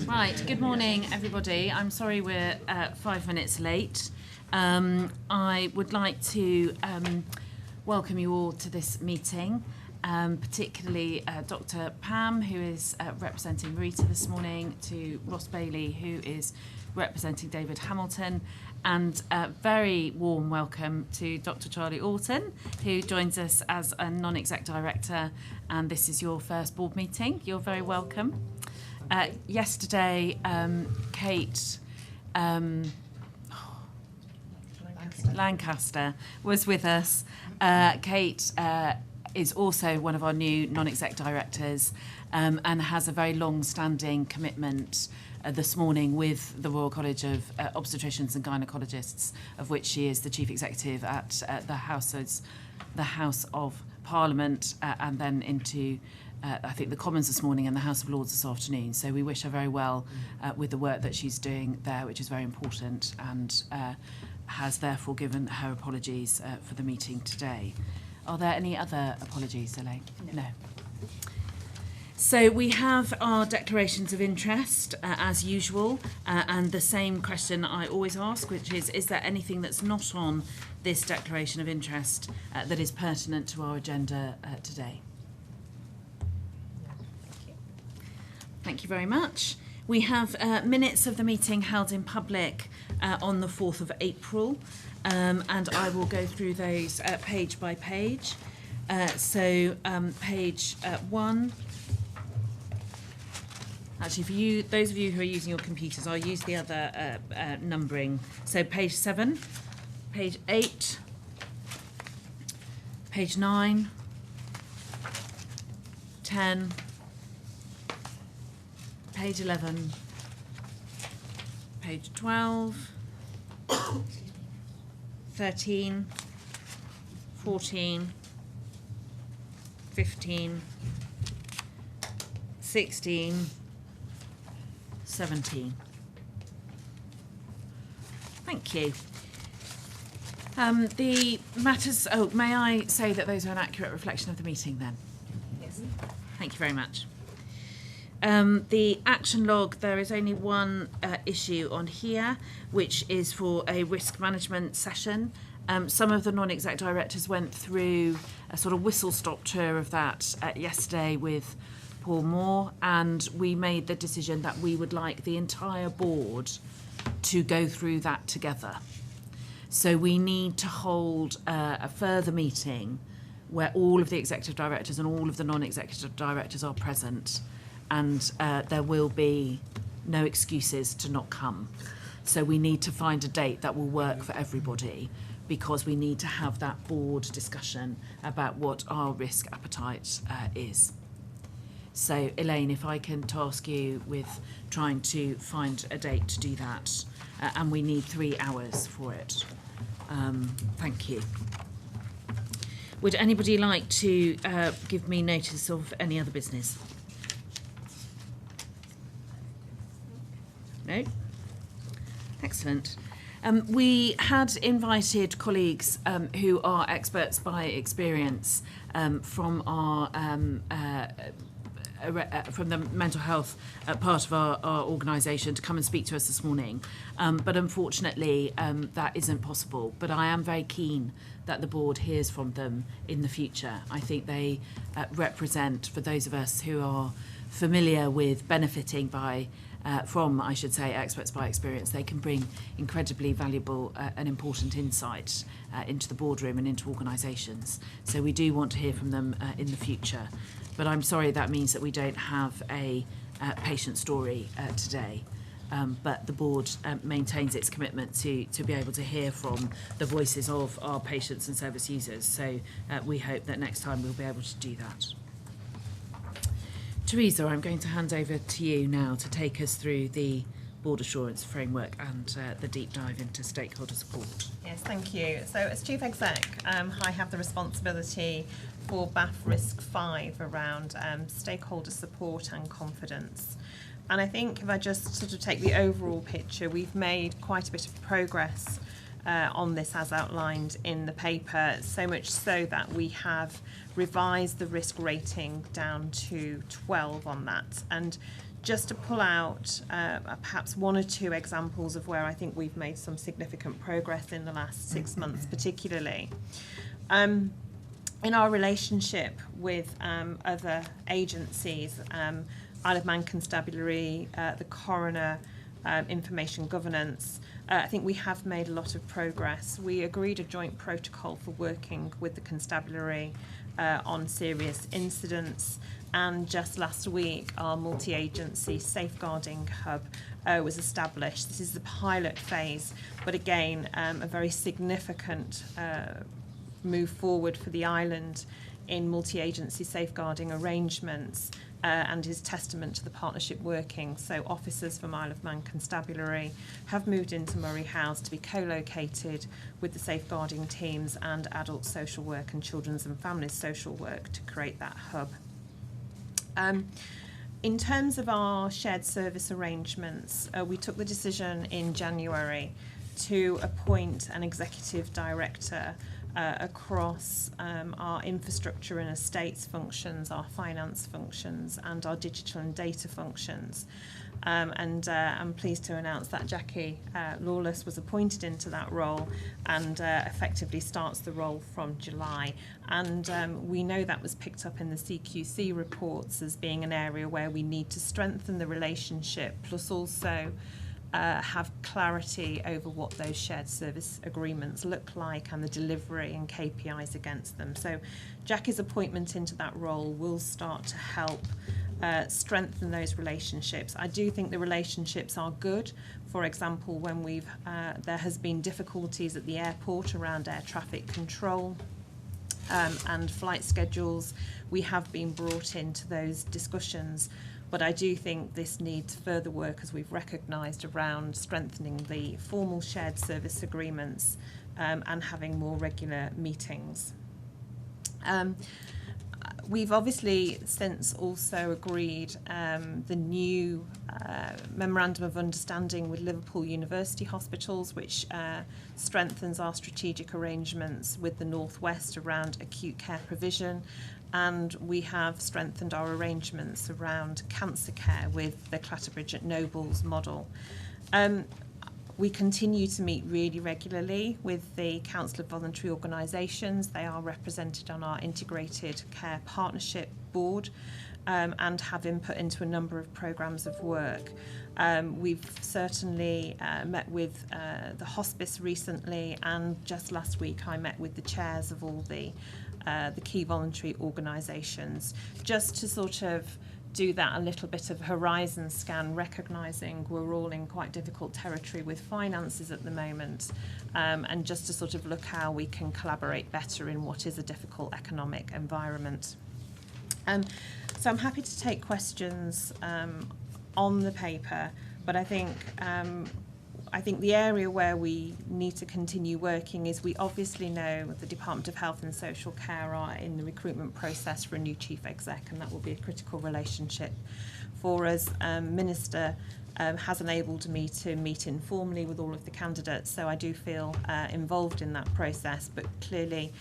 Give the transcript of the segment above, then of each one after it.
Right, good morning everybody. I'm sorry we're 5 minutes late. I would like to welcome you all to this meeting, particularly Dr. Pam, who is representing Marita this morning, to Ross Bailey, who is representing David Hamilton, and a very warm welcome to Dr. Charlie Orton, who joins us as a non-exec director, and this is your first board meeting. You're very welcome. Yesterday, Kate Lancaster was with us. Kate is also one of our new non-exec directors and has a very long-standing commitment this morning with the Royal College of Obstetricians and Gynecologists, of which she is the chief executive at the House of Parliament, and then into I think the Commons this morning and the House of Lords this afternoon. So we wish her very well with the work that she's doing there, which is very important, and has therefore given her apologies for the meeting today. Are there any other apologies, Elaine? No. So we have our declarations of interest as usual, and the same question I always ask, which is there anything that's not on this declaration of interest that is pertinent to our agenda today? Thank you very much. We have minutes of the meeting held in public on the 4th of April, and I will go through those page by page. Page 1. Actually, for you, those of you who are using your computers, I'll use the other numbering. So page 7, page 8, page 9, 10, page 11, page 12, 13, 14, 15, 16, 17. Thank you. The matters, may I say that those are an accurate reflection of the meeting then? Yes. Thank you very much. The action log, there is only one issue on here, which is for a risk management session. Some of the non-exec directors went through a sort of whistle-stop tour of that yesterday with Paul Moore, and we made the decision that we would like the entire board to go through that together. So we need to hold a further meeting where all of the executive directors and all of the non-executive directors are present, and there will be no excuses to not come. So we need to find a date that will work for everybody, because we need to have that board discussion about what our risk appetite is. So Elaine, if I can task you with trying to find a date to do that, and we need 3 hours for it. Thank you. Would anybody like to give me notice of any other business? No? Excellent. We had invited colleagues who are experts by experience from our from the mental health part of our organisation to come and speak to us this morning, but unfortunately that isn't possible. But I am very keen that the board hears from them in the future. I think they represent, for those of us who are familiar with benefiting by from, I should say, experts by experience, they can bring incredibly valuable and important insight into the boardroom and into organisations. So we do want to hear from them in the future. But I'm sorry that means that we don't have a patient story today. But the board maintains its commitment to be able to hear from the voices of our patients and service users. So we hope that next time we'll be able to do that. Teresa, I'm going to hand over to you now to take us through the board assurance framework and the deep dive into stakeholder support. Yes, thank you. So as Chief Exec, I have the responsibility for BAF Risk 5 around stakeholder support and confidence. And I think if I just sort of take the overall picture, we've made quite a bit of progress on this as outlined in the paper, so much so that we have revised the risk rating down to 12 on that. And just to pull out perhaps one or two examples of where I think we've made some significant progress in the last 6 months particularly. In our relationship with other agencies, Isle of Man Constabulary, the Coroner, Information Governance, I think we have made a lot of progress. We agreed a joint protocol for working with the Constabulary on serious incidents, and just last week our multi-agency safeguarding hub was established. This is the pilot phase, but again a very significant move forward for the island in multi-agency safeguarding arrangements, and is testament to the partnership working. So officers from Isle of Man Constabulary have moved into Murray House to be co-located with the safeguarding teams and adult social work and children's and families social work to create that hub. In terms of our shared service arrangements, we took the decision in January to appoint an executive director across our infrastructure and estates functions, our finance functions, and our digital and data functions. I'm pleased to announce that Jackie Lawless was appointed into that role and effectively starts the role from July. And we know that was picked up in the CQC reports as being an area where we need to strengthen the relationship, plus also have clarity over what those shared service agreements look like and the delivery and KPIs against them. So Jackie's appointment into that role will start to help strengthen those relationships. I do think the relationships are good. For example, when there has been difficulties at the airport around air traffic control and flight schedules, we have been brought into those discussions. But I do think this needs further work, as we've recognised, around strengthening the formal shared service agreements and having more regular meetings. We've obviously since also agreed the new Memorandum of Understanding with Liverpool University Hospitals, which strengthens our strategic arrangements with the North West around acute care provision. And we have strengthened our arrangements around cancer care with the Clatterbridge at Nobles model. We continue to meet really regularly with the Council of Voluntary Organisations. They are represented on our Integrated Care Partnership Board and have input into a number of programmes of work. We've certainly met with the hospice recently, and just last week I met with the chairs of all the key voluntary organisations, just to sort of do that a little bit of horizon scan, recognising we're all in quite difficult territory with finances at the moment, and just to sort of look how we can collaborate better in what is a difficult economic environment. So I'm happy to take questions on the paper, but I think the area where we need to continue working is, we obviously know the Department of Health and Social Care are in the recruitment process for a new chief exec, and that will be a critical relationship for us. Minister has enabled me to meet informally with all of the candidates, so I do feel involved in that process, but clearly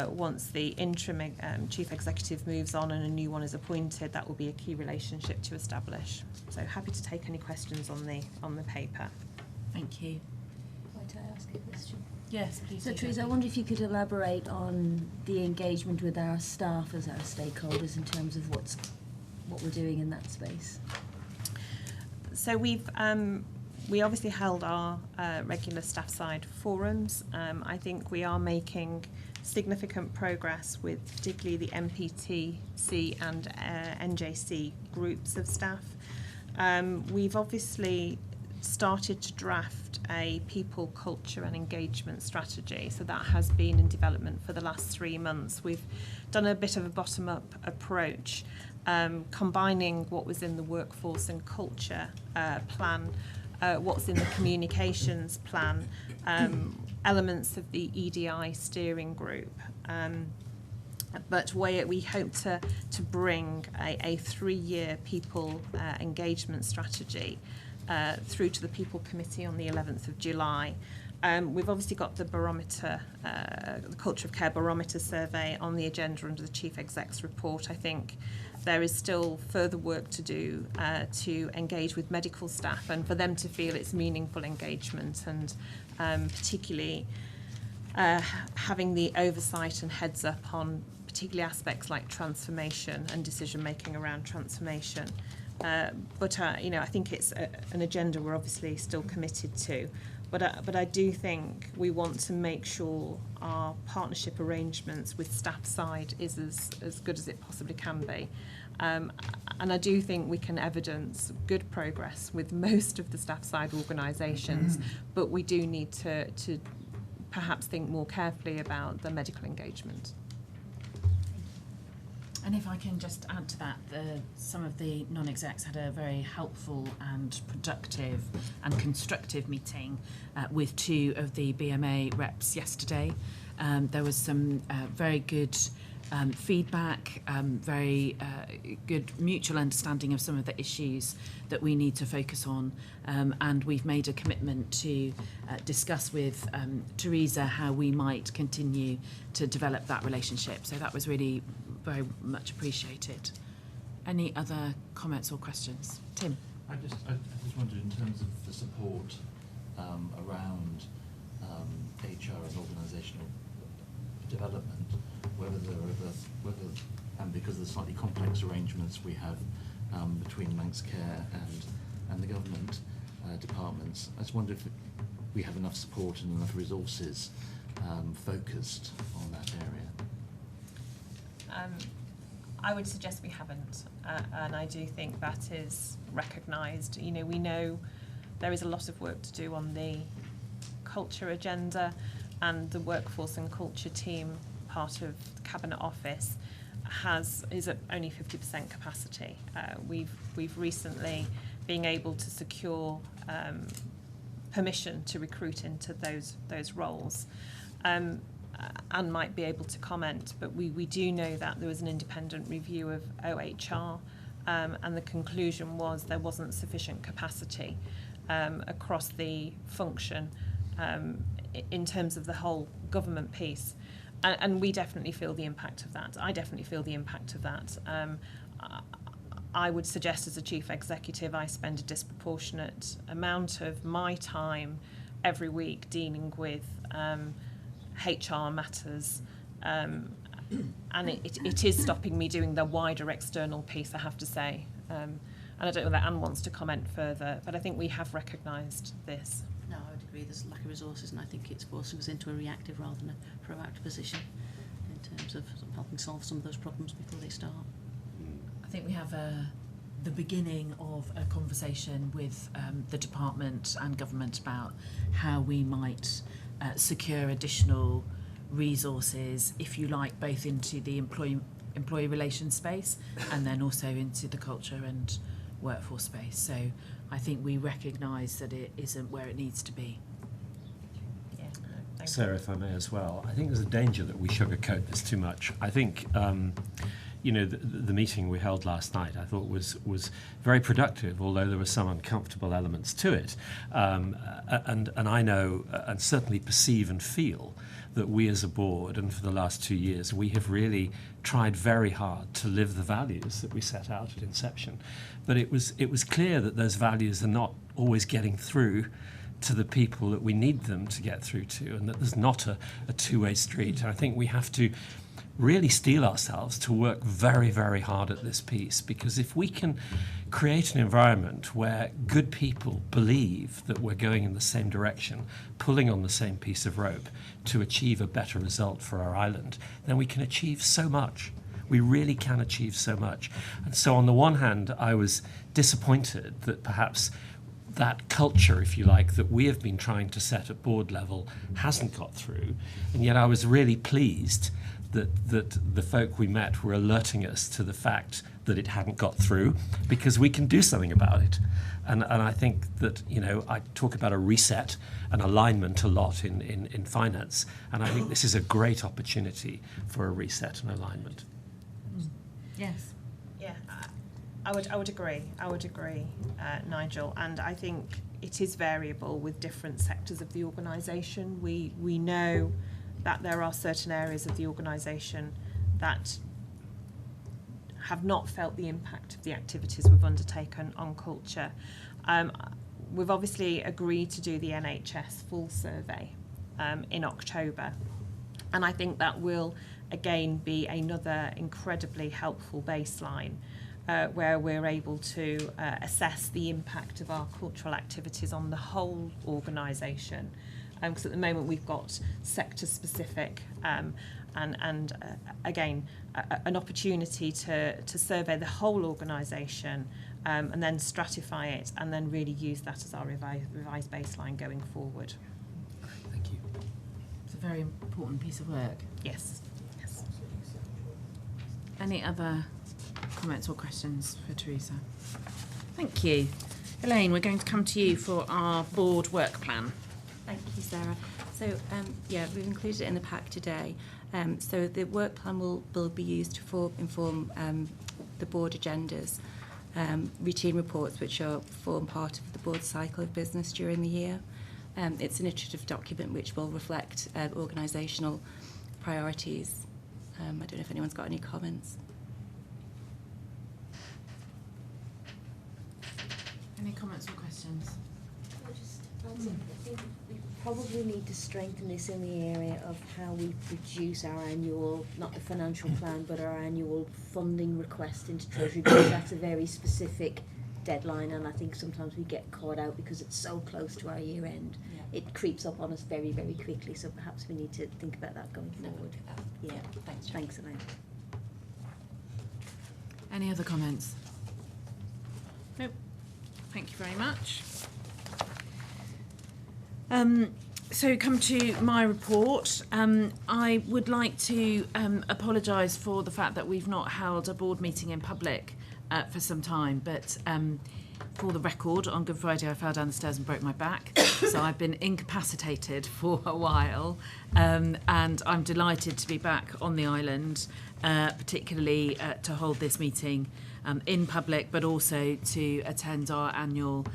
once the interim chief executive moves on and a new one is appointed, that will be a key relationship to establish. So happy to take any questions on the paper. Thank you. Might I ask a question? Yes, please. So, Teresa, I wonder if you could elaborate on the engagement with our staff as our stakeholders in terms of what we're doing in that space. So we obviously held our regular staff side forums. I think we are making significant progress with particularly the MPTC and NJC groups of staff. We've obviously started to draft a people, culture and engagement strategy, so that has been in development for the last 3 months. We've done a bit of a bottom-up approach, combining what was in the workforce and culture plan, what's in the communications plan, elements of the EDI steering group, but we hope to bring a 3-year people engagement strategy through to the People Committee on the 11th of July. We've obviously got the barometer, the Culture of Care Barometer survey on the agenda under the Chief Exec's report. I think there is still further work to do to engage with medical staff and for them to feel it's meaningful engagement, and particularly having the oversight and heads up on particularly aspects like transformation and decision making around transformation. But I think it's an agenda we're obviously still committed to. But I do think we want to make sure our partnership arrangements with staff side is as good as it possibly can be. And I do think we can evidence good progress with most of the staff side organisations, but we do need to perhaps think more carefully about the medical engagement. And if I can just add to that, some of the non-execs had a very helpful and productive and constructive meeting with two of the BMA reps yesterday. There was some very good feedback, very good mutual understanding of some of the issues that we need to focus on, and we've made a commitment to discuss with Teresa how we might continue to develop that relationship. So that was really very much appreciated. Any other comments or questions? Tim? I just wondered, in terms of the support around HR and organisational development, whether and because of the slightly complex arrangements we have between Manx Care and the government departments, I just wonder if we have enough support and enough resources focused on that area. I would suggest we haven't, and I do think that is recognised. We know there is a lot of work to do on the culture agenda, and the workforce and culture team, part of the Cabinet Office, is at only 50% capacity. We've recently been able to secure permission to recruit into those roles. Anne might be able to comment, but we do know that there was an independent review of OHR, and the conclusion was there wasn't sufficient capacity across the function in terms of the whole government piece. And we definitely feel the impact of that. I definitely feel the impact of that. I would suggest as a chief executive I spend a disproportionate amount of my time every week dealing with HR matters, and it is stopping me doing the wider external piece, I have to say. And I don't know whether Anne wants to comment further, but I think we have recognised this. No, I would agree. There's a lack of resources, and I think it's forcing us into a reactive rather than a proactive position in terms of helping solve some of those problems before they start. I think we have the beginning of a conversation with the department and government about how we might secure additional resources, if you like, both into the employee relations space and then also into the culture and workforce space. So I think we recognise that it isn't where it needs to be. Yeah, no, thank Sarah, if I may as well, I think there's a danger that we sugarcoat this too much. I think the meeting we held last night, I thought was very productive, although there were some uncomfortable elements to it. And I know and certainly perceive and feel that we as a board, and for the last 2 years, we have really tried very hard to live the values that we set out at inception. But it was clear that those values are not always getting through to the people that we need them to get through to, and that there's not a two-way street. And I think we have to really steel ourselves to work very, very hard at this piece, because if we can create an environment where good people believe that we're going in the same direction, pulling on the same piece of rope to achieve a better result for our island, then we can achieve so much. We really can achieve so much. And so on the one hand, I was disappointed that perhaps that culture, if you like, that we have been trying to set at board level hasn't got through. And yet I was really pleased that the folk we met were alerting us to the fact that it hadn't got through, because we can do something about it. And I think that, I talk about a reset and alignment a lot in finance, and I think this is a great opportunity for a reset and alignment. Yes. Yeah, I would agree. Nigel, and I think it is variable with different sectors of the organisation. We know that there are certain areas of the organisation that have not felt the impact of the activities we've undertaken on culture. We've obviously agreed to do the NHS full survey in October, and I think that will again be another incredibly helpful baseline where we're able to assess the impact of our cultural activities on the whole organisation. Because at the moment we've got sector specific and again an opportunity to survey the whole organisation and then stratify it and then really use that as our revised baseline going forward. Thank you. It's a very important piece of work. Yes. Yes. Any other comments or questions for Teresa? Thank you. Elaine, we're going to come to you for our board work plan. Thank you, Sarah. So, yeah, we've included it in the pack today. So the work plan will be used to inform the board agendas, routine reports which form part of the board cycle of business during the year. It's an iterative document which will reflect organisational priorities. I don't know if anyone's got any comments. Any comments or questions? I think we probably need to strengthen this in the area of how we produce our annual, not the financial plan, but our annual funding request into Treasury, because that's a very specific deadline, and I think sometimes we get caught out because it's so close to our year end. Yeah. It creeps up on us very, very quickly, so perhaps we need to think about that going forward. Yeah. Thanks, Elaine. Any other comments? Nope. Thank you very much. So come to my report. I would like to apologise for the fact that we've not held a board meeting in public for some time, but for the record, on Good Friday I fell down the stairs and broke my back, so I've been incapacitated for a while, and I'm delighted to be back on the island, particularly to hold this meeting in public, but also to attend our annual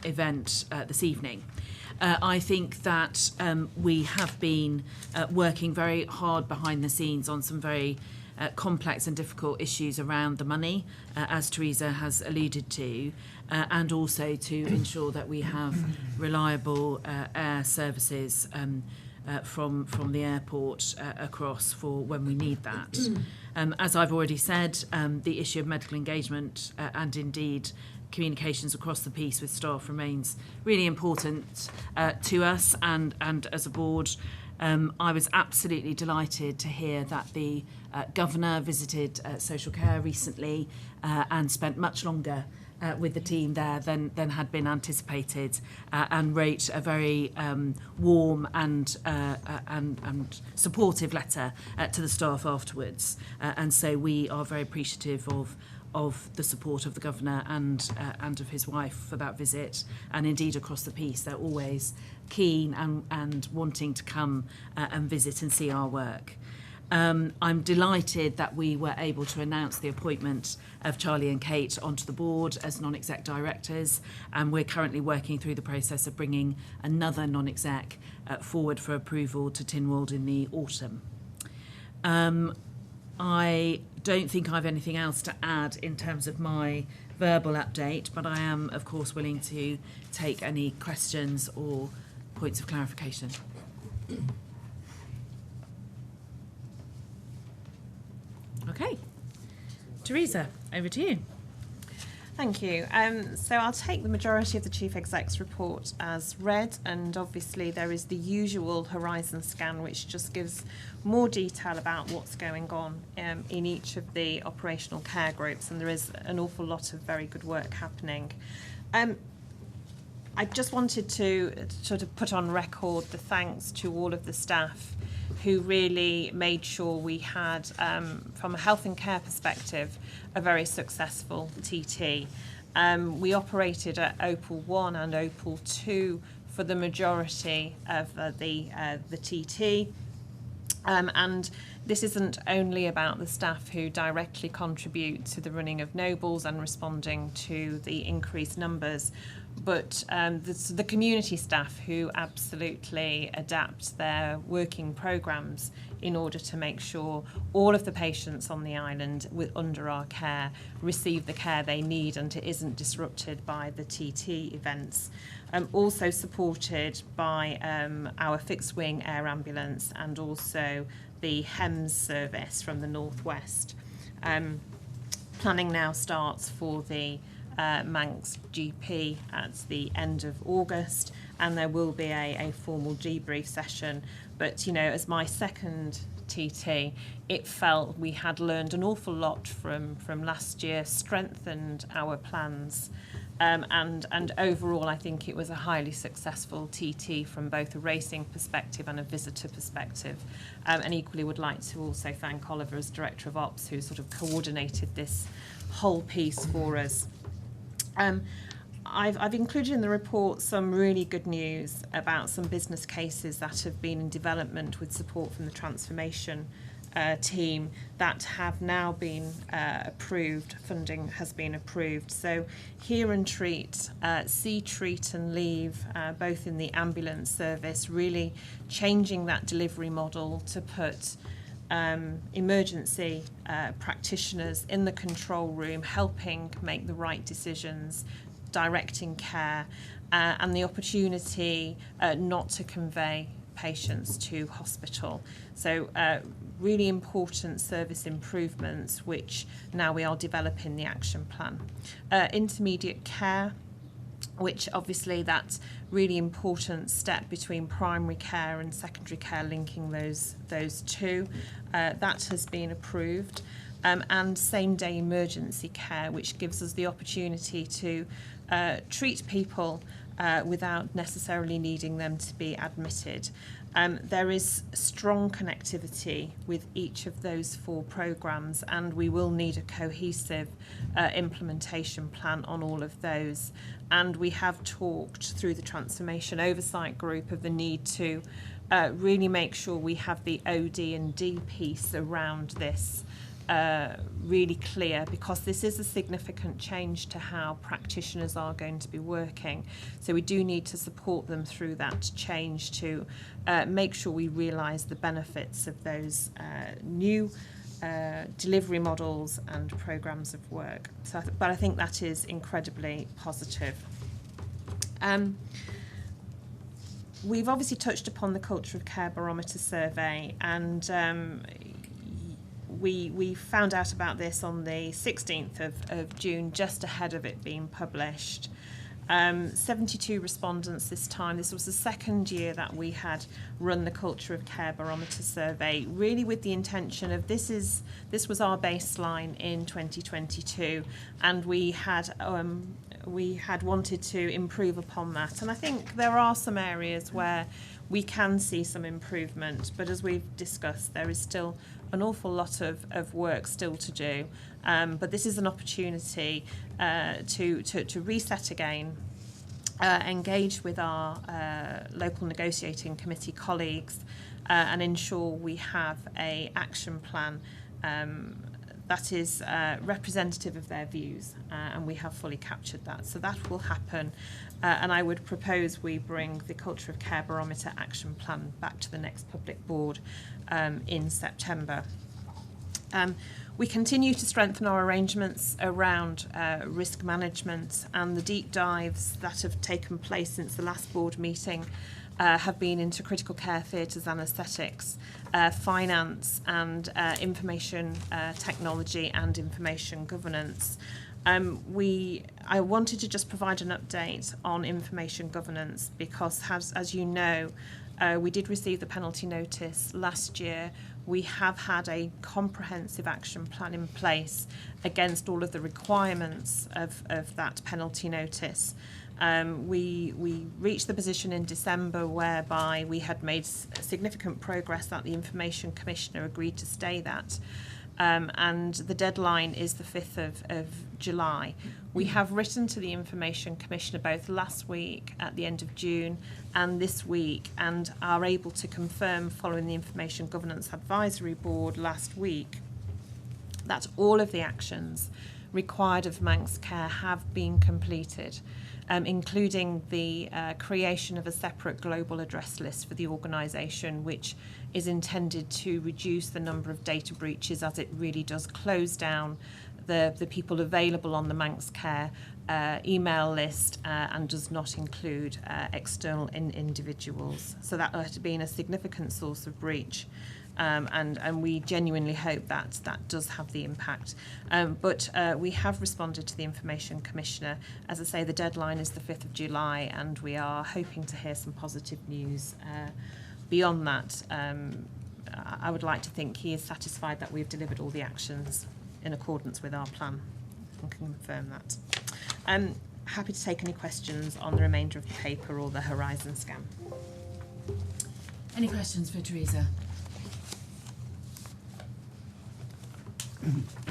event this evening. I think that we have been working very hard behind the scenes on some very complex and difficult issues around the money, as Teresa has alluded to, and also to ensure that we have reliable air services from the airport across for when we need that. As I've already said, the issue of medical engagement and indeed communications across the piece with staff remains really important to us, and as a board. I was absolutely delighted to hear that the Governor visited social care recently and spent much longer with the team there than had been anticipated, and wrote a very warm and supportive letter to the staff afterwards. And so we are very appreciative of the support of the Governor and of his wife for that visit, and indeed across the piece they're always keen and wanting to come and visit and see our work. I'm delighted that we were able to announce the appointment of Charlie and Kate onto the board as non-exec directors, and we're currently working through the process of bringing another non-exec forward for approval to Tynwald in the autumn. I don't think I've anything else to add in terms of my verbal update, but I am, of course, willing to take any questions or points of clarification. Okay. Teresa, over to you. Thank you. So I'll take the majority of the Chief Exec's report as read, and obviously there is the usual horizon scan which just gives more detail about what's going on in each of the operational care groups, and there is an awful lot of very good work happening. I just wanted to sort of put on record the thanks to all of the staff who really made sure we had, from a health and care perspective, a very successful TT. We operated at Opal 1 and Opal 2 for the majority of the TT. And this isn't only about the staff who directly contribute to the running of Nobles and responding to the increased numbers, but the community staff who absolutely adapt their working programmes in order to make sure all of the patients on the island under our care receive the care they need and it isn't disrupted by the TT events. Also supported by our fixed wing air ambulance and also the HEMS service from the northwest. Planning now starts for the Manx GP at the end of August, and there will be a formal debrief session. But, you know, as my second TT, it felt we had learned an awful lot from last year, strengthened our plans, and overall I think it was a highly successful TT from both a racing perspective and a visitor perspective. And equally would like to also thank Oliver as Director of Ops, who sort of coordinated this whole piece for us. I've included in the report some really good news about some business cases that have been in development with support from the transformation team that have now been approved. Funding has been approved. So Hear and Treat, See, Treat and Leave, both in the ambulance service, really changing that delivery model to put emergency practitioners in the control room, helping make the right decisions, directing care, and the opportunity not to convey patients to hospital. So really important service improvements which now we are developing the action plan. Intermediate care, which obviously that's really important step between primary care and secondary care, linking those two. That has been approved. And same-day emergency care, which gives us the opportunity to treat people without necessarily needing them to be admitted. There is strong connectivity with each of those 4 programmes, and we will need a cohesive implementation plan on all of those. And we have talked through the Transformation Oversight Group of the need to really make sure we have the OD and D piece around this really clear, because this is a significant change to how practitioners are going to be working. So we do need to support them through that change to make sure we realise the benefits of those new delivery models and programmes of work. So, but I think that is incredibly positive. We've obviously touched upon the Culture of Care Barometer survey, and we found out about this on the 16th of June, just ahead of it being published. 72 respondents this time. This was the second year that we had run the Culture of Care Barometer survey, really with the intention of this was our baseline in 2022, and we had wanted to improve upon that. And I think there are some areas where we can see some improvement, but as we've discussed, there is still an awful lot of work still to do. But this is an opportunity to reset again, engage with our local negotiating committee colleagues, and ensure we have an action plan that is representative of their views, and we have fully captured that. So that will happen, and I would propose we bring the Culture of Care Barometer action plan back to the next public board in September. We continue to strengthen our arrangements around risk management, and the deep dives that have taken place since the last board meeting have been into critical care theatres, anaesthetics, finance, and information technology and information governance. I wanted to just provide an update on information governance because, as you know, we did receive the penalty notice last year. We have had a comprehensive action plan in place against all of the requirements of that penalty notice. We reached the position in December whereby we had made significant progress that the Information Commissioner agreed to stay that. And the deadline is the 5th of July. We have written to the Information Commissioner both last week at the end of June and this week, and are able to confirm following the Information Governance Advisory Board last week that all of the actions required of Manx Care have been completed, including the creation of a separate global address list for the organisation, which is intended to reduce the number of data breaches, as it really does close down the people available on the Manx Care email list and does not include external individuals. So that has been a significant source of breach. And we genuinely hope that that does have the impact. But we have responded to the Information Commissioner. As I say, the deadline is the 5th of July, and we are hoping to hear some positive news. Beyond that, I would like to think he is satisfied that we've delivered all the actions in accordance with our plan. I can confirm that. I'm happy to take any questions on the remainder of the paper or the Horizon scan. Any questions for Teresa?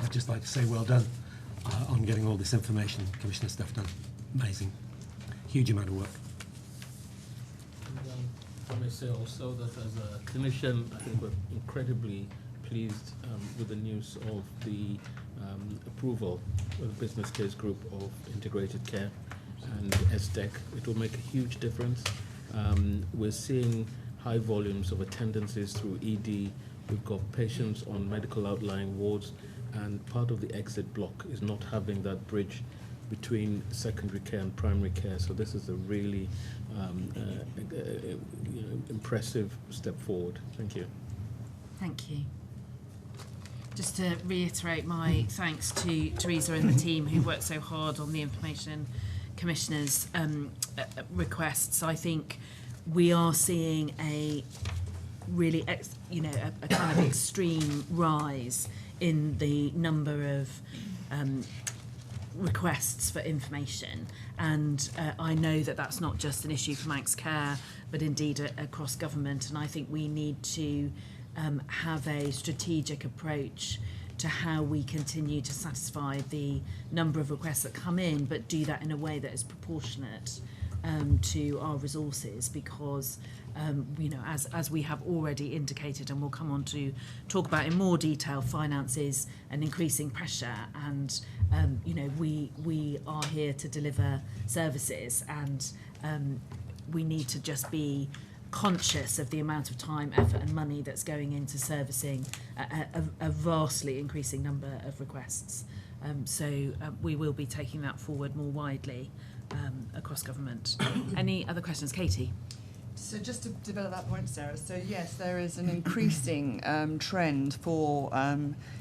I'd just like to say well done on getting all this information, Commissioner stuff done. Amazing. Huge amount of work. And, I may say also that as a clinician, I think we're incredibly pleased with the news of the approval of the business case group of integrated care and SDEC. It will make a huge difference. We're seeing high volumes of attendances through ED. We've got patients on medical outlying wards, and part of the exit block is not having that bridge between secondary care and primary care. So this is a really impressive step forward. Thank you. Thank you. Just to reiterate my thanks to Teresa and the team who worked so hard on the Information Commissioner's requests. I think we are seeing a really, a kind of extreme rise in the number of requests for information, and I know that that's not just an issue for Manx Care, but indeed across government. And I think we need to have a strategic approach to how we continue to satisfy the number of requests that come in, but do that in a way that is proportionate to our resources, because as we have already indicated, and we'll come on to talk about in more detail, finance is an increasing pressure, and we are here to deliver services, and we need to just be conscious of the amount of time, effort and money that's going into servicing a vastly increasing number of requests. So we will be taking that forward more widely across government. Any other questions? Katie? So just to develop that point, Sarah, so yes, there is an increasing trend for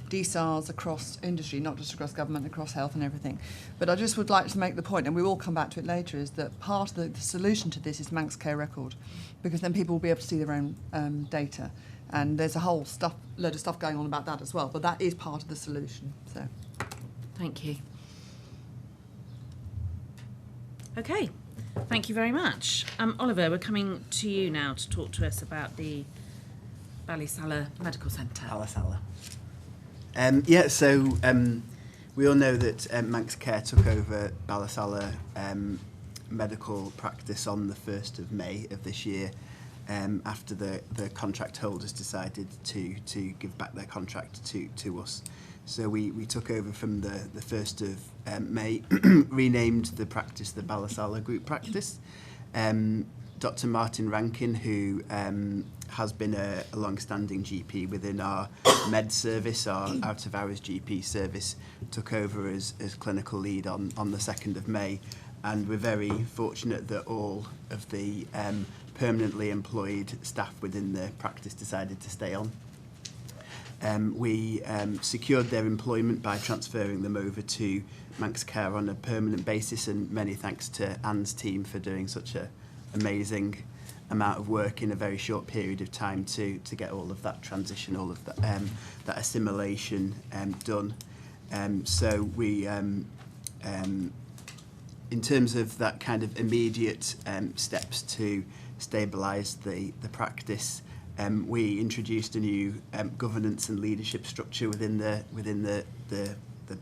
DSARs across industry, not just across government, across health and everything. But I just would like to make the point, and we will come back to it later, is that part of the solution to this is Manx Care Record, because then people will be able to see their own data. And there's a whole load of stuff going on about that as well, but that is part of the solution. So, thank you. Okay. Thank you very much. Oliver, we're coming to you now to talk to us about the Ballysalla Medical Centre. Ballysalla. We all know that Manx Care took over Ballysalla medical practice on the 1st of May of this year, after the contract holders decided to give back their contract to us. So we took over from the 1st of May, renamed the practice the Ballysalla Group Practice. Dr. Martin Rankin, who has been a long-standing GP within our med service, our out-of-hours GP service, took over as clinical lead on the 2nd of May. And we're very fortunate that all of the permanently employed staff within the practice decided to stay on. We secured their employment by transferring them over to Manx Care on a permanent basis, and many thanks to Anne's team for doing such an amazing amount of work in a very short period of time to get all of that transition, all of that, that assimilation done. So we, in terms of that kind of immediate steps to stabilise the practice, we introduced a new governance and leadership structure within the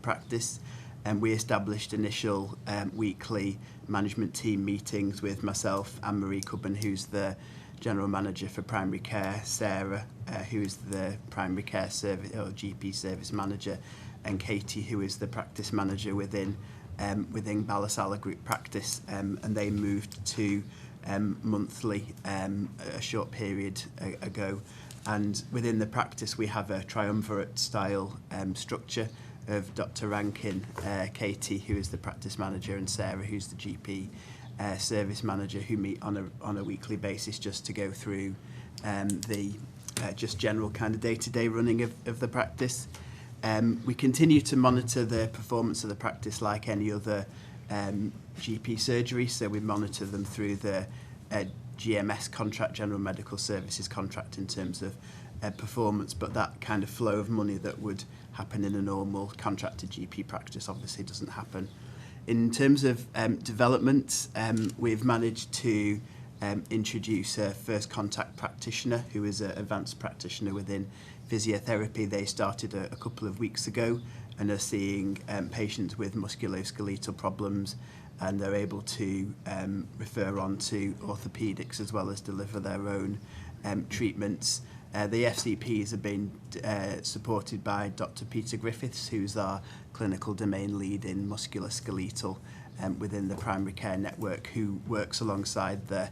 practice, and we established initial weekly management team meetings with myself, Anne-Marie Cubban, who's the General Manager for Primary Care, Sarah, who's the Primary Care Service or GP Service Manager, and Katie, who is the practice manager within Ballasalla Group Practice, and they moved to monthly a short period ago. And within the practice, we have a triumvirate style structure of Dr. Rankin, Katie, who is the practice manager, and Sarah, who's the GP service manager, who meet on a weekly basis just to go through the just general kind of day-to-day running of the practice. We continue to monitor the performance of the practice like any other GP surgery, so we monitor them through the GMS contract, General Medical Services contract, in terms of performance, but that kind of flow of money that would happen in a normal contracted GP practice obviously doesn't happen. In terms of development, we've managed to introduce a first contact practitioner who is an advanced practitioner within physiotherapy. They started a couple of weeks ago and are seeing patients with musculoskeletal problems, and they're able to refer on to orthopaedics as well as deliver their own treatments. The FCPs have been supported by Dr. Peter Griffiths, who's our clinical domain lead in musculoskeletal within the primary care network, who works alongside the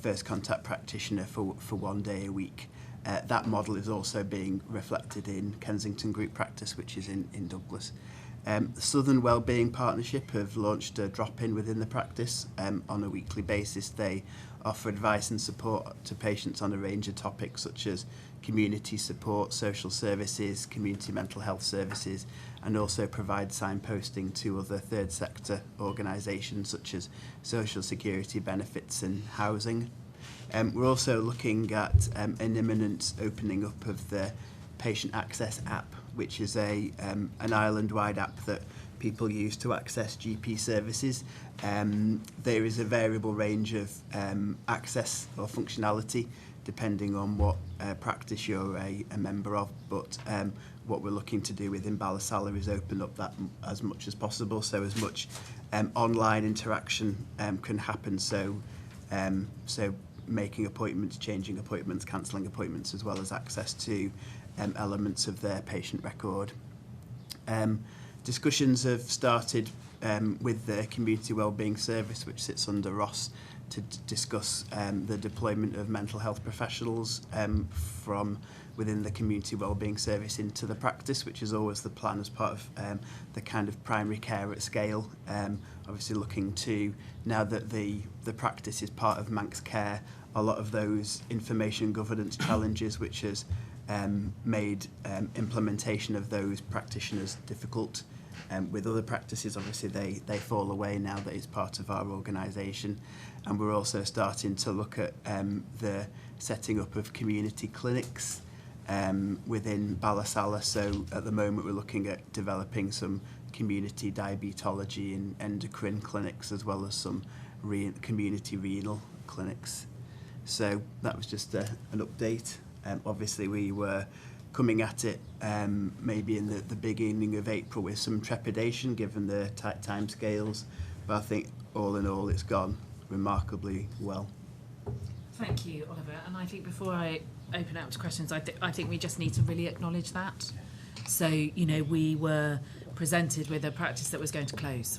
first contact practitioner for 1 day a week. That model is also being reflected in Kensington Group Practice, which is in Douglas. The Southern Wellbeing Partnership have launched a drop-in within the practice on a weekly basis. They offer advice and support to patients on a range of topics such as community support, social services, community mental health services, and also provide signposting to other third sector organisations such as social security benefits and housing. We're also looking at an imminent opening up of the Patient Access app, which is an island-wide app that people use to access GP services. There is a variable range of access or functionality depending on what practice you're a member of, but what we're looking to do within Ballasalla is open up that as much as possible, so as much online interaction can happen, so making appointments, changing appointments, cancelling appointments, as well as access to elements of their patient record. Discussions have started with the Community Wellbeing Service, which sits under Ross, to discuss the deployment of mental health professionals from within the Community Wellbeing Service into the practice, which is always the plan as part of the kind of primary care at scale. Obviously looking to, now that the practice is part of Manx Care, a lot of those information governance challenges which has made implementation of those practitioners difficult. With other practices, obviously they fall away now that it's part of our organisation, and we're also starting to look at the setting up of community clinics within Ballasalla. So at the moment we're looking at developing some community diabetology and endocrine clinics, as well as some community renal clinics. So that was just an update. Obviously we were coming at it maybe in the beginning of April with some trepidation given the tight timescales, but I think all in all it's gone remarkably well. Thank you, Oliver. And I think before I open out to questions, I think we just need to really acknowledge that. So, you know, we were presented with a practice that was going to close.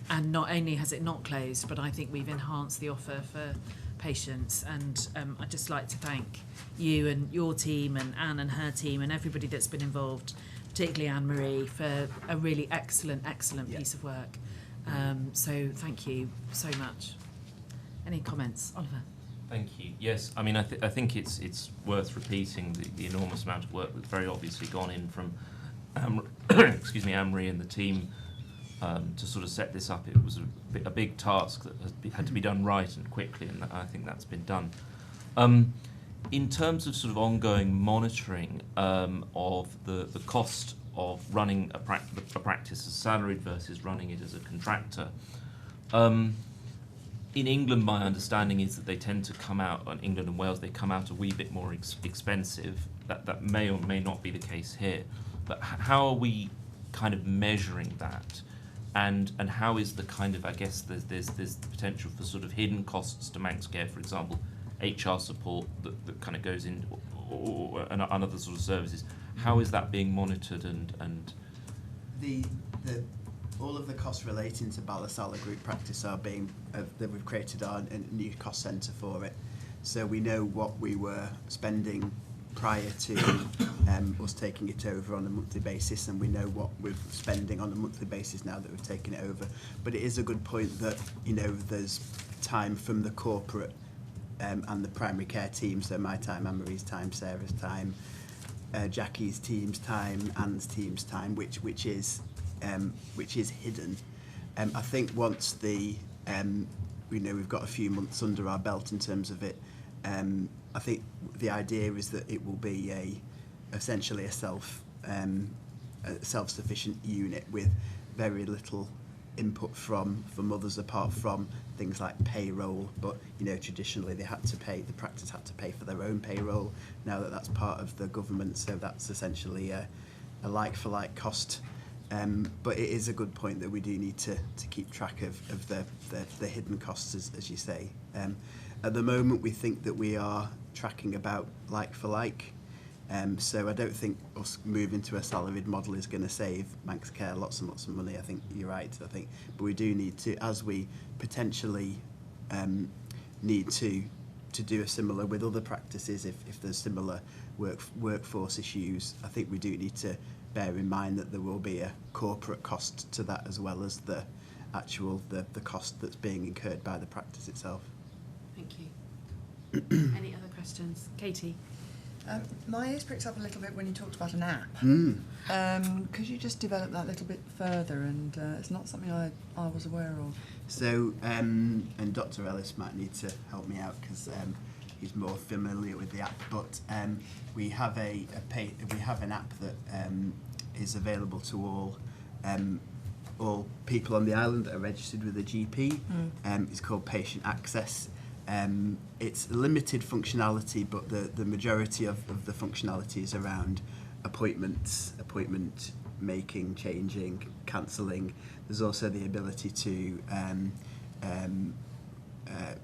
And not only has it not closed, but I think we've enhanced the offer for patients. And I'd just like to thank you and your team and Anne and her team and everybody that's been involved, particularly Anne-Marie, for a really excellent piece of work. So thank you so much. Any comments, Oliver? Thank you. Yes, I mean, I think it's worth repeating the enormous amount of work that's very obviously gone in from Anne-Marie and the team to sort of set this up. It was a big task that had to be done right and quickly, and I think that's been done. In terms of sort of ongoing monitoring of the cost of running a practice as salaried versus running it as a contractor, in England, my understanding is that they tend to come out, in England and Wales, they come out a wee bit more expensive. That may or may not be the case here. But how are we kind of measuring that? And how is the kind of, I guess there's the potential for sort of hidden costs to Manx Care, for example, HR support that kind of goes in, or other sort of services. How is that being monitored and the all of the costs relating to Ballasalla Group practice are being that we've created a new cost centre for it. So we know what we were spending prior to us taking it over on a monthly basis, and we know what we're spending on a monthly basis now that we've taken it over. But it is a good point that, you know, there's time from the corporate and the primary care team, so my time, Anne-Marie's time, Sarah's time, Jackie's team's time, Anne's team's time, which is hidden. I think once the you know, we've got a few months under our belt in terms of it, I think the idea is that it will be essentially a self-sufficient unit with very little input from others apart from things like payroll. But you know, traditionally the practice had to pay for their own payroll. Now that that's part of the government, so that's essentially a like-for-like cost. But it is a good point that we do need to keep track of the hidden costs, as you say. At the moment, we think that we are tracking about like-for-like. So I don't think us moving to a salaried model is going to save Manx Care lots and lots of money. I think you're right, but we do need to, as we potentially need to do a similar with other practices, if there's similar workforce issues, I think we do need to bear in mind that there will be a corporate cost to that as well as the actual the cost that's being incurred by the practice itself. Thank you. Any other questions? Katie? My ears pricked up a little bit when you talked about an app. Could you just develop that a little bit further? And it's not something I was aware of. So, and Dr. Ellis might need to help me out because he's more familiar with the app. But we have an app that is available to all people on the island that are registered with a GP. It's called Patient Access. It's limited functionality, but the majority of the functionality is around appointment making, changing, cancelling. There's also the ability to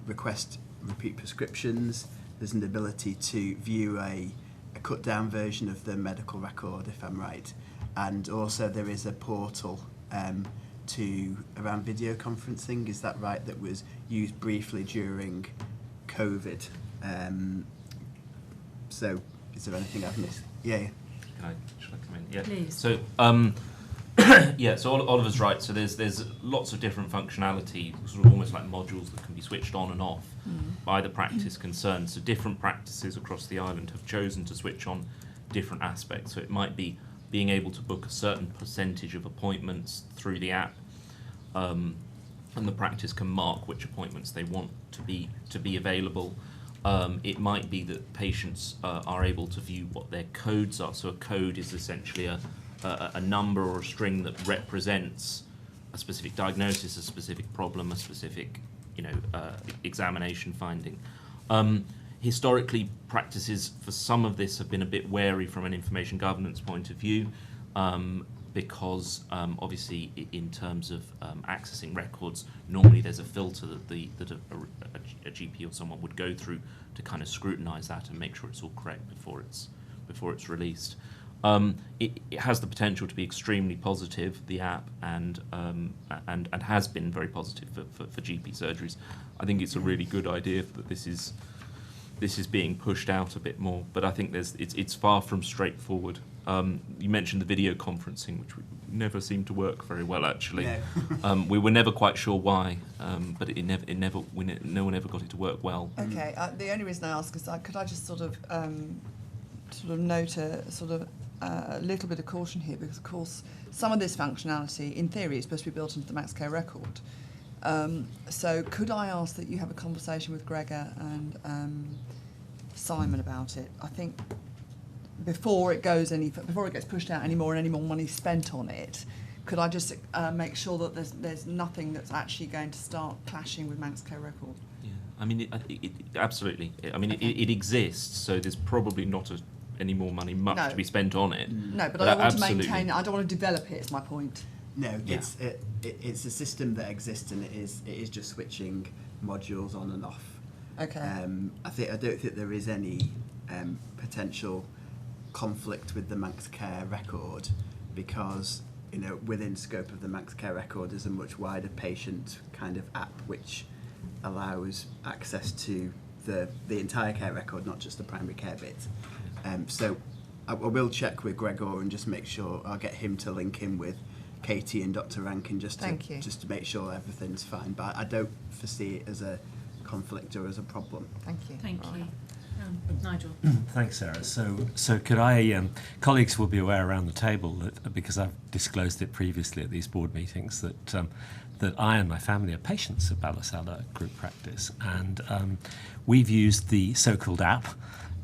request repeat prescriptions. There's an ability to view a cut down version of the medical record, if I'm right. And also there is a portal to around video conferencing, is that right, that was used briefly during COVID. So is there anything I've missed? Yeah. Should I come in? Yeah. Please. So yeah, so Oliver's right. So there's lots of different functionality, sort of almost like modules that can be switched on and off by the practice concerned. So different practices across the island have chosen to switch on different aspects. So it might be being able to book a certain percentage of appointments through the app, and the practice can mark which appointments they want to be available. It might be that patients are able to view what their codes are. So a code is essentially a number or a string that represents a specific diagnosis, a specific problem, a specific examination finding. Historically, practices for some of this have been a bit wary from an information governance point of view, because obviously in terms of accessing records, normally there's a filter that a GP or someone would go through to kind of scrutinise that and make sure it's all correct before it's released. It has the potential to be extremely positive, the app, and has been very positive for GP surgeries. I think it's a really good idea that this is being pushed out a bit more, but I think it's far from straightforward. You mentioned the video conferencing, which never seemed to work very well, actually. No. We were never quite sure why, but no one ever got it to work well. Okay, the only reason I ask is could I just sort of note a little bit of caution here, because of course some of this functionality, in theory, is supposed to be built into the Max Care record. So could I ask that you have a conversation with Gregor and Simon about it? I think before it gets pushed out any more money spent on it, could I just make sure that there's nothing that's actually going to start clashing with Manx Care record? Yeah, I mean, it absolutely. I mean, okay. it exists, so there's probably not any more money to be spent on it. No, but I don't want to maintain it. I don't want to develop it. Is my point. No, yeah. It's a system that exists, and it is just switching modules on and off. Okay. I don't think there is any potential conflict with the Manx Care record, because you know, within scope of the Manx Care Record is a much wider patient kind of app which allows access to the entire care record, not just the primary care bit. So I will check with Gregor and just make sure. I'll get him to link in with Katie and Dr. Rankin just to make sure everything's fine. But I don't foresee it as a conflict or as a problem. Thank you. Thank you. Nigel. Thanks, Sarah. So could I, colleagues will be aware around the table that, because I've disclosed it previously at these board meetings, that I and my family are patients of Ballasalla Group Practice, and we've used the so-called app,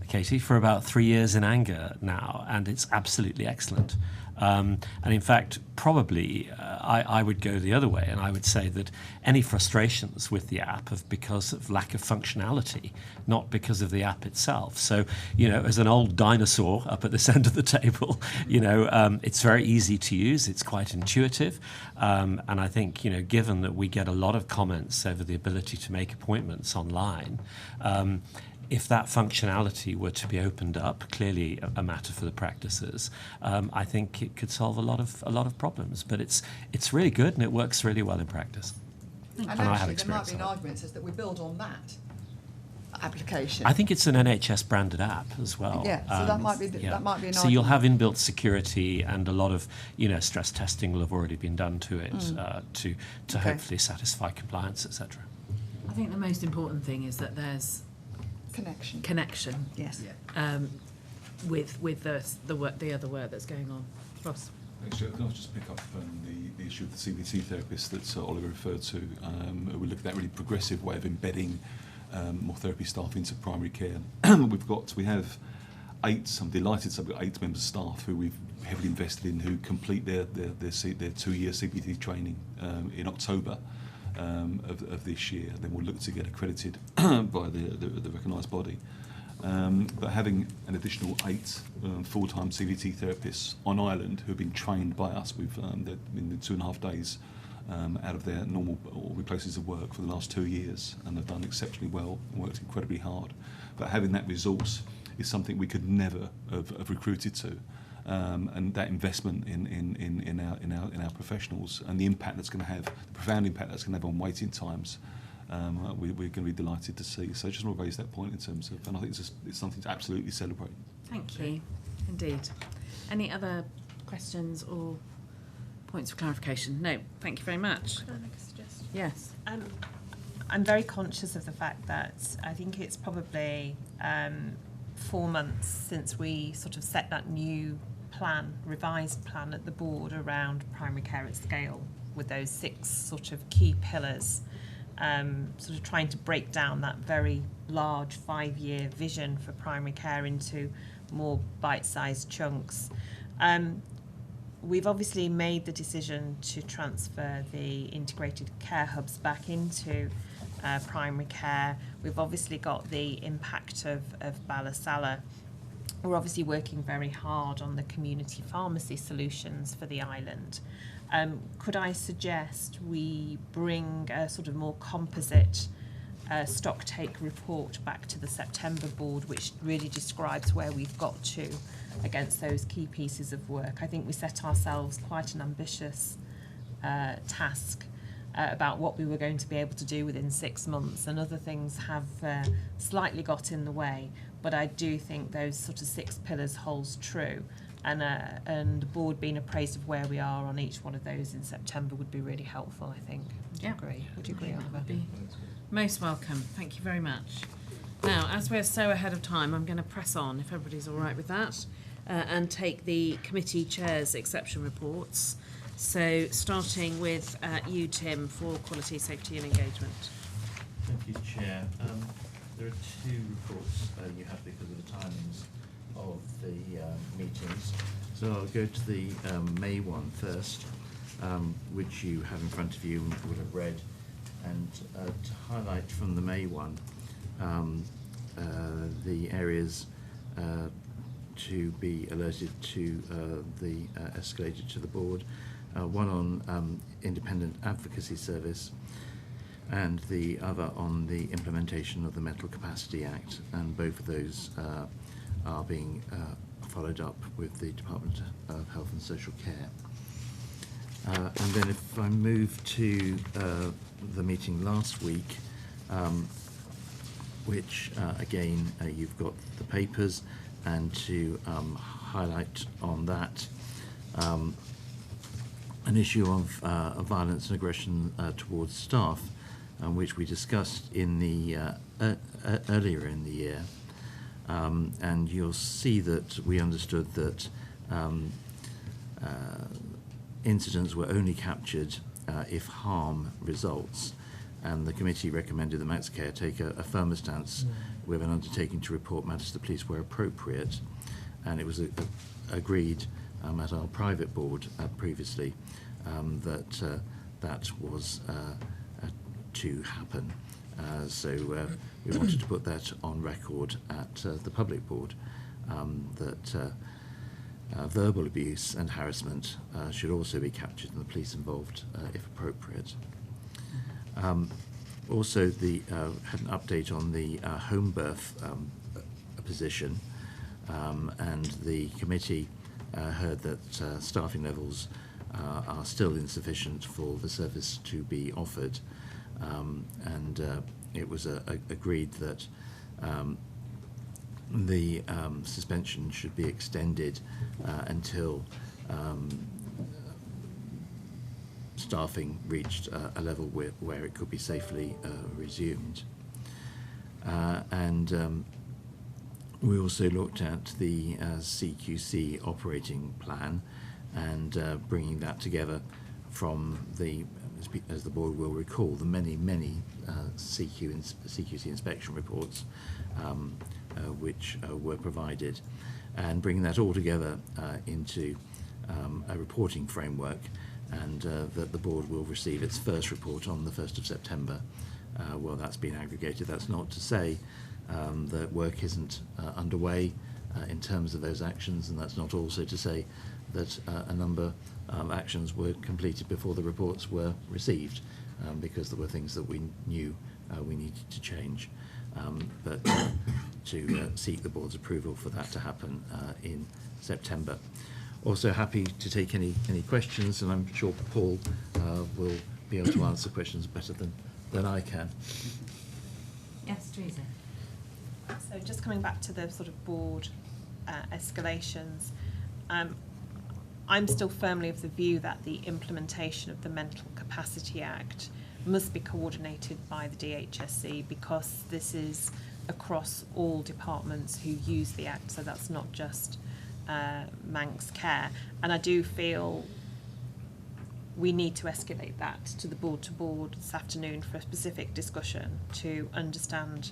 Katie, for about 3 years in anger now, and it's absolutely excellent. And in fact, probably I would go the other way, and I would say that any frustrations with the app are because of lack of functionality, not because of the app itself. So, you know, as an old dinosaur up at this end of the table, you know, it's very easy to use. It's quite intuitive. And I think, you know, given that we get a lot of comments over the ability to make appointments online, if that functionality were to be opened up, clearly a matter for the practices, I think it could solve a lot of problems. But it's really good and it works really well in practice. And I have actually, there might experience be an of it. argument that says that we build on that application. I think it's an NHS branded app as well. Yeah, so that might be that might be an So argument. you'll have inbuilt security, and a lot of, you know, stress testing will have already been done to it to Okay. hopefully satisfy compliance, etc. I think the most important thing is that there's connection. Yes. With the other work that's going on. Ross. Actually, can I just pick up the issue of the CBT therapist that Oliver referred to? We're looking at that really progressive way of embedding more therapy staff into primary care. We have 8. I'm delighted. So we've got 8 members of staff who we've heavily invested in, who complete their 2-year CBT training in October of this year. Then we'll look to get accredited by the recognised body. But having an additional 8 full-time CBT therapists on Ireland who have been trained by us, we've been 2.5 days out of their normal ordinary places of work for the last 2 years, and they've done exceptionally well and worked incredibly hard. But having that resource is something we could never have recruited to. And that investment in our professionals and the impact that's going to have, the profound impact that's going to have on waiting times, we're going to be delighted to see. So I just want to raise that point in terms of, and I think it's something to absolutely celebrate. Thank you. Indeed. Any other questions or points of clarification? No. Thank you very much. Can I make a suggestion? Yes. I'm very conscious of the fact that I think it's probably 4 months since we sort of set that new plan, revised plan at the board around primary care at scale, with those 6 sort of key pillars, sort of trying to break down that very large 5-year vision for primary care into more bite-sized chunks. We've obviously made the decision to transfer the integrated care hubs back into primary care. We've obviously got the impact of Ballasalla. We're obviously working very hard on the community pharmacy solutions for the island. Could I suggest we bring a sort of more composite stock take report back to the September board, which really describes where we've got to against those key pieces of work? I think we set ourselves quite an ambitious task about what we were going to be able to do within 6 months, and other things have slightly got in the way, but I do think those sort of 6 pillars holds true, and the board being appraised of where we are on each one of those in September would be really helpful, I think. Would you agree? Would you agree, Oliver? Be most welcome. Thank you very much. Now, as we're so ahead of time, I'm going to press on, if everybody's all right with that, and take the committee chairs' exception reports. So, starting with you, Tim, for quality, safety and engagement. Thank you, Chair. There are 2 reports you have because of the timings of the meetings. So I'll go to the May one first, which you have in front of you and would have read. And to highlight from the May one, the areas to be alerted to escalated to the board. One on independent advocacy service, and the other on the implementation of the Mental Capacity Act, and both of those are being followed up with the Department of Health and Social Care. And then if I move to the meeting last week, which again you've got the papers, and to highlight on that an issue of violence and aggression towards staff, which we discussed in the earlier in the year. And you'll see that we understood that incidents were only captured if harm results, and the committee recommended that Manx Care take a firmer stance with an undertaking to report matters to the police where appropriate, and it was agreed at our private board previously that that was to happen. So we wanted to put that on record at the public board, that verbal abuse and harassment should also be captured and the police involved if appropriate. Also, had an update on the home birth position, and the committee heard that staffing levels are still insufficient for the service to be offered, and it was agreed that the suspension should be extended until staffing reached a level where it could be safely resumed. And we also looked at the CQC operating plan and bringing that together from the, as the board will recall, the many CQC inspection reports which were provided, and bringing that all together into a reporting framework, and that the board will receive its first report on the 1st of September. Well, that's been aggregated. That's not to say that work isn't underway in terms of those actions, and that's not also to say that a number of actions were completed before the reports were received, because there were things that we knew we needed to change. But to seek the board's approval for that to happen in September. Also happy to take any questions, and I'm sure Paul will be able to answer questions better than I can. Yes, Teresa. So just coming back to the sort of board escalations, I'm still firmly of the view that the implementation of the Mental Capacity Act must be coordinated by the DHSC, because this is across all departments who use the Act, so that's not just Manx Care. And I do feel we need to escalate that to the board this afternoon for a specific discussion to understand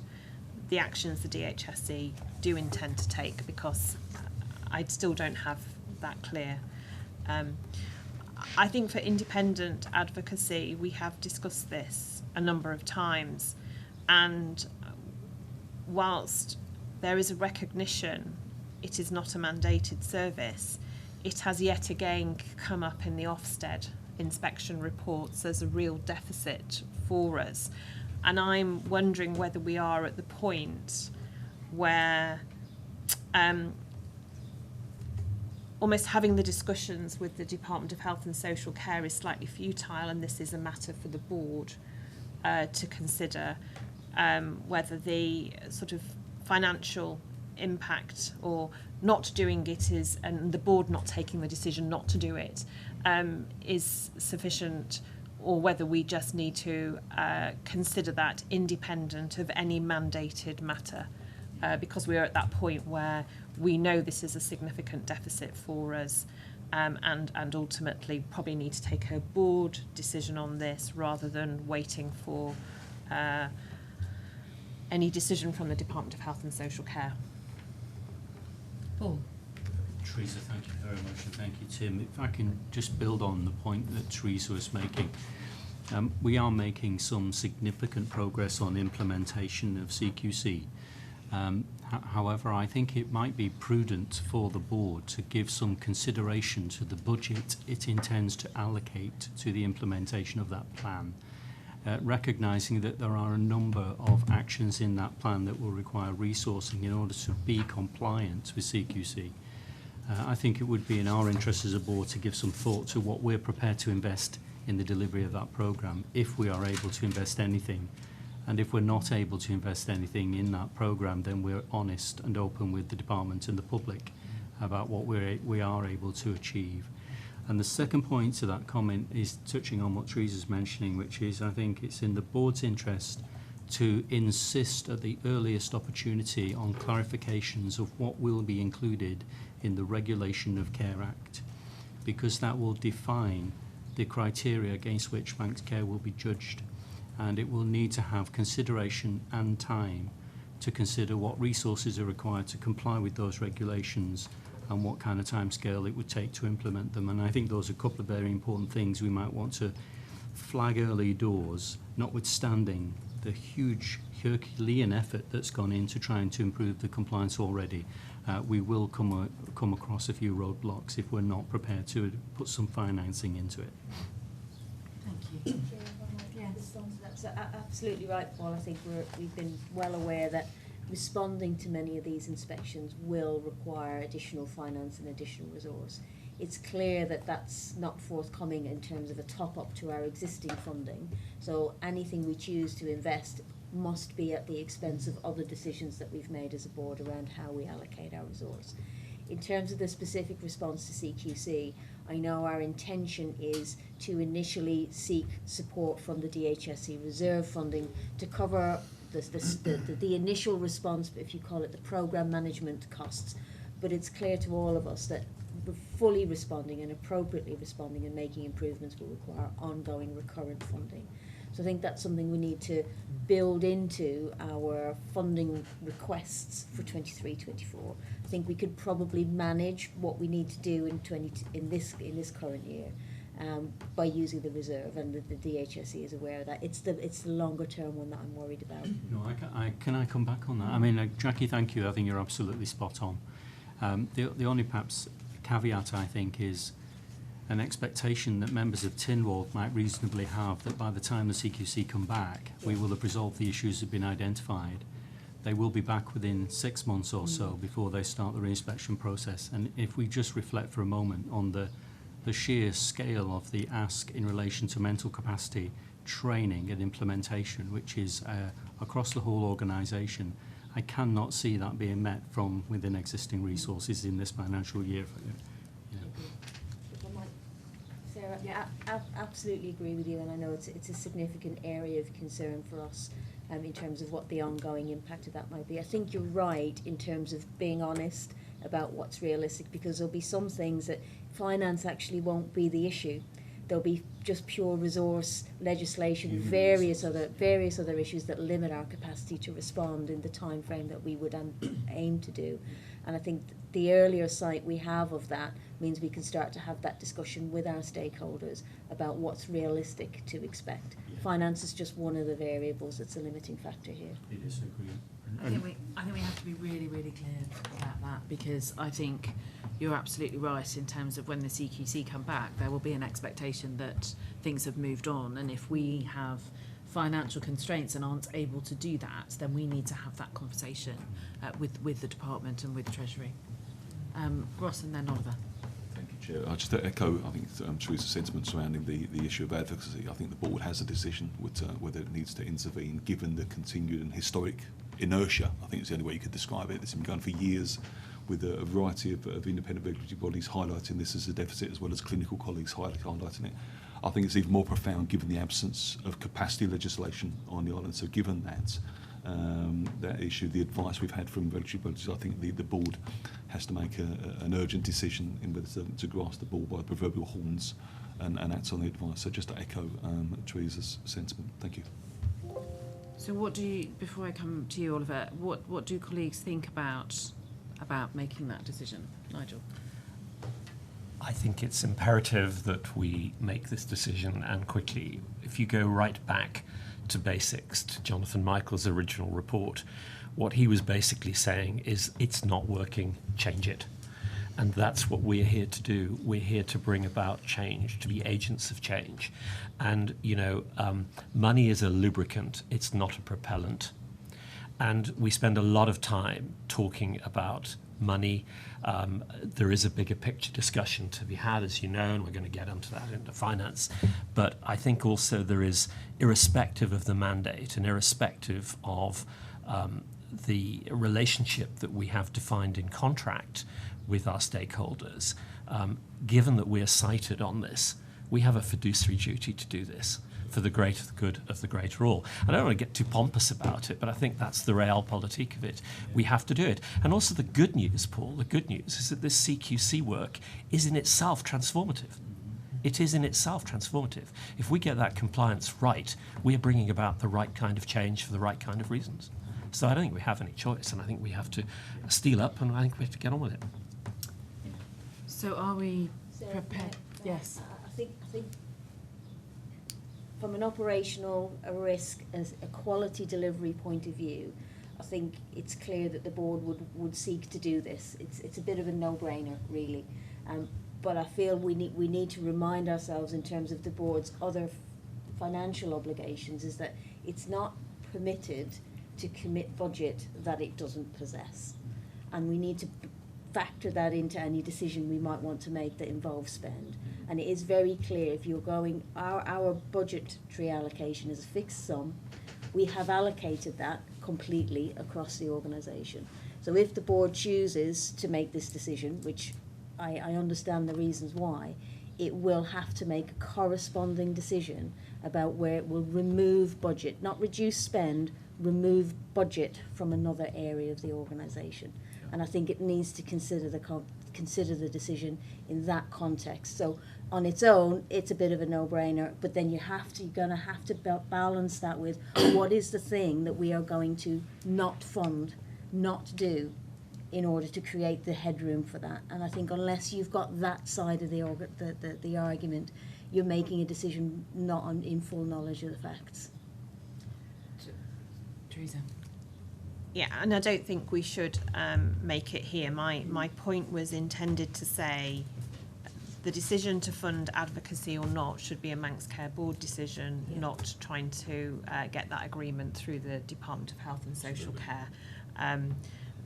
the actions the DHSC do intend to take, because I still don't have that clear. I think for independent advocacy, we have discussed this a number of times, and whilst there is a recognition it is not a mandated service, it has yet again come up in the Ofsted inspection reports as a real deficit for us. And I'm wondering whether we are at the point where almost having the discussions with the Department of Health and Social Care is slightly futile, and this is a matter for the board to consider, whether the sort of financial impact or not doing it is, and the board not taking the decision not to do it, is sufficient, or whether we just need to consider that independent of any mandated matter, because we are at that point where we know this is a significant deficit for us, and ultimately probably need to take a board decision on this rather than waiting for any decision from the Department of Health and Social Care. Paul. Teresa, thank you very much, and thank you, Tim. If I can just build on the point that Teresa was making, we are making some significant progress on implementation of CQC. However, I think it might be prudent for the board to give some consideration to the budget it intends to allocate to the implementation of that plan, recognising that there are a number of actions in that plan that will require resourcing in order to be compliant with CQC. I think it would be in our interest as a board to give some thought to what we're prepared to invest in the delivery of that programme, if we are able to invest anything. And if we're not able to invest anything in that programme, then we're honest and open with the department and the public about what we are able to achieve. And the second point to that comment is touching on what Teresa's mentioning, which is I think it's in the board's interest to insist at the earliest opportunity on clarifications of what will be included in the Regulation of Care Act, because that will define the criteria against which Manx Care will be judged, and it will need to have consideration and time to consider what resources are required to comply with those regulations and what kind of timescale it would take to implement them. And I think those are a couple of very important things we might want to flag early doors, notwithstanding the huge Herculean effort that's gone into trying to improve the compliance already. We will come across a few roadblocks if we're not prepared to put some financing into it. Thank you. So, absolutely right, Paul. I think we've been well aware that responding to many of these inspections will require additional finance and additional resource. It's clear that that's not forthcoming in terms of a top-up to our existing funding. So anything we choose to invest must be at the expense of other decisions that we've made as a board around how we allocate our resource. In terms of the specific response to CQC, I know our intention is to initially seek support from the DHSC reserve funding to cover the initial response, if you call it the programme management costs. But it's clear to all of us that fully responding and appropriately responding and making improvements will require ongoing recurrent funding. So I think that's something we need to build into our funding requests for 23-24. I think we could probably manage what we need to do in this current year by using the reserve, and the DHSE is aware of that. It's the longer term one that I'm worried about. No, can I come back on that? I mean, Jackie, thank you. I think you're absolutely spot on. The only perhaps caveat, I think, is an expectation that members of Tynwald might reasonably have that by the time the CQC come back, we will have resolved the issues that have been identified. They will be back within 6 months or so before they start the re-inspection process. And if we just reflect for a moment on the sheer scale of the ask in relation to mental capacity, training and implementation, which is across the whole organisation, I cannot see that being met from within existing resources in this financial year. Sarah, yeah, I absolutely agree with you, and I know it's a significant area of concern for us in terms of what the ongoing impact of that might be. I think you're right in terms of being honest about what's realistic, because there'll be some things that finance actually won't be the issue. There'll be just pure resource legislation, various other issues that limit our capacity to respond in the time frame that we would aim to do. And I think the earlier sight we have of that means we can start to have that discussion with our stakeholders about what's realistic to expect. Yeah. Finance is just one of the variables that's a limiting factor here. It is agreed. I think we have to be really, really clear about that, because I think you're absolutely right in terms of when the CQC come back, there will be an expectation that things have moved on, and if we have financial constraints and aren't able to do that, then we need to have that conversation with the department and with Treasury. Ross and then Oliver. Thank you, Chair. I just echo, I think, Teresa's sentiment surrounding the issue of advocacy. I think the board has a decision whether it needs to intervene, given the continued and historic inertia. I think it's the only way you could describe it. It's been going for years, with a variety of independent regulatory bodies highlighting this as a deficit, as well as clinical colleagues highlighting it. I think it's even more profound given the absence of capacity legislation on the island. So given that issue, the advice we've had from regulatory bodies, I think the board has to make an urgent decision in whether to grasp the ball by the proverbial horns and act on the advice. So just to echo Teresa's sentiment. Thank you. So what do you, before I come to you, Oliver, what do colleagues think about making that decision? Nigel? I think it's imperative that we make this decision, and quickly. If you go right back to basics, to Jonathan Michael's original report, what he was basically saying is it's not working, change it. And that's what we're here to do. We're here to bring about change, to be agents of change. And, money is a lubricant, it's not a propellant. And we spend a lot of time talking about money. There is a bigger picture discussion to be had, as you know, and we're going to get onto that into finance. But I think also there is, irrespective of the mandate and irrespective of the relationship that we have defined in contract with our stakeholders, given that we are cited on this, we have a fiduciary duty to do this for the greater good of the greater all. I don't want to get too pompous about it, but I think that's the realpolitik of it. We have to do it. And also the good news, Paul, the good news is that this CQC work is in itself transformative. It is in itself transformative. If we get that compliance right, we are bringing about the right kind of change for the right kind of reasons. So I don't think we have any choice, and I think we have to steel up, and I think we have to get on with it. So are we So, prepared? Yes. I think from an operational, a risk, as a quality delivery point of view, I think it's clear that the board would seek to do this. It's a bit of a no-brainer, really. But I feel we need to remind ourselves in terms of the board's other financial obligations is that it's not permitted to commit budget that it doesn't possess. And we need to factor that into any decision we might want to make that involves spend. And it is very clear if you're going, our budgetary allocation is a fixed sum. We have allocated that completely across the organisation. So if the board chooses to make this decision, which I understand the reasons why, it will have to make a corresponding decision about where it will remove budget, not reduce spend, remove budget from another area of the organisation. And I think it needs to consider the decision in that context. So on its own, it's a bit of a no-brainer, but then you're going to have to balance that with what is the thing that we are going to not fund, not do, in order to create the headroom for that. And I think unless you've got that side of the argument, you're making a decision not in full knowledge of the facts. Teresa. Yeah, and I don't think we should make it here. My point was intended to say the decision to fund advocacy or not should be a Manx Care Board decision, not trying to get that agreement through the Department of Health and Social Care.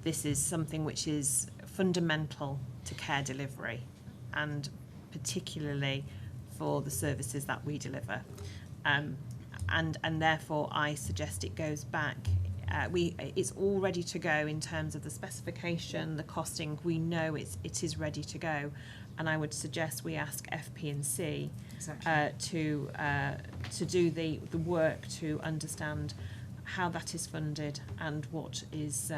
This is something which is fundamental to care delivery, and particularly for the services that we deliver. And therefore, I suggest it goes back. It's all ready to go in terms of the specification, the costing. We know it is ready to go, and I would suggest we ask FP&C to do the work to understand how that is funded and what is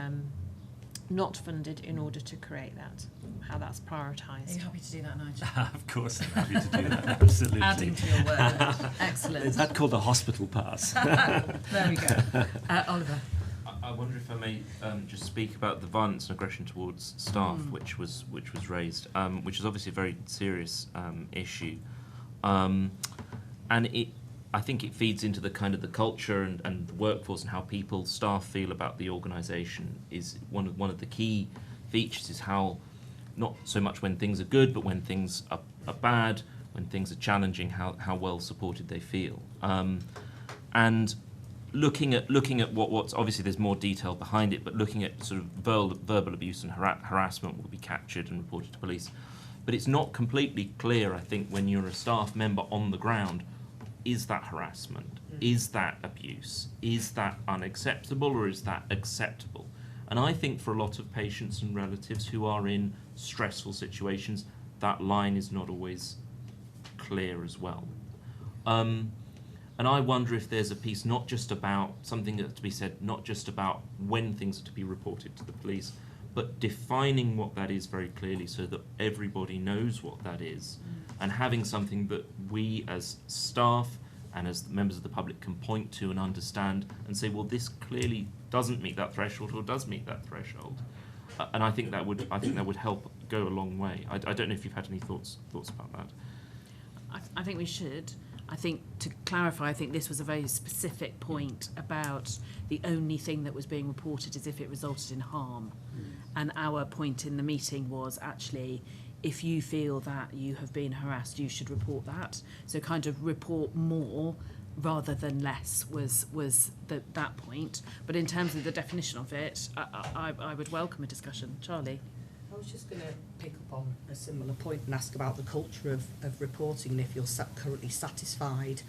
not funded in order to create that, how that's prioritised. Are you happy to do that, Nigel? Of course I'm happy to do that, absolutely. Adding to your word. Excellent. Is that called a hospital pass? There we go. Oliver. I wonder if I may just speak about the violence and aggression towards staff, which was raised, which is obviously a very serious issue, and I think it feeds into the kind of the culture and the workforce and how staff feel about the organisation. Is one of the key features is how, not so much when things are good, but when things are bad, when things are challenging, how well supported they feel. And looking at what's obviously there's more detail behind it, but looking at sort of verbal abuse and harassment will be captured and reported to police. But it's not completely clear, I think, when you're a staff member on the ground, is that harassment? Is that abuse? Is that unacceptable or is that acceptable? And I think for a lot of patients and relatives who are in stressful situations, that line is not always clear as well. And I wonder if there's a piece not just about something that's to be said, not just about when things are to be reported to the police, but defining what that is very clearly so that everybody knows what that is, and having something that we as staff and as members of the public can point to and understand and say, well, this clearly doesn't meet that threshold or does meet that threshold. And I think that would help go a long way. I don't know if you've had any thoughts about that. I think we should. I think to clarify, I think this was a very specific point about the only thing that was being reported is if it resulted in harm. And our point in the meeting was actually, if you feel that you have been harassed, you should report that. So kind of report more rather than less was that point. But in terms of the definition of it, I would welcome a discussion. Charlie? I was just going to pick up on a similar point and ask about the culture of reporting, and if you're currently satisfied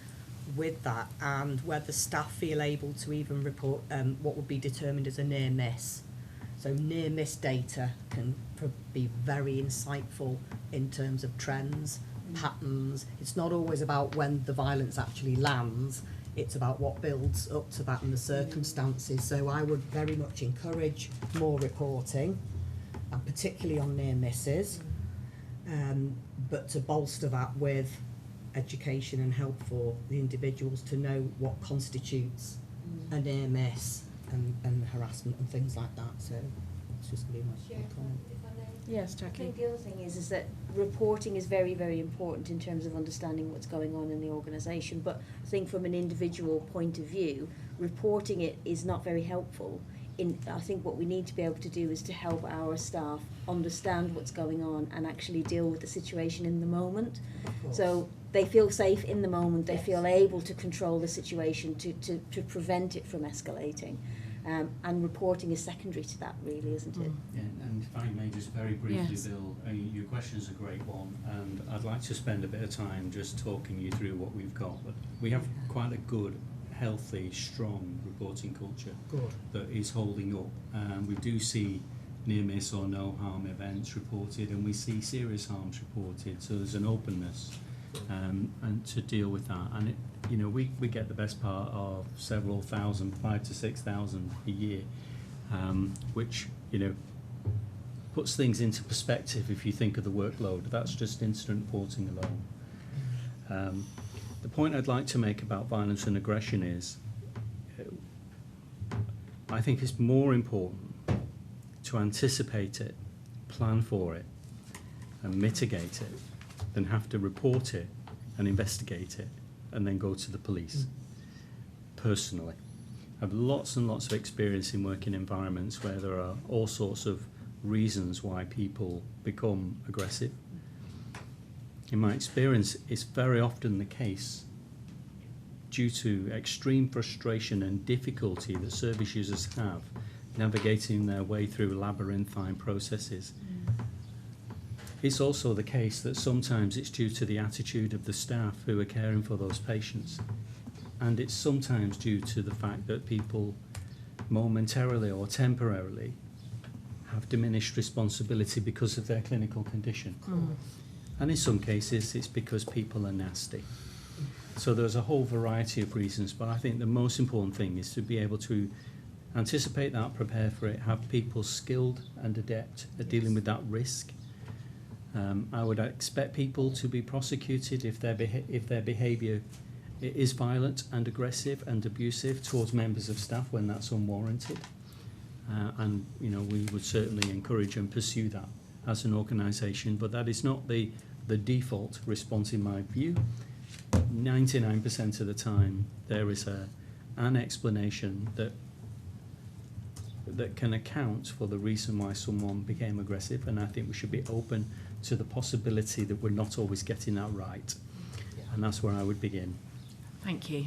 with that, and whether staff feel able to even report what would be determined as a near miss. So near miss data can be very insightful in terms of trends, patterns. It's not always about when the violence actually lands, it's about what builds up to that and the circumstances. So I would very much encourage more reporting, and particularly on near misses, but to bolster that with education and help for the individuals to know what constitutes a near miss and harassment and things like that. So it's just going to be my comment. Yes, I Jackie. think the other thing is that reporting is very, very important in terms of understanding what's going on in the organisation. But I think from an individual point of view, reporting it is not very helpful. I think what we need to be able to do is to help our staff understand what's going on and actually deal with the situation in the moment. So they feel safe in the moment, they feel able to control the situation to prevent it from escalating. And reporting is secondary to that, really, isn't it? Yeah, and if I may just very briefly, Yes. Bill, your question's a great one, and I'd like to spend a bit of time just talking you through what we've got. But we have quite a good, healthy, strong reporting culture that is holding up. We do see near miss or no harm events reported, and we see serious harms reported. So there's an openness and to deal with that. And it, you know, we get the best part of several thousand, 5,000 to 6,000 a year, which, you know, puts things into perspective if you think of the workload. That's just incident reporting alone. The point I'd like to make about violence and aggression is, I think it's more important to anticipate it, plan for it, and mitigate it than have to report it and investigate it and then go to the police. Personally, I have lots and lots of experience in working environments where there are all sorts of reasons why people become aggressive. In my experience, it's very often the case due to extreme frustration and difficulty that service users have navigating their way through labyrinthine processes. It's also the case that sometimes it's due to the attitude of the staff who are caring for those patients. And it's sometimes due to the fact that people momentarily or temporarily have diminished responsibility because of their clinical condition. And in some cases, it's because people are nasty. So there's a whole variety of reasons, but I think the most important thing is to be able to anticipate that, prepare for it, have people skilled and adept at dealing with that risk. I would expect people to be prosecuted if their behaviour is violent and aggressive and abusive towards members of staff when that's unwarranted. And you know, we would certainly encourage and pursue that as an organisation, but that is not the default response in my view. 99% of the time there is an explanation that can account for the reason why someone became aggressive, and I think we should be open to the possibility that we're not always getting that right. And that's where I would begin. Thank you.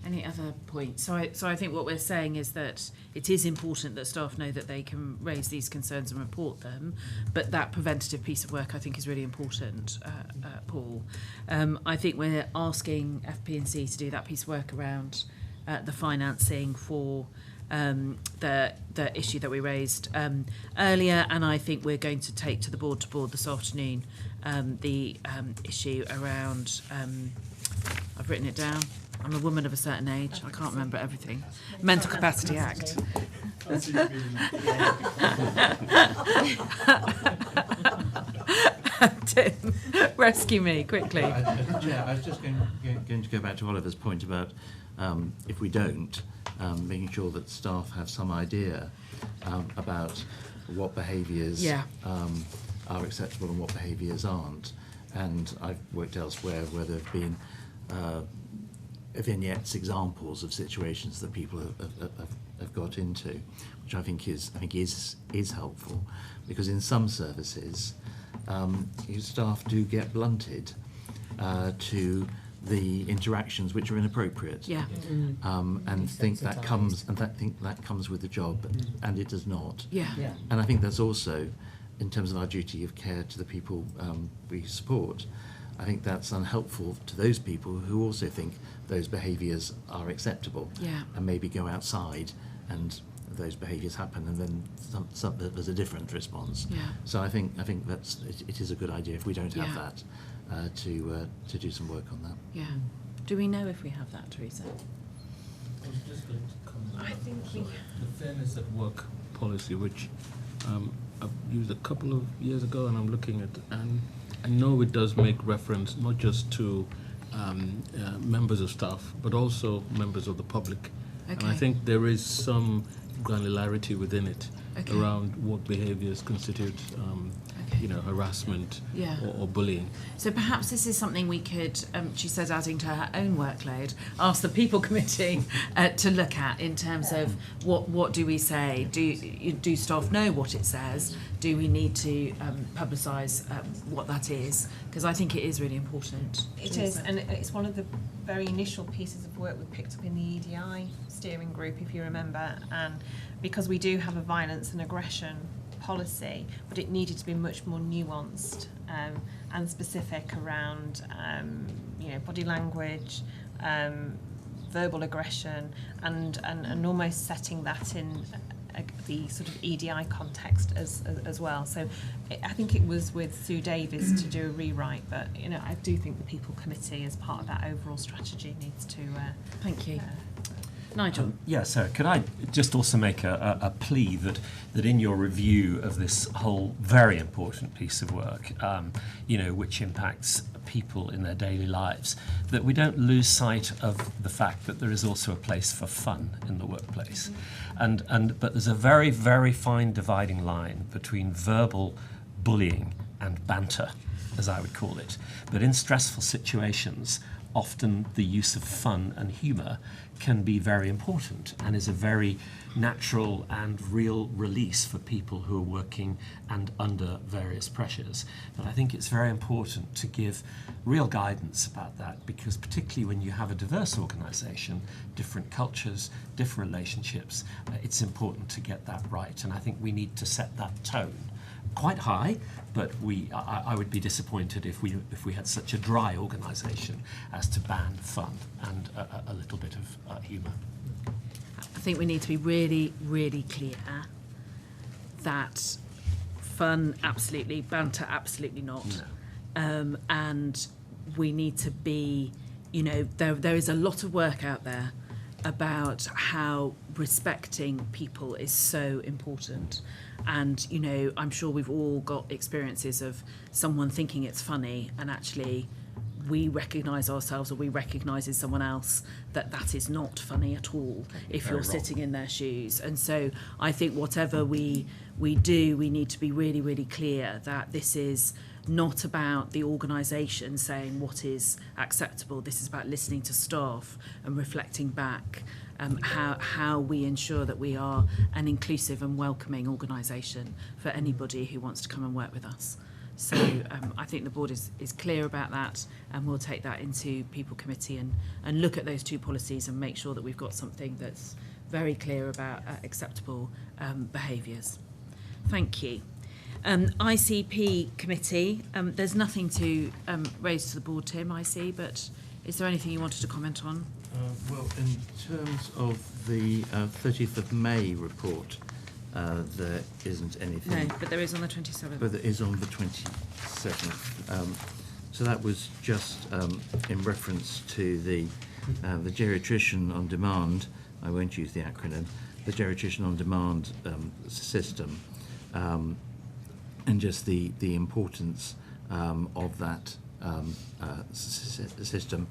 Any other points? So I think what we're saying is that it is important that staff know that they can raise these concerns and report them, but that preventative piece of work I think is really important, Paul. I think we're asking FP&C to do that piece of work around the financing for the issue that we raised earlier, and I think we're going to take to the board this afternoon the issue around, I've written it down, I'm a woman of a certain age, I can't remember everything, Mental Capacity Act. Tim, rescue me quickly. I was just going to go back to Oliver's point about if we don't, making sure that staff have some idea about what behaviours are acceptable and what behaviours aren't. And I've worked elsewhere where there have been vignettes, examples of situations that people have got into, which I think is helpful, because in some services, staff do get blunted to the interactions which are inappropriate. Yeah. And think that comes with the job, and it does not. Yeah. And I think that's also, in terms of our duty of care to the people we support, I think that's unhelpful to those people who also think those behaviours are acceptable, Yeah. and maybe go outside and those behaviours happen, and then there's a different response. Yeah. So I think that's it is a good idea if we don't have Yeah. that to do some work on that. Yeah. Do we know if we have that, Teresa? I was just going to comment. I think the fairness at work policy, which I've used a couple of years ago, and I'm looking at, and I know it does make reference not just to members of staff, but also members of the public. And I Okay. think there is some granularity within it Okay. around what behaviours constitute, harassment Yeah. or bullying. So perhaps this is something we could, she says, adding to her own workload, ask the People Committee to look at in terms of what do we say? Do staff know what it says? Do we need to publicise what that is? Because I think it is really important. It is, and it's one of the very initial pieces of work we picked up in the EDI steering group, if you remember, and because we do have a violence and aggression policy, but it needed to be much more nuanced and specific around body language, verbal aggression, and almost setting that in the sort of EDI context as well. So I think it was with Sue Davies to do a rewrite, but I do think the People Committee, as part of that overall strategy, needs to. Thank you. Nigel. So could I just also make a plea that in your review of this whole very important piece of work, which impacts people in their daily lives, that we don't lose sight of the fact that there is also a place for fun in the workplace. But there's a very, very fine dividing line between verbal bullying and banter, as I would call it. But in stressful situations, often the use of fun and humour can be very important and is a very natural and real release for people who are working and under various pressures. And I think it's very important to give real guidance about that, because particularly when you have a diverse organisation, different cultures, different relationships, it's important to get that right. And I think we need to set that tone quite high, but I would be disappointed if we had such a dry organisation as to ban fun and a little bit of humour. I think we need to be really, really clear that fun, absolutely, banter, absolutely not. No. And we need to be, there is a lot of work out there about how respecting people is so important. And, I'm sure we've all got experiences of someone thinking it's funny and actually we recognise ourselves or we recognise in someone else that is not funny at all if you're sitting in their shoes. And so I think whatever we do, we need to be really, really clear that this is not about the organisation saying what is acceptable. This is about listening to staff and reflecting back how we ensure that we are an inclusive and welcoming organisation for anybody who wants to come and work with us. So I think the board is clear about that, and we'll take that into People Committee and look at those two policies and make sure that we've got something that's very clear about acceptable behaviours. Thank you. ICP Committee, there's nothing to raise to the board, Tim, I see, but is there anything you wanted to comment on? Well, in terms of the 30th of May report, there isn't anything. No, but there is on the 27th. But there is on the 27th. So that was just in reference to the geriatrician on demand. I won't use the acronym. The geriatrician on demand system, and just the importance of that system,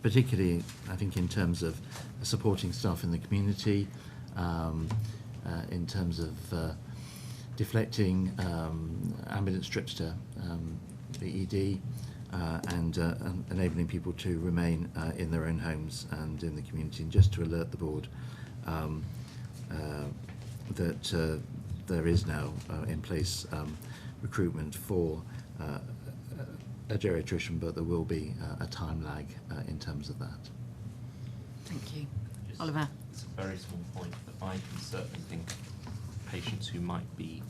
particularly I think in terms of supporting staff in the community, in terms of deflecting ambulance trips to the ED, and enabling people to remain in their own homes and in the community. And just to alert the board that there is now in place recruitment for a geriatrician, but there will be a time lag in terms of that. Thank you. Oliver? It's a very small point, but I can certainly think patients who might be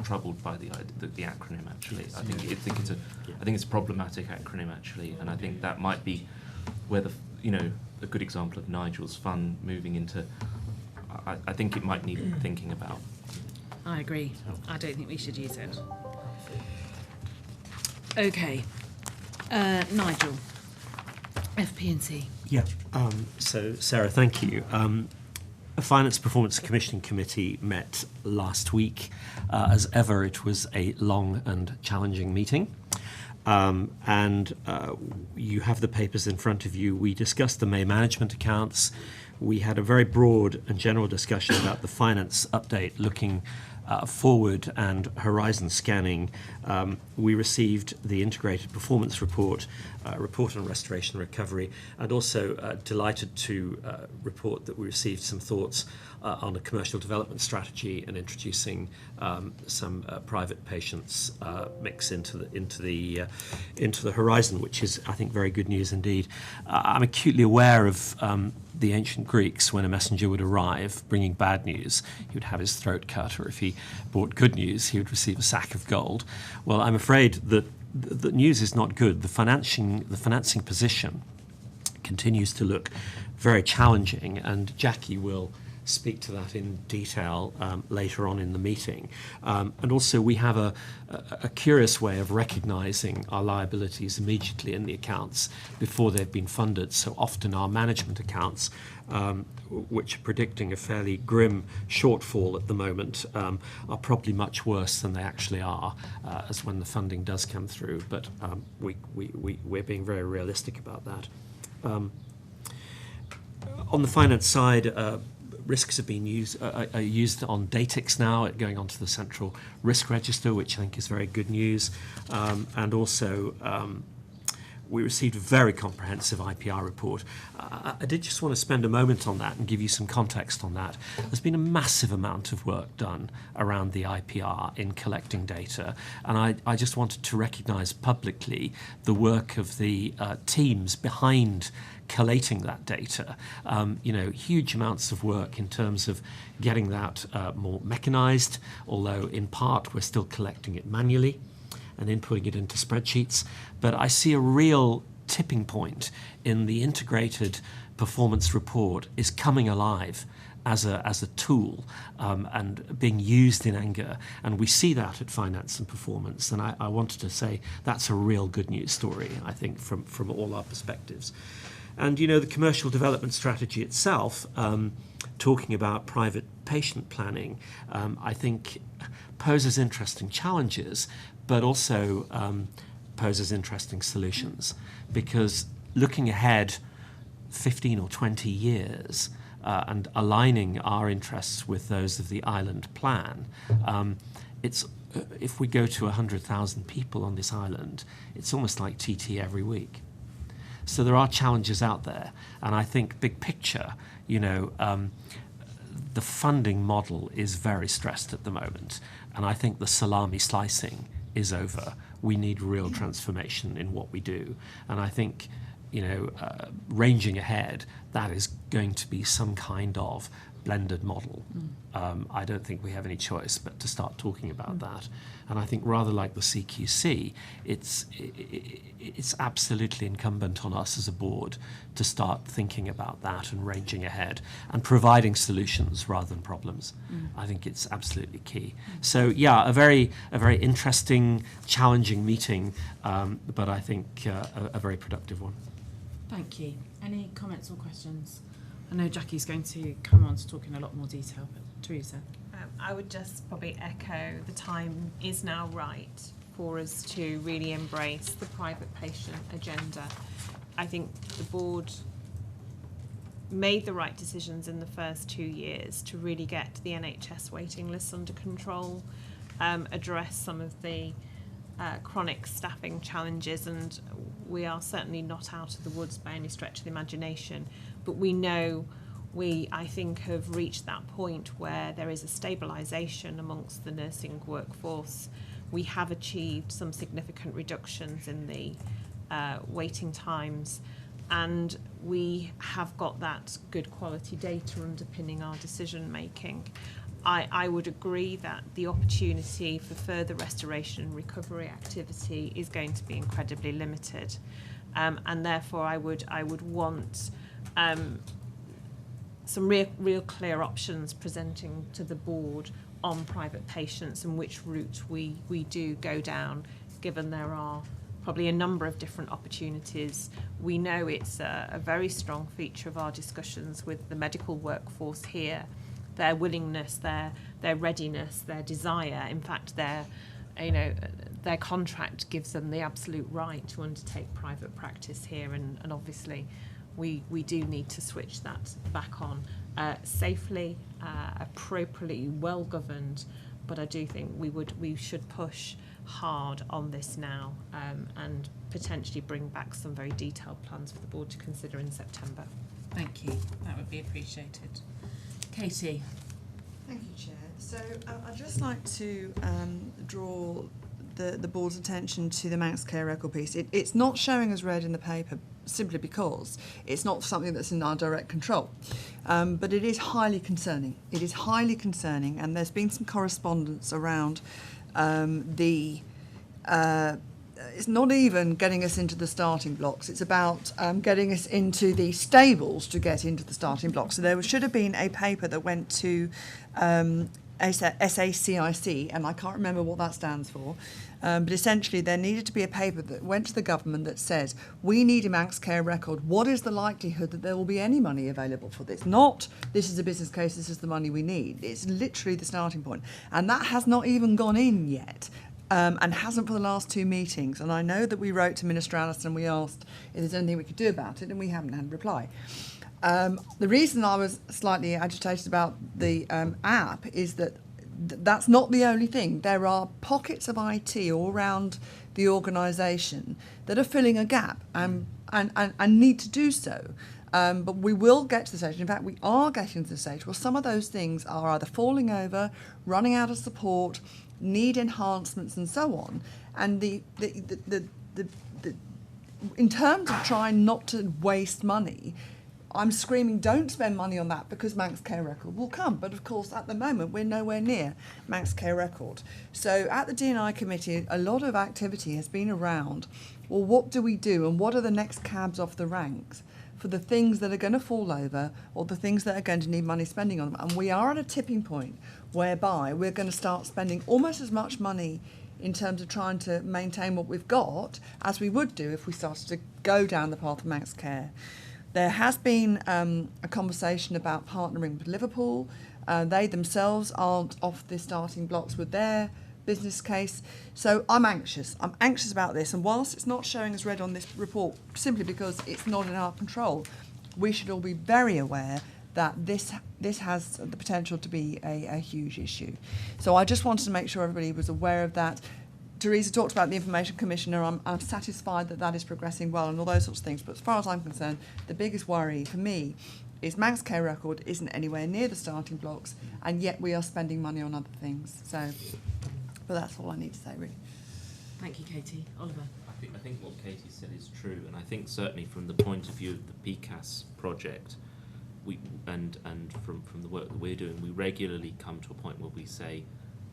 troubled by the acronym. Actually, I think it's a problematic acronym actually, and I think that might be where a good example of Nigel's fund moving into. I think it might need thinking about. I agree. I don't think we should use it. Okay, Nigel, FP&C. Yeah. So, Sarah, thank you. The Finance Performance Commissioning Committee met last week. As ever, it was a long and challenging meeting. And you have the papers in front of you. We discussed the May management accounts. We had a very broad and general discussion about the finance update looking forward and horizon scanning. We received the integrated performance report, report on restoration and recovery, and also delighted to report that we received some thoughts on a commercial development strategy and introducing some private patients mix into the horizon, which is, I think, very good news indeed. I'm acutely aware of the ancient Greeks. When a messenger would arrive bringing bad news, he would have his throat cut, or if he brought good news, he would receive a sack of gold. Well, I'm afraid that the news is not good. The financing position continues to look very challenging, and Jackie will speak to that in detail later on in the meeting. And also we have a curious way of recognising our liabilities immediately in the accounts before they've been funded. So often our management accounts, which are predicting a fairly grim shortfall at the moment, are probably much worse than they actually are as when the funding does come through. But we're being very realistic about that. On the finance side, risks have been used on Datix now, going onto the central risk register, which I think is very good news. And also, we received a very comprehensive IPR report. I did just want to spend a moment on that and give you some context on that. There's been a massive amount of work done around the IPR in collecting data, and I just wanted to recognise publicly the work of the teams behind collating that data. Huge amounts of work in terms of getting that more mechanised, although in part we're still collecting it manually and inputting it into spreadsheets. But I see a real tipping point in the integrated performance report is coming alive as a tool and being used in anger. And we see that at Finance and Performance. And I wanted to say that's a real good news story, I think, from all our perspectives. And, the commercial development strategy itself, talking about private patient planning, I think poses interesting challenges, but also poses interesting solutions. Because looking ahead 15 or 20 years and aligning our interests with those of the island plan, if we go to 100,000 people on this island, it's almost like TT every week. So there are challenges out there, and I think big picture, the funding model is very stressed at the moment, and I think the salami slicing is over. We need real transformation in what we do, and I think, ranging ahead, that is going to be some kind of blended model. I don't think we have any choice but to start talking about that. And I think rather like the CQC, it's absolutely incumbent on us as a board to start thinking about that and ranging ahead and providing solutions rather than problems. I think it's absolutely key. So yeah, a very interesting, challenging meeting, but I think a very productive one. Thank you. Any comments or questions? I know Jackie's going to come on to talk in a lot more detail, but Teresa? I would just probably echo the time is now right for us to really embrace the private patient agenda. I think the board made the right decisions in the first 2 years to really get the NHS waiting lists under control, address some of the chronic staffing challenges, and we are certainly not out of the woods by any stretch of the imagination, but we know I think, have reached that point where there is a stabilisation amongst the nursing workforce, we have achieved some significant reductions in the waiting times, and we have got that good quality data underpinning our decision making. I would agree that the opportunity for further restoration and recovery activity is going to be incredibly limited, and therefore I would want some real clear options presenting to the board on private patients and which route we do go down, given there are probably a number of different opportunities. We know it's a very strong feature of our discussions with the medical workforce here, their willingness, their readiness, their desire. In fact, their contract gives them the absolute right to undertake private practice here, and obviously we do need to switch that back on safely, appropriately, well governed. But I do think we should push hard on this now, and potentially bring back some very detailed plans for the board to consider in September. Thank you. That would be appreciated. Katie. Thank you, Chair. So I'd just like to draw the board's attention to the Manx Care Record piece. It's not showing as read in the paper simply because it's not something that's in our direct control. But it is highly concerning. It is highly concerning, and there's been some correspondence around it's not even getting us into the starting blocks. It's about getting us into the stables to get into the starting blocks. So there should have been a paper that went to SACIC, and I can't remember what that stands for. But essentially, there needed to be a paper that went to the government that says, we need a Manx Care Record. What is the likelihood that there will be any money available for this? Not, this is a business case, this is the money we need. It's literally the starting point. And that has not even gone in yet. And hasn't for the last 2 meetings. And I know that we wrote to Minister Allison and we asked if there's anything we could do about it, and we haven't had a reply. The reason I was slightly agitated about the app is that that's not the only thing. There are pockets of IT all around the organisation that are filling a gap and need to do so. But we will get to the stage, in fact we are getting to the stage where some of those things are either falling over, running out of support, need enhancements and so on. And the in terms of trying not to waste money, I'm screaming, don't spend money on that because Manx Care Record will come. But of course, at the moment, we're nowhere near Manx Care Record. So at the D&I committee, a lot of activity has been around, well, what do we do and what are the next cabs off the ranks for the things that are going to fall over or the things that are going to need money spending on them? And we are at a tipping point whereby we're going to start spending almost as much money in terms of trying to maintain what we've got as we would do if we started to go down the path of Manx Care. There has been a conversation about partnering with Liverpool. They themselves aren't off the starting blocks with their business case. So I'm anxious. I'm anxious about this. And whilst it's not showing as red on this report, simply because it's not in our control, we should all be very aware that this has the potential to be a huge issue. So I just wanted to make sure everybody was aware of that. Teresa talked about the Information Commissioner. I'm satisfied that that is progressing well and all those sorts of things. But as far as I'm concerned, the biggest worry for me is Manx Care Record isn't anywhere near the starting blocks, and yet we are spending money on other things. So, but that's all I need to say, really. Thank you, Katie. Oliver. I think what Katie said is true, and I think certainly from the point of view of the PCAS project, we and from the work that we're doing, we regularly come to a point where we say,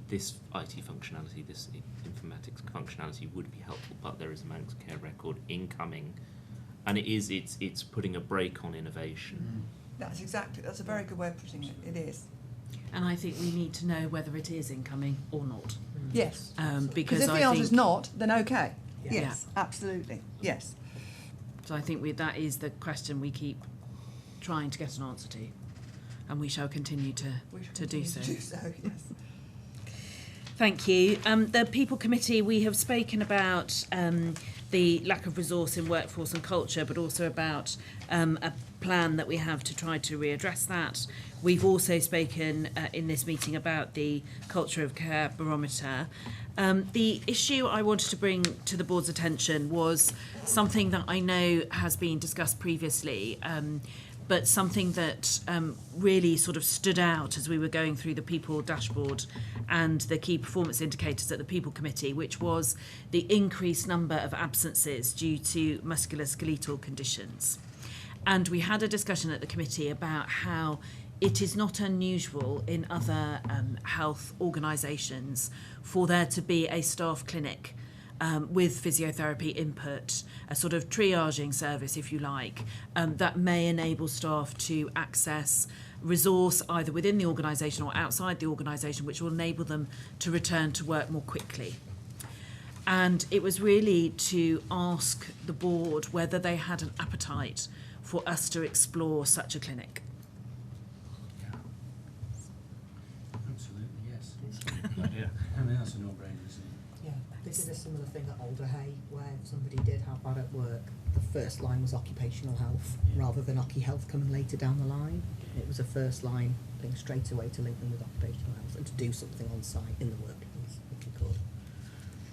this IT functionality, this informatics functionality would be helpful, but there is a Manx Care Record incoming, and it's putting a brake on innovation. That's a very good way of putting it. It is. And I think we need to know whether it is incoming or not. Yes. Because if the answer is not, then okay. Yeah. Yes, absolutely. Yes. So I think that is the question we keep trying to get an answer to, and we shall continue to do so. Yes. Thank you. The People Committee, we have spoken about the lack of resource in workforce and culture, but also about a plan that we have to try to readdress that. We've also spoken in this meeting about the Culture of Care Barometer. The issue I wanted to bring to the board's attention was something that I know has been discussed previously, but something that really sort of stood out as we were going through the people dashboard and the key performance indicators at the people committee, which was the increased number of absences due to musculoskeletal conditions. And we had a discussion at the committee about how it is not unusual in other health organisations for there to be a staff clinic with physiotherapy input, a sort of triaging service, if you like, that may enable staff to access resource either within the organisation or outside the organisation, which will enable them to return to work more quickly. And it was really to ask the board whether they had an appetite for us to explore such a clinic. Absolutely, yes. Yeah. I mean, that's a no-brainer, isn't it? Yeah, they did a similar thing at Alderhay, where if somebody did have bad at work, the first line was occupational health, rather than occupational health coming later down the line. It was a first line thing straight away to link them with occupational health and to do something on site in the workplace, if you could.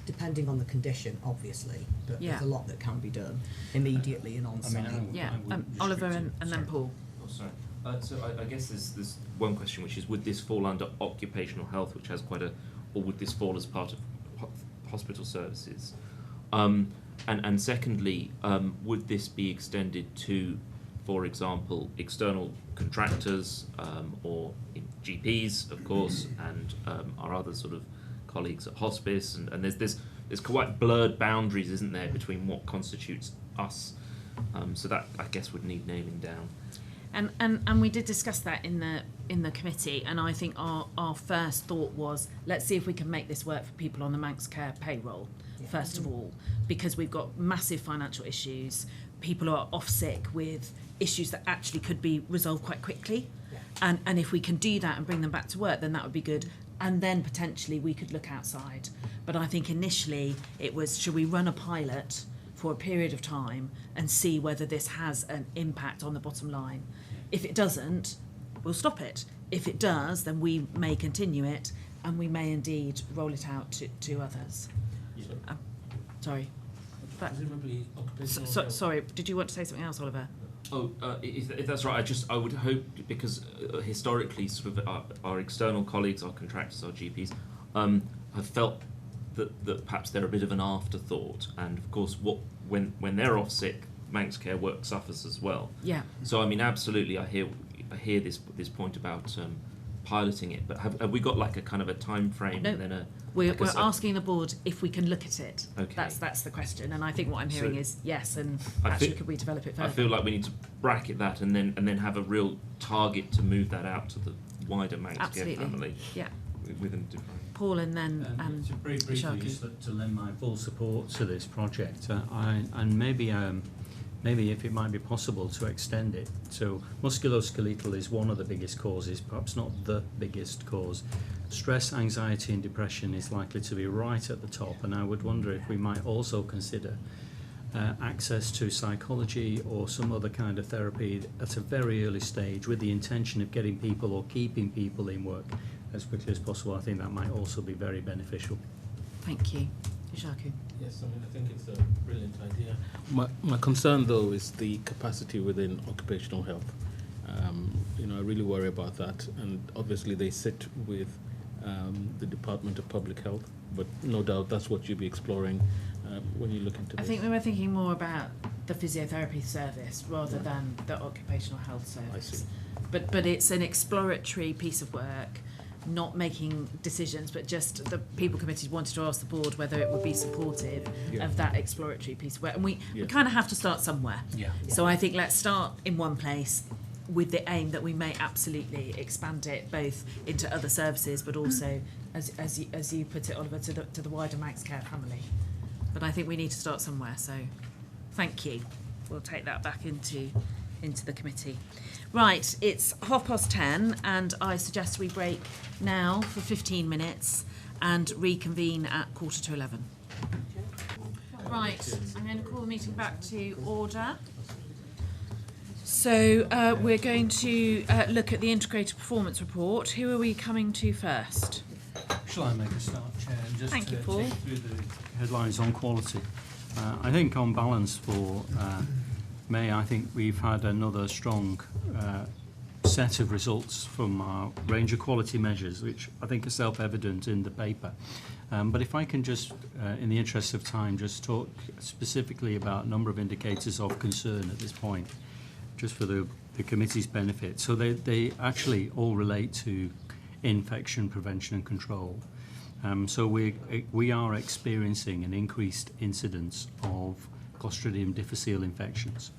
Depending on the condition, obviously, but Yeah. there's a lot that can be done immediately and on site. Yeah, Oliver and then Paul. Oh, sorry. So I guess there's one question, which is, would this fall under occupational health, which has quite a, or would this fall as part of hospital services? And secondly, would this be extended to, for example, external contractors or GPs, of course, and our other sort of colleagues at hospice? And there's quite blurred boundaries, isn't there, between what constitutes us? So that, I guess, would need nailing down. And we did discuss that in the committee, and I think our first thought was, let's see if we can make this work for people on the Manx Care payroll, first of all, because we've got massive financial issues. People are off sick with issues that actually could be resolved quite quickly. And if we can do that and bring them back to work, then that would be good. And then potentially we could look outside. But I think initially it was, should we run a pilot for a period of time and see whether this has an impact on the bottom line? If it doesn't, we'll stop it. If it does, then we may continue it, and we may indeed roll it out to others. Yeah. Sorry. Presumably occupational health. Sorry, did you want to say something else, Oliver? Oh, if that's right, I would hope, because historically, sort of our external colleagues, our contractors, our GPs, have felt that perhaps they're a bit of an afterthought, and of course, when they're off sick, Manx Care work suffers as well. Yeah. So I mean, absolutely, I hear this point about piloting it, but have we got like a kind of a time frame? No, and then we're asking the board if we can look at it. Okay. That's the question, and I think what I'm hearing So is yes, and I actually feel- could we develop it further? I feel like we need to bracket that and then have a real target to move that out to the wider Manx Care Absolutely. family. Yeah. Within different. Paul and then So very briefly, Shaku. just to lend my full support to this project, and maybe if it might be possible to extend it. So musculoskeletal is one of the biggest causes, perhaps not the biggest cause. Stress, anxiety and depression is likely to be right at the top, and I would wonder if we might also consider access to psychology or some other kind of therapy at a very early stage with the intention of getting people or keeping people in work as quickly as possible. I think that might also be very beneficial. Thank you. Shaku. Yes, I mean, I think it's a brilliant idea. My concern, though, is the capacity within occupational health. I really worry about that. And obviously, they sit with the Department of Public Health, but no doubt that's what you'll be exploring when you look into this. I think we were thinking more about the physiotherapy service rather than the occupational health service. I see. But it's an exploratory piece of work, not making decisions, but just the people committee wanted to ask the board whether it would be supportive of that exploratory piece of work. And we kind of have to start somewhere. Yeah. So I think let's start in one place with the aim that we may absolutely expand it both into other services, but also, as you put it, Oliver, to the wider Manx Care family. But I think we need to start somewhere. So thank you. We'll take that back into the committee. Right, it's 10:30, and I suggest we break now for 15 minutes and reconvene at 11:15. Right, I'm going to call the meeting back to order. So we're going to look at the integrated performance report. Who are we coming to first? Shall I make a start, Chair, and just Thank you, Paul. take through the headlines on quality? I think on balance for May, I think we've had another strong set of results from our range of quality measures, which I think are self-evident in the paper. But if I can just, in the interest of time, just talk specifically about a number of indicators of concern at this point, just for the committee's benefit. So they actually all relate to infection prevention and control. So we are experiencing an increased incidence of Clostridium difficile infections,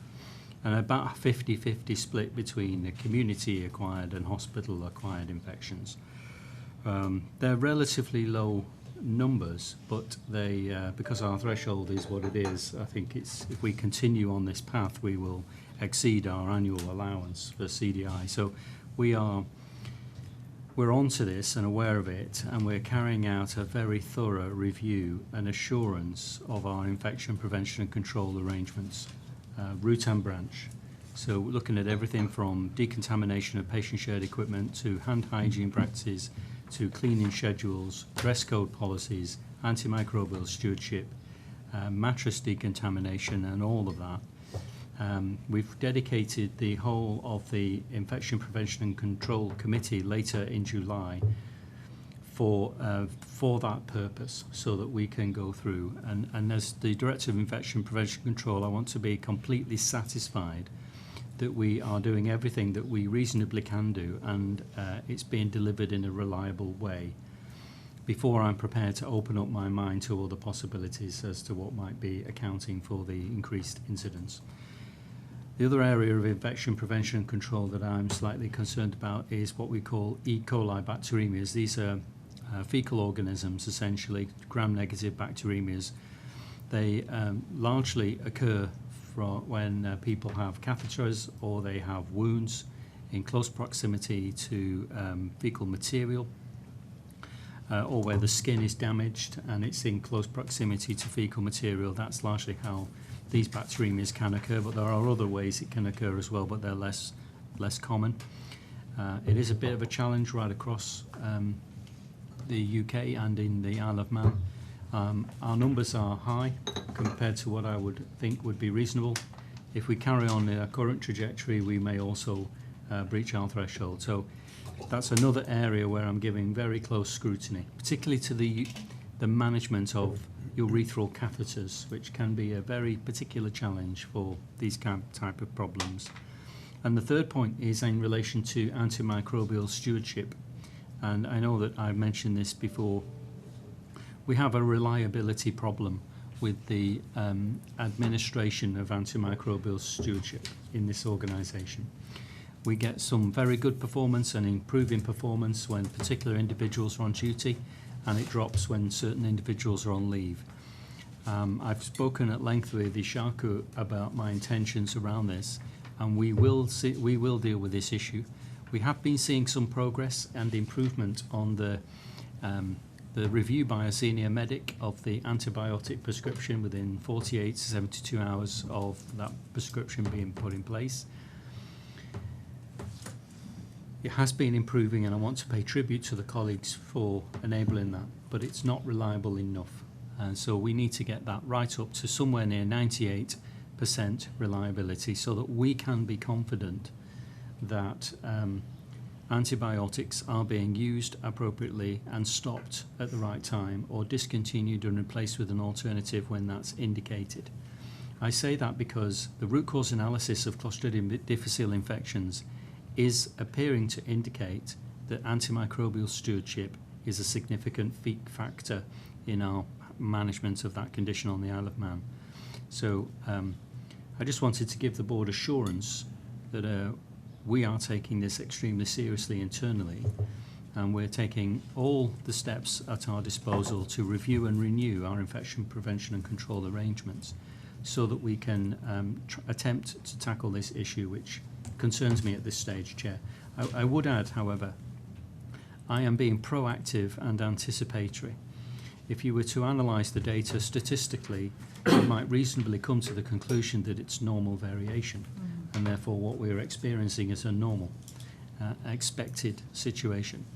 and about a 50-50 split between the community-acquired and hospital-acquired infections. They're relatively low numbers, but they, because our threshold is what it is, I think if we continue on this path, we will exceed our annual allowance for CDI. So we're onto this and aware of it, and we're carrying out a very thorough review and assurance of our infection prevention and control arrangements, root and branch. So we're looking at everything from decontamination of patient-shared equipment to hand hygiene practices to cleaning schedules, dress code policies, antimicrobial stewardship, mattress decontamination, and all of that. We've dedicated the whole of the Infection Prevention and Control Committee later in July for that purpose, so that we can go through. And as the Director of Infection Prevention and Control, I want to be completely satisfied that we are doing everything that we reasonably can do, and it's being delivered in a reliable way, before I'm prepared to open up my mind to all the possibilities as to what might be accounting for the increased incidence. The other area of infection prevention and control that I'm slightly concerned about is what we call E. coli bacteremias. These are fecal organisms, essentially, gram-negative bacteremias. They largely occur when people have catheters or they have wounds in close proximity to fecal material, or where the skin is damaged and it's in close proximity to fecal material. That's largely how these bacteremias can occur, but there are other ways it can occur as well, but they're less common. It is a bit of a challenge right across the UK and in the Isle of Man. Our numbers are high compared to what I would think would be reasonable. If we carry on in our current trajectory, we may also breach our threshold. So that's another area where I'm giving very close scrutiny, particularly to the management of urethral catheters, which can be a very particular challenge for these type of problems. And the third point is in relation to antimicrobial stewardship. And I know that I've mentioned this before. We have a reliability problem with the administration of antimicrobial stewardship in this organisation. We get some very good performance and improving performance when particular individuals are on duty, and it drops when certain individuals are on leave. I've spoken at length with Ishaku about my intentions around this, and we will deal with this issue. We have been seeing some progress and improvement on the review by a senior medic of the antibiotic prescription within 48 to 72 hours of that prescription being put in place. It has been improving, and I want to pay tribute to the colleagues for enabling that, but it's not reliable enough. And so we need to get that right up to somewhere near 98% reliability, so that we can be confident that antibiotics are being used appropriately and stopped at the right time, or discontinued and replaced with an alternative when that's indicated. I say that because the root cause analysis of Clostridium difficile infections is appearing to indicate that antimicrobial stewardship is a significant factor in our management of that condition on the Isle of Man. So I just wanted to give the board assurance that we are taking this extremely seriously internally, and we're taking all the steps at our disposal to review and renew our infection prevention and control arrangements, so that we can attempt to tackle this issue, which concerns me at this stage, Chair. I would add, however, I am being proactive and anticipatory. If you were to analyse the data statistically, you might reasonably come to the conclusion that it's normal variation, and therefore what we're experiencing is a normal, expected situation.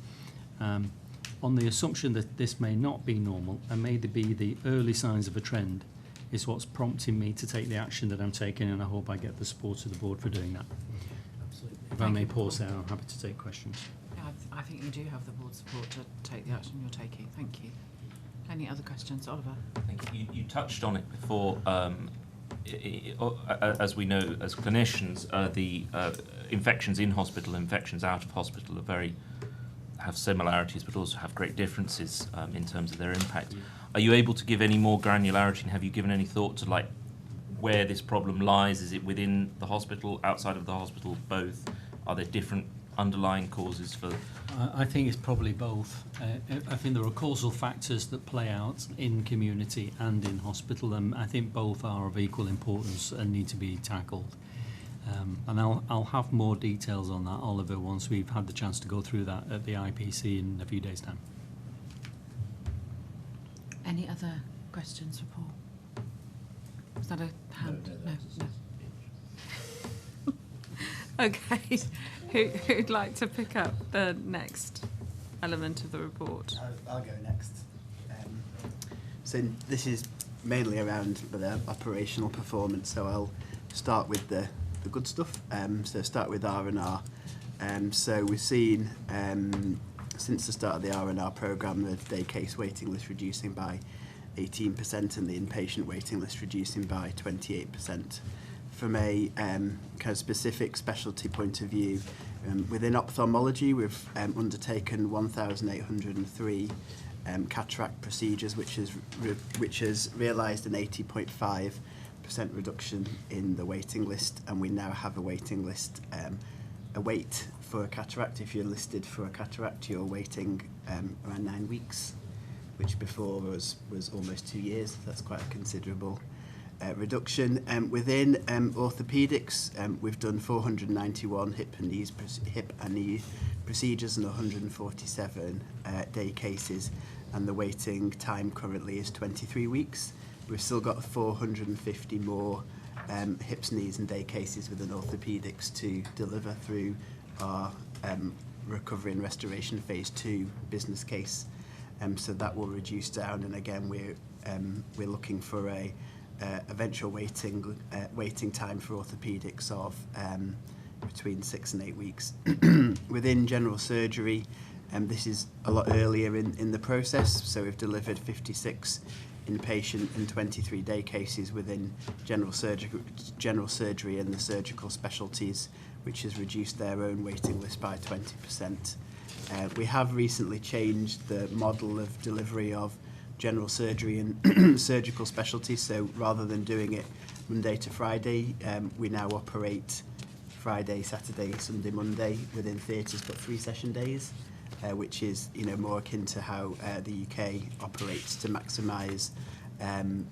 On the assumption that this may not be normal and may be the early signs of a trend, is what's prompting me to take the action that I'm taking, and I hope I get the support of the board for doing that. Absolutely. If I may pause there, I'm happy to take questions. Yeah, I think you do have the board's support to take the action you're taking. Thank you. Any other questions, Oliver? Thank you. You touched on it before. As we know, as clinicians, the infections in hospital, infections out of hospital have similarities, but also have great differences in terms of their impact. Are you able to give any more granularity, and have you given any thought to like where this problem lies? Is it within the hospital, outside of the hospital, both? Are there different underlying causes for? I think it's probably both. I think there are causal factors that play out in community and in hospital, and I think both are of equal importance and need to be tackled. And I'll have more details on that, Oliver, once we've had the chance to go through that at the IPC in a few days' time. Any other questions for Paul? Is that a hand? No. Okay. Who'd like to pick up the next element of the report? I'll go next. So this is mainly around the operational performance, so I'll start with the good stuff. So start with R&R. So we've seen, since the start of the R&R programme, the day case waiting list reducing by 18% and the inpatient waiting list reducing by 28%. From a kind of specific specialty point of view, within ophthalmology, we've undertaken 1,803 cataract procedures, which has realised an 80.5% reduction in the waiting list, and we now have a waiting list, a wait for a cataract. If you're listed for a cataract, you're waiting around 9 weeks, which before was almost 2 years. That's quite a considerable reduction. Within orthopaedics, we've done 491 hip and knee procedures and 147 day cases, and the waiting time currently is 23 weeks. We've still got 450 more hips, knees and day cases within orthopaedics to deliver through our recovery and restoration phase 2 business case. So that will reduce down, and again we're looking for a eventual waiting time for orthopaedics of between 6 and 8 weeks. Within general surgery, this is a lot earlier in the process, so we've delivered 56 inpatient and 23 day cases within general surgery and the surgical specialties, which has reduced their own waiting list by 20%. We have recently changed the model of delivery of general surgery and surgical specialties, so rather than doing it Monday to Friday, we now operate Friday, Saturday, Sunday, Monday within theatres, but 3 session days, which is more akin to how the UK operates to maximise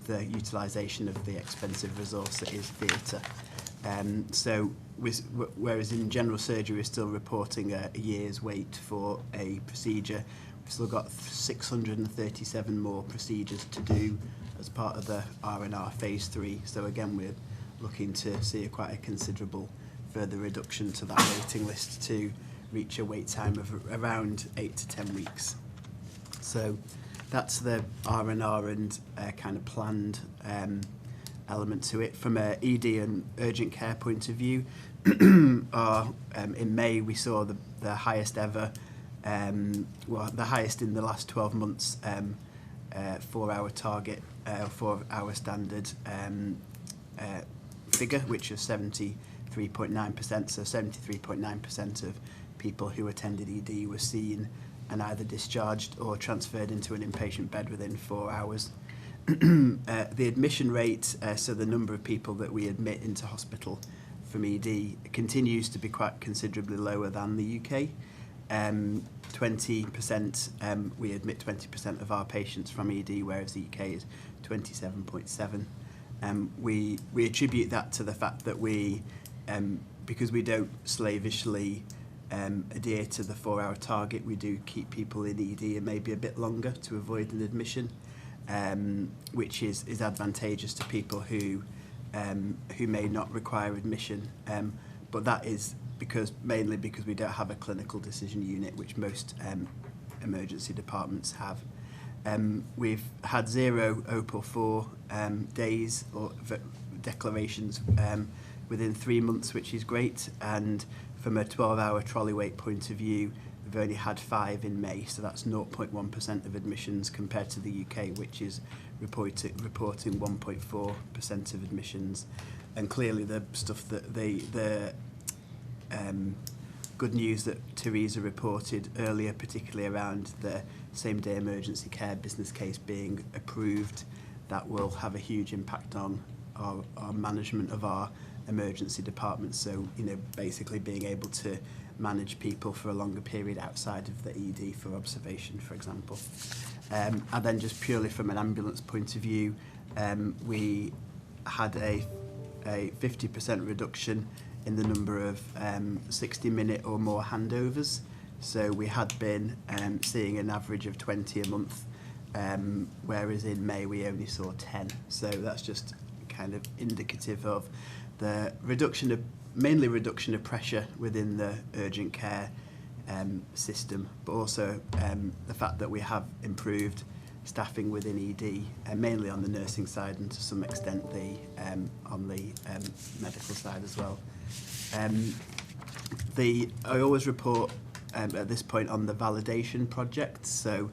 the utilisation of the expensive resource that is theatre. So whereas in general surgery we're still reporting a year's wait for a procedure, we've still got 637 more procedures to do as part of the R&R phase 3. So again, we're looking to see quite a considerable further reduction to that waiting list to reach a wait time of around 8 to 10 weeks. So that's the R&R and kind of planned element to it. From a ED and urgent care point of view, in May we saw the highest ever, the highest in the last 12 months 4-hour target, 4-hour standard figure, which is 73.9%. So 73.9% of people who attended ED were seen and either discharged or transferred into an inpatient bed within 4 hours. The admission rate, so the number of people that we admit into hospital from ED, continues to be quite considerably lower than the UK. 20%, we admit 20% of our patients from ED, whereas the UK is 27.7%. We attribute that to the fact that we, because we don't slavishly adhere to the 4-hour target, we do keep people in ED and maybe a bit longer to avoid an admission, which is advantageous to people who may not require admission. But that is mainly because we don't have a clinical decision unit, which most emergency departments have. We've had 0 OPAL 4 days or declarations within 3 months, which is great. And from a 12-hour trolley wait point of view, we've only had 5 in May, so that's 0.1% of admissions compared to the UK, which is reporting 1.4% of admissions. And clearly the stuff that the good news that Theresa reported earlier, particularly around the same-day emergency care business case being approved, that will have a huge impact on our management of our emergency department. So, you know, basically being able to manage people for a longer period outside of the ED for observation, for example. And then just purely from an ambulance point of view, we had a 50% reduction in the number of 60-minute or more handovers. So we had been seeing an average of 20 a month, whereas in May we only saw 10. So that's just kind of indicative of the mainly reduction of pressure within the urgent care system, but also the fact that we have improved staffing within ED, mainly on the nursing side and to some extent on the medical side as well. I always report at this point on the validation project, so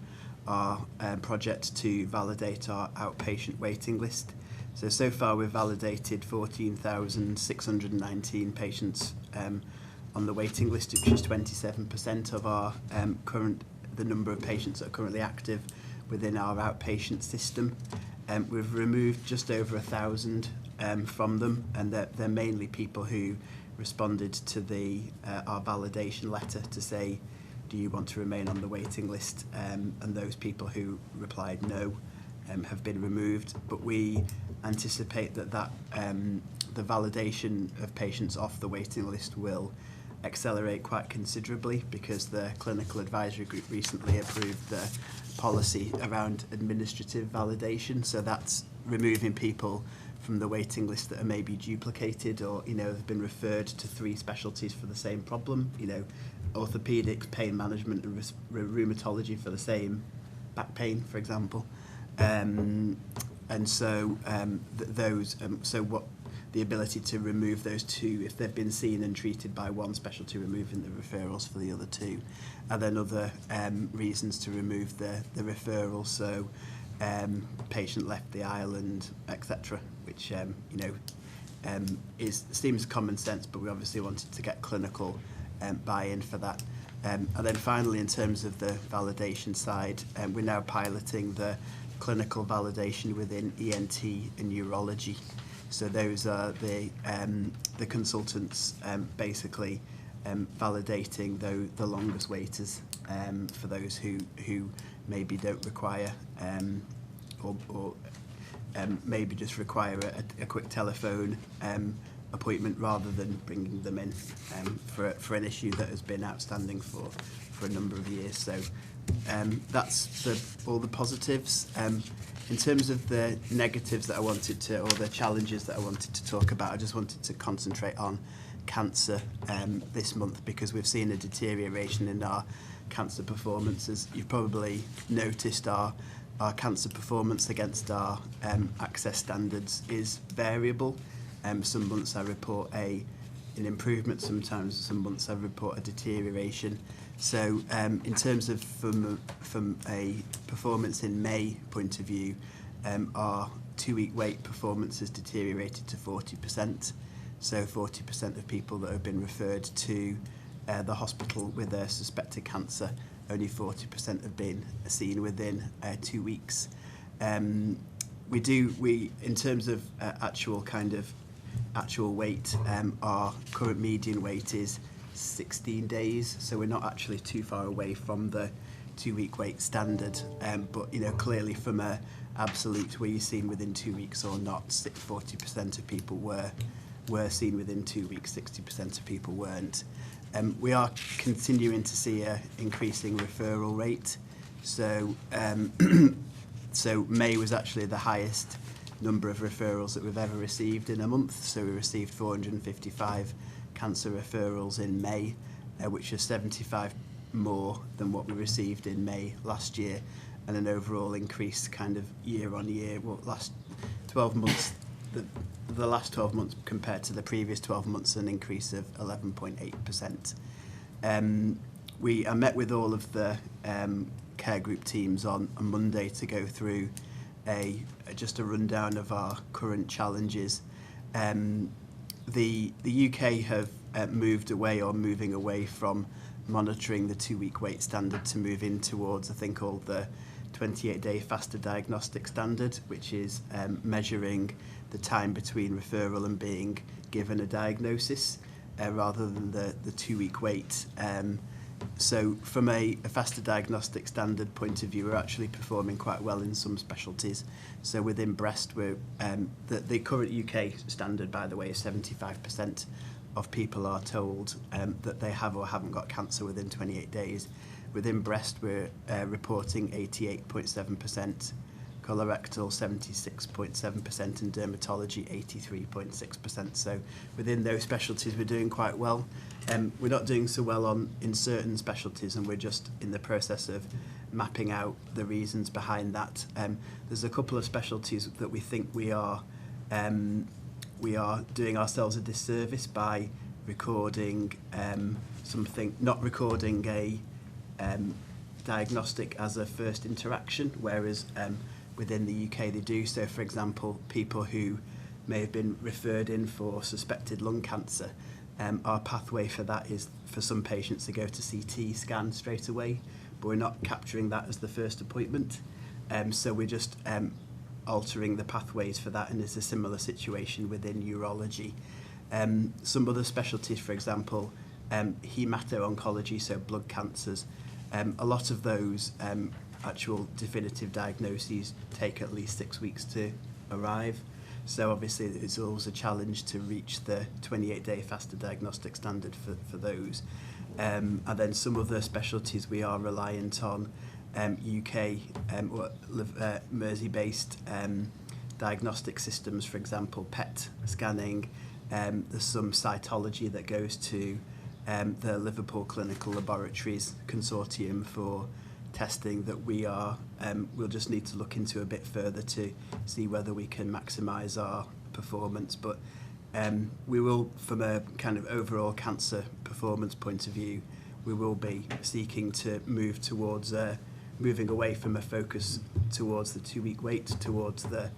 our project to validate our outpatient waiting list. So far we've validated 14,619 patients on the waiting list, which is 27% of our the number of patients that are currently active within our outpatient system. We've removed just over 1,000 from them, and they're mainly people who responded to our validation letter to say, do you want to remain on the waiting list? And those people who replied no have been removed. But we anticipate that the validation of patients off the waiting list will accelerate quite considerably, because the clinical advisory group recently approved the policy around administrative validation. So that's removing people from the waiting list that are maybe duplicated or, you know, have been referred to 3 specialties for the same problem, you know, orthopedics, pain management and rheumatology for the same back pain, for example. And so the ability to remove those 2 if they've been seen and treated by 1 specialty, removing the referrals for the other 2, and then other reasons to remove the referral. So patient left the island, etc., which seems common sense, but we obviously wanted to get clinical buy-in for that. And then finally, in terms of the validation side, we're now piloting the clinical validation within ENT and neurology. So those are the consultants basically validating the longest waiters for those who maybe don't require or maybe just require a quick telephone appointment rather than bringing them in for an issue that has been outstanding for a number of years. So that's all the positives. In terms of the negatives that I wanted to, or the challenges that I wanted to talk about, I just wanted to concentrate on cancer this month, because we've seen a deterioration in our cancer performance. As you've probably noticed, our cancer performance against our access standards is variable. Some months I report an improvement, sometimes some months I report a deterioration. So in terms of from a performance in May point of view, our 2-week wait performance has deteriorated to 40%. So 40% of people that have been referred to the hospital with a suspected cancer, only 40% have been seen within 2 weeks. In terms of actual wait, our current median wait is 16 days, so we're not actually too far away from the 2-week wait standard. But you know, clearly from a absolute, were you seen within 2 weeks or not, 40% of people were seen within 2 weeks, 60% of people weren't. We are continuing to see an increasing referral rate. So so May was actually the highest number of referrals that we've ever received in a month. So we received 455 cancer referrals in May, which is 75 more than what we received in May last year. and an overall increase kind of year on year. Well, last 12 months, the last 12 months compared to the previous 12 months, an increase of 11.8%. I met with all of the care group teams on Monday to go through just a rundown of our current challenges. The UK have moving away from monitoring the 2-week wait standard to move in towards a thing called the 28-day faster diagnostic standard, which is measuring the time between referral and being given a diagnosis rather than the 2-week wait. So from a faster diagnostic standard point of view, we're actually performing quite well in some specialties. So within breast, we're the current UK standard, by the way, is 75% of people are told that they have or haven't got cancer within 28 days. Within breast, we're reporting 88.7%, colorectal 76.7%, and dermatology 83.6%. So within those specialties, we're doing quite well. We're not doing so well in certain specialties, and we're just in the process of mapping out the reasons behind that. There's a couple of specialties that we think we are doing ourselves a disservice by recording not recording a diagnostic as a first interaction, whereas within the UK they do. So, for example, people who may have been referred in for suspected lung cancer, our pathway for that is for some patients to go to CT scan straight away, but we're not capturing that as the first appointment. So we're just altering the pathways for that, and it's a similar situation within urology. Some other specialties, for example, hemato-oncology, so blood cancers, a lot of those actual definitive diagnoses take at least 6 weeks to arrive. So obviously it's always a challenge to reach the 28-day faster diagnostic standard for those. And then some other specialties we are reliant on UK Mersey-based diagnostic systems, for example, PET scanning. There's some cytology that goes to the Liverpool Clinical Laboratories Consortium for testing that we'll just need to look into a bit further to see whether we can maximise our performance. But we will, from a kind of overall cancer performance point of view, we will be seeking to move towards moving away from a focus towards the 2-week wait, towards the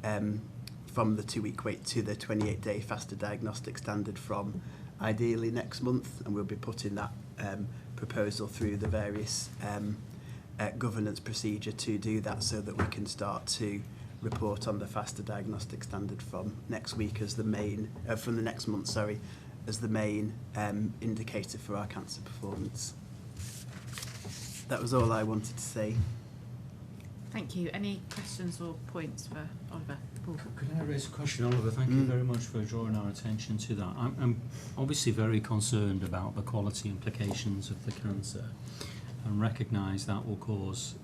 from the 2-week wait to the 28-day faster diagnostic standard from ideally next month, and we'll be putting that proposal through the various governance procedure to do that, so that we can start to report on the faster diagnostic standard from next week as the main from the next month, sorry, as the main indicator for our cancer performance. That was all I wanted to say. Thank you. Any questions or points for Oliver? Paul? Could I raise a question, Oliver? Thank you very much for drawing our attention to that. I'm obviously very concerned about the quality implications of the cancer, and recognise that will cause,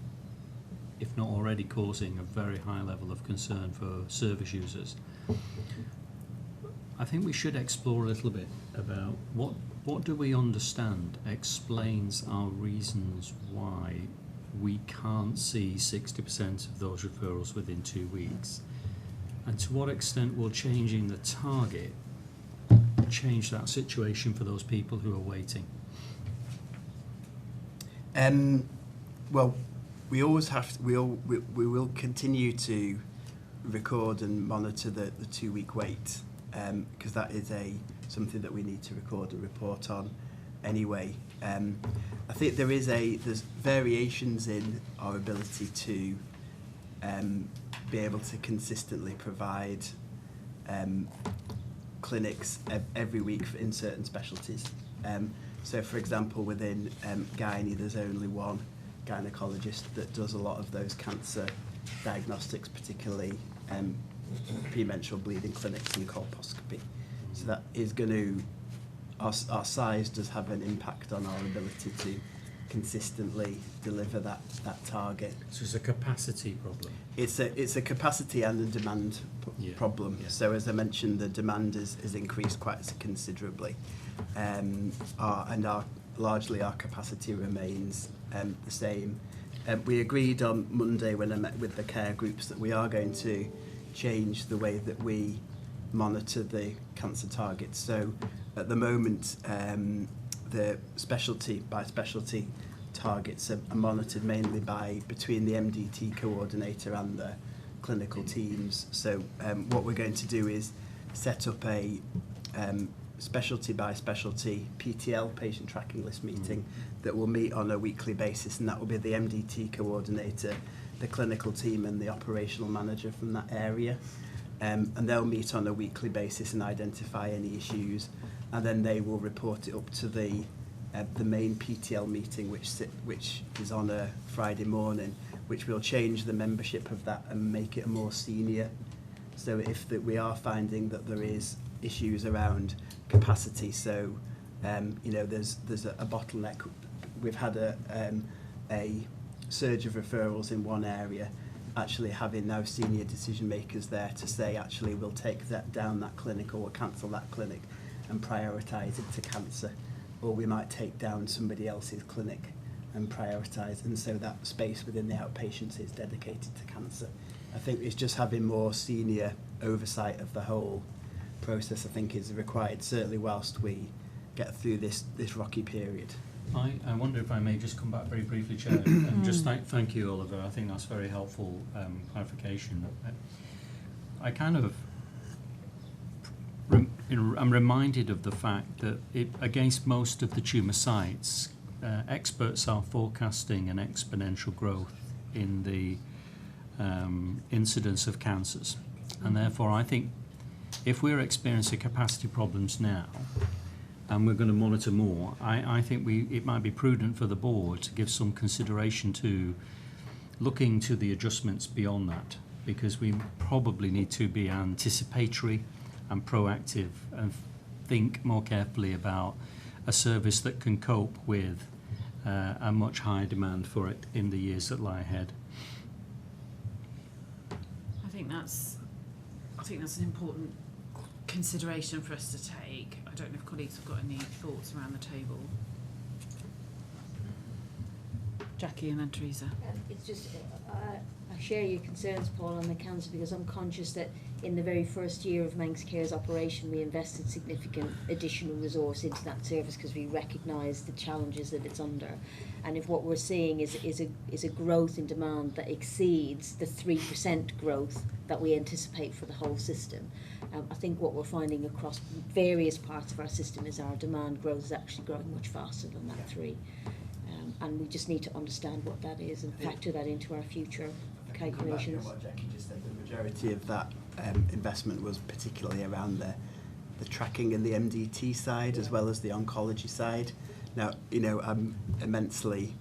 if not already causing, a very high level of concern for service users. I think we should explore a little bit about what do we understand explains our reasons why we can't see 60% of those referrals within 2 weeks, and to what extent will changing the target change that situation for those people who are waiting? Well, we always have to, we will continue to record and monitor the 2-week wait, because that is something that we need to record and report on anyway. I think there's variations in our ability to be able to consistently provide clinics every week in certain specialties. So, for example, within gynae, there's only one gynaecologist that does a lot of those cancer diagnostics, particularly premenstrual bleeding clinics and colposcopy. So that is going to, our size does have an impact on our ability to consistently deliver that target. So it's a capacity problem? It's a capacity and a demand problem. Yeah. So as I mentioned, the demand is increased quite considerably, and largely our capacity remains the same. we agreed on Monday when I met with the care groups that we are going to change the way that we monitor the cancer targets. So at the moment, the specialty by specialty targets are monitored mainly between the MDT coordinator and the clinical teams. So what we're going to do is set up a specialty by specialty PTL, patient tracking list meeting, that will meet on a weekly basis, and that will be the MDT coordinator, the clinical team and the operational manager from that area. And they'll meet on a weekly basis and identify any issues, and then they will report it up to the main PTL meeting, which is on a Friday morning, which will change the membership of that and make it a more senior. So if we are finding that there is issues around capacity, so there's a bottleneck. We've had a surge of referrals in one area. Actually having now senior decision makers there to say, actually we'll take down that clinic, or we'll cancel that clinic and prioritise it to cancer, or we might take down somebody else's clinic and prioritise, and so that space within the outpatients is dedicated to cancer. I think it's just having more senior oversight of the whole process, I think, is required, certainly whilst we get through this rocky period. I wonder if I may just come back very briefly, Chair, and just thank you, Oliver. I think that's very helpful clarification. I kind of I'm reminded of the fact that against most of the tumour sites, experts are forecasting an exponential growth in the incidence of cancers, and therefore I think if we're experiencing capacity problems now, and we're going to monitor more, I think it might be prudent for the board to give some consideration to looking to the adjustments beyond that, because we probably need to be anticipatory and proactive and think more carefully about a service that can cope with a much higher demand for it in the years that lie ahead. I think that's an important consideration for us to take. I don't know if colleagues have got any thoughts around the table. Jackie and then Teresa. It's just, I share your concerns, Paul, on the cancer, because I'm conscious that in the very first year of Manx Care's operation, we invested significant additional resource into that service because we recognise the challenges that it's under. And if what we're seeing is a growth in demand that exceeds the 3% growth that we anticipate for the whole system, I think what we're finding across various parts of our system is our demand growth is actually growing much faster than that 3. And we just need to understand what that is and factor that into our future calculations. What Jackie just said, the majority of that investment was particularly around the tracking and the MDT side, as well as the oncology side. Now, I'm immensely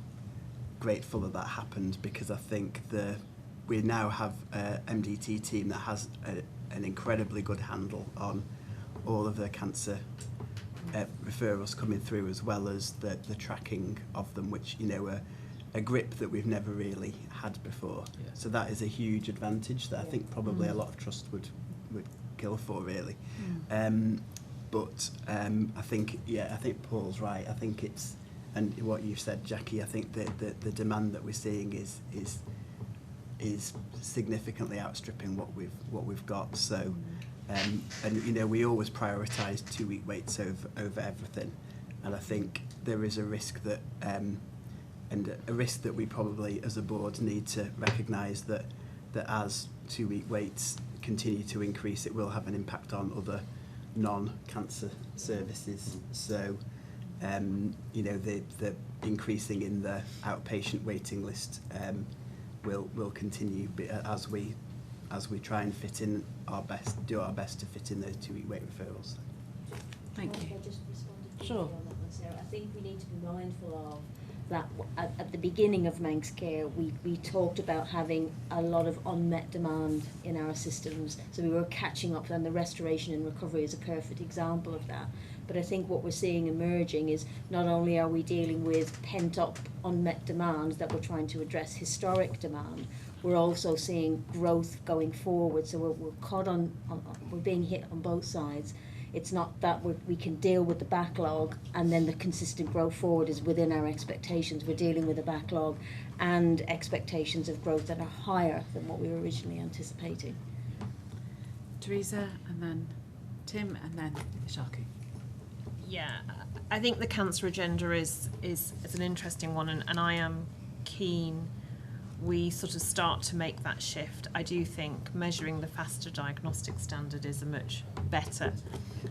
grateful that happened, because I think we now have a MDT team that has an incredibly good handle on all of the cancer referrals coming through, as well as the tracking of them, which a grip that we've never really had before. Yeah. So that is a huge advantage that I think probably a lot of trust would kill for, really. But I think Paul's right. I think it's, and what you've said, Jackie, I think the demand that we're seeing is significantly outstripping what we've got. So and we always prioritise 2-week waits over everything, and I think there is a risk that we probably as a board need to recognise that as 2-week waits continue to increase, it will have an impact on other non-cancer services. So the increasing in the outpatient waiting list will continue as we try and do our best to fit in those 2-week wait referrals. Thank you. I just responded Sure. on that one, Sarah. I think we need to be mindful of that. At the beginning of Manx Care, we talked about having a lot of unmet demand in our systems, so we were catching up, and the restoration and recovery is a perfect example of that. But I think what we're seeing emerging is not only are we dealing with pent-up unmet demand that we're trying to address historic demand, we're also seeing growth going forward. So we're caught we're being hit on both sides. It's not that we can deal with the backlog and then the consistent growth forward is within our expectations. We're dealing with a backlog and expectations of growth that are higher than what we were originally anticipating. Teresa, and then Tim, and then Ishaku. Yeah, I think the cancer agenda is an interesting one, and I am keen we sort of start to make that shift. I do think measuring the faster diagnostic standard is a much better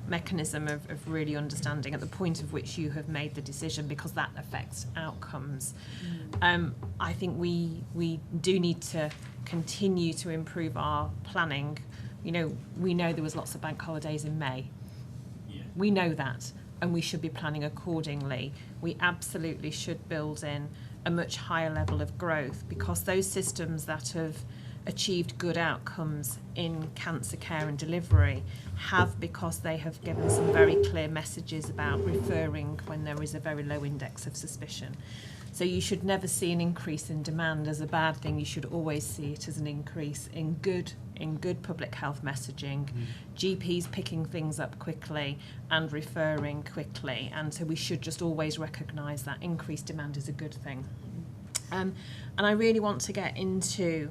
mechanism of really understanding at the point of which you have made the decision, because that affects outcomes. I think we do need to continue to improve our planning. You know, we know there was lots of bank holidays in May. Yeah. We know that, and we should be planning accordingly. We absolutely should build in a much higher level of growth, because those systems that have achieved good outcomes in cancer care and delivery have, because they have given some very clear messages about referring when there is a very low index of suspicion. So you should never see an increase in demand as a bad thing. You should always see it as an increase in good public health messaging, GPs picking things up quickly and referring quickly. And so we should just always recognise that increased demand is a good thing. And I really want to get into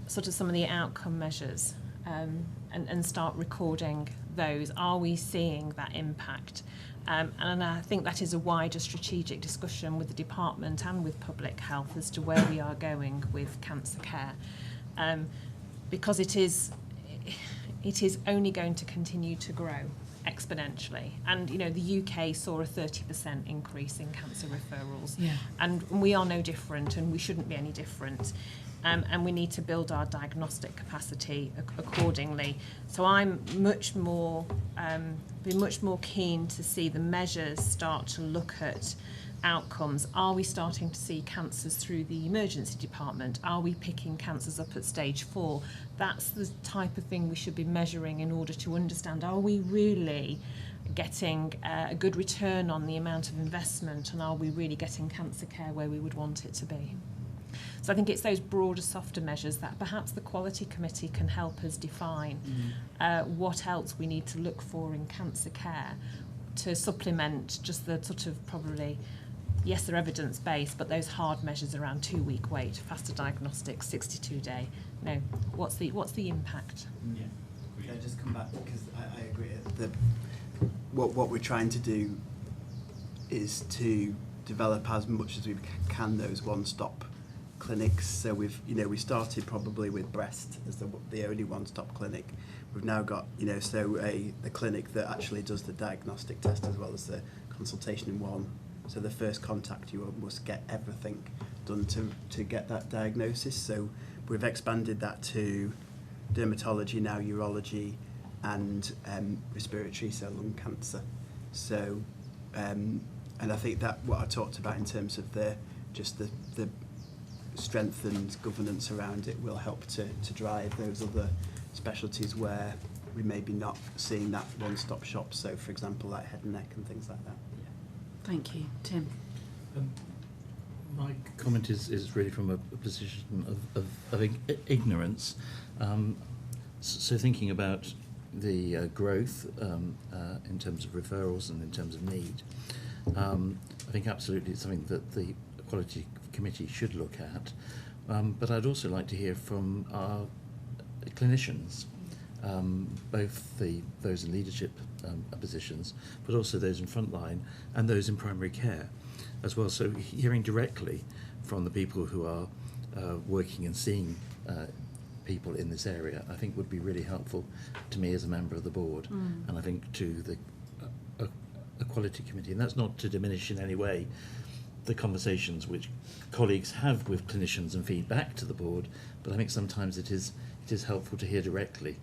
sort of some of the outcome measures and start recording those. Are we seeing that impact? And I think that is a wider strategic discussion with the department and with public health as to where we are going with cancer care. Because it is only going to continue to grow exponentially. And, you know, the UK saw a 30% increase in cancer referrals. Yeah. And we are no different, and we shouldn't be any different. And we need to build our diagnostic capacity accordingly. So I'm much more keen to see the measures start to look at outcomes. Are we starting to see cancers through the emergency department? Are we picking cancers up at stage 4? That's the type of thing we should be measuring in order to understand, are we really getting a good return on the amount of investment, and are we really getting cancer care where we would want it to be? So I think it's those broader, softer measures that perhaps the Quality Committee can help us define what else we need to look for in cancer care to supplement just the sort of probably, yes, they're evidence-based, but those hard measures around 2-week wait, faster diagnostics, 62-day. No, what's the impact? Yeah. Can I just come back, because I agree. What we're trying to do is to develop as much as we can those one-stop clinics. So we started probably with breast as the only one-stop clinic. We've now got the clinic that actually does the diagnostic test as well as the consultation in one. So the first contact, you must get everything done to get that diagnosis. So we've expanded that to dermatology now, urology, and respiratory, so lung cancer. So and I think that what I talked about in terms of the strengthened governance around it will help to drive those other specialties where we may be not seeing that one-stop shop. So, for example, like head and neck and things like that. Yeah. Thank you. Tim? My comment is really from a position of ignorance. So thinking about the growth in terms of referrals and in terms of need, I think absolutely it's something that the Quality Committee should look at. But I'd also like to hear from our clinicians, both those in leadership positions, but also those in frontline and those in primary care as well. So hearing directly from the people who are working and seeing people in this area, I think would be really helpful to me as a member of the board, and I think to the Quality Committee. And that's not to diminish in any way the conversations which colleagues have with clinicians and feed back to the board, but I think sometimes it is helpful to hear directly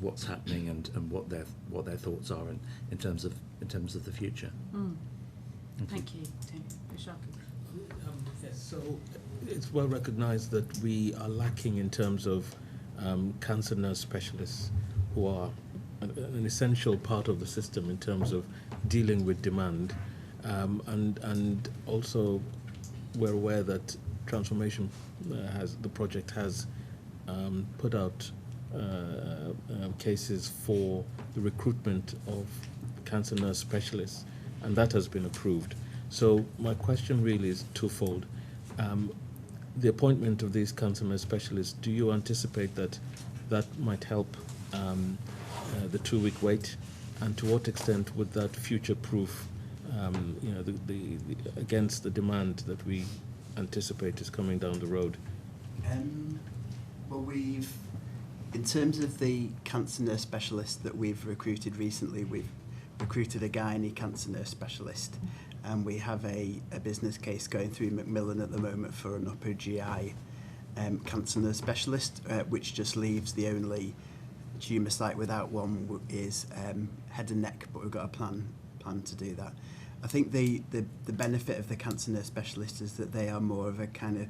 what's happening and what their thoughts are in terms of the future. Thank you, Tim. Yes, so it's well recognised that we are lacking in terms of cancer nurse specialists who are an essential part of the system in terms of dealing with demand. And also we're aware that Transformation the project has put out cases for the recruitment of cancer nurse specialists, and that has been approved. So my question really is twofold. The appointment of these cancer nurse specialists, do you anticipate that that might help the 2-week wait, and to what extent would that future-proof, the against the demand that we anticipate is coming down the road? Well, in terms of the cancer nurse specialist that we've recruited recently, we've recruited a gynae cancer nurse specialist, and we have a business case going through Macmillan at the moment for an upper GI cancer nurse specialist, which just leaves the only tumour site without one is head and neck, but we've got a plan to do that. I think the benefit of the cancer nurse specialist is that they are more of a kind of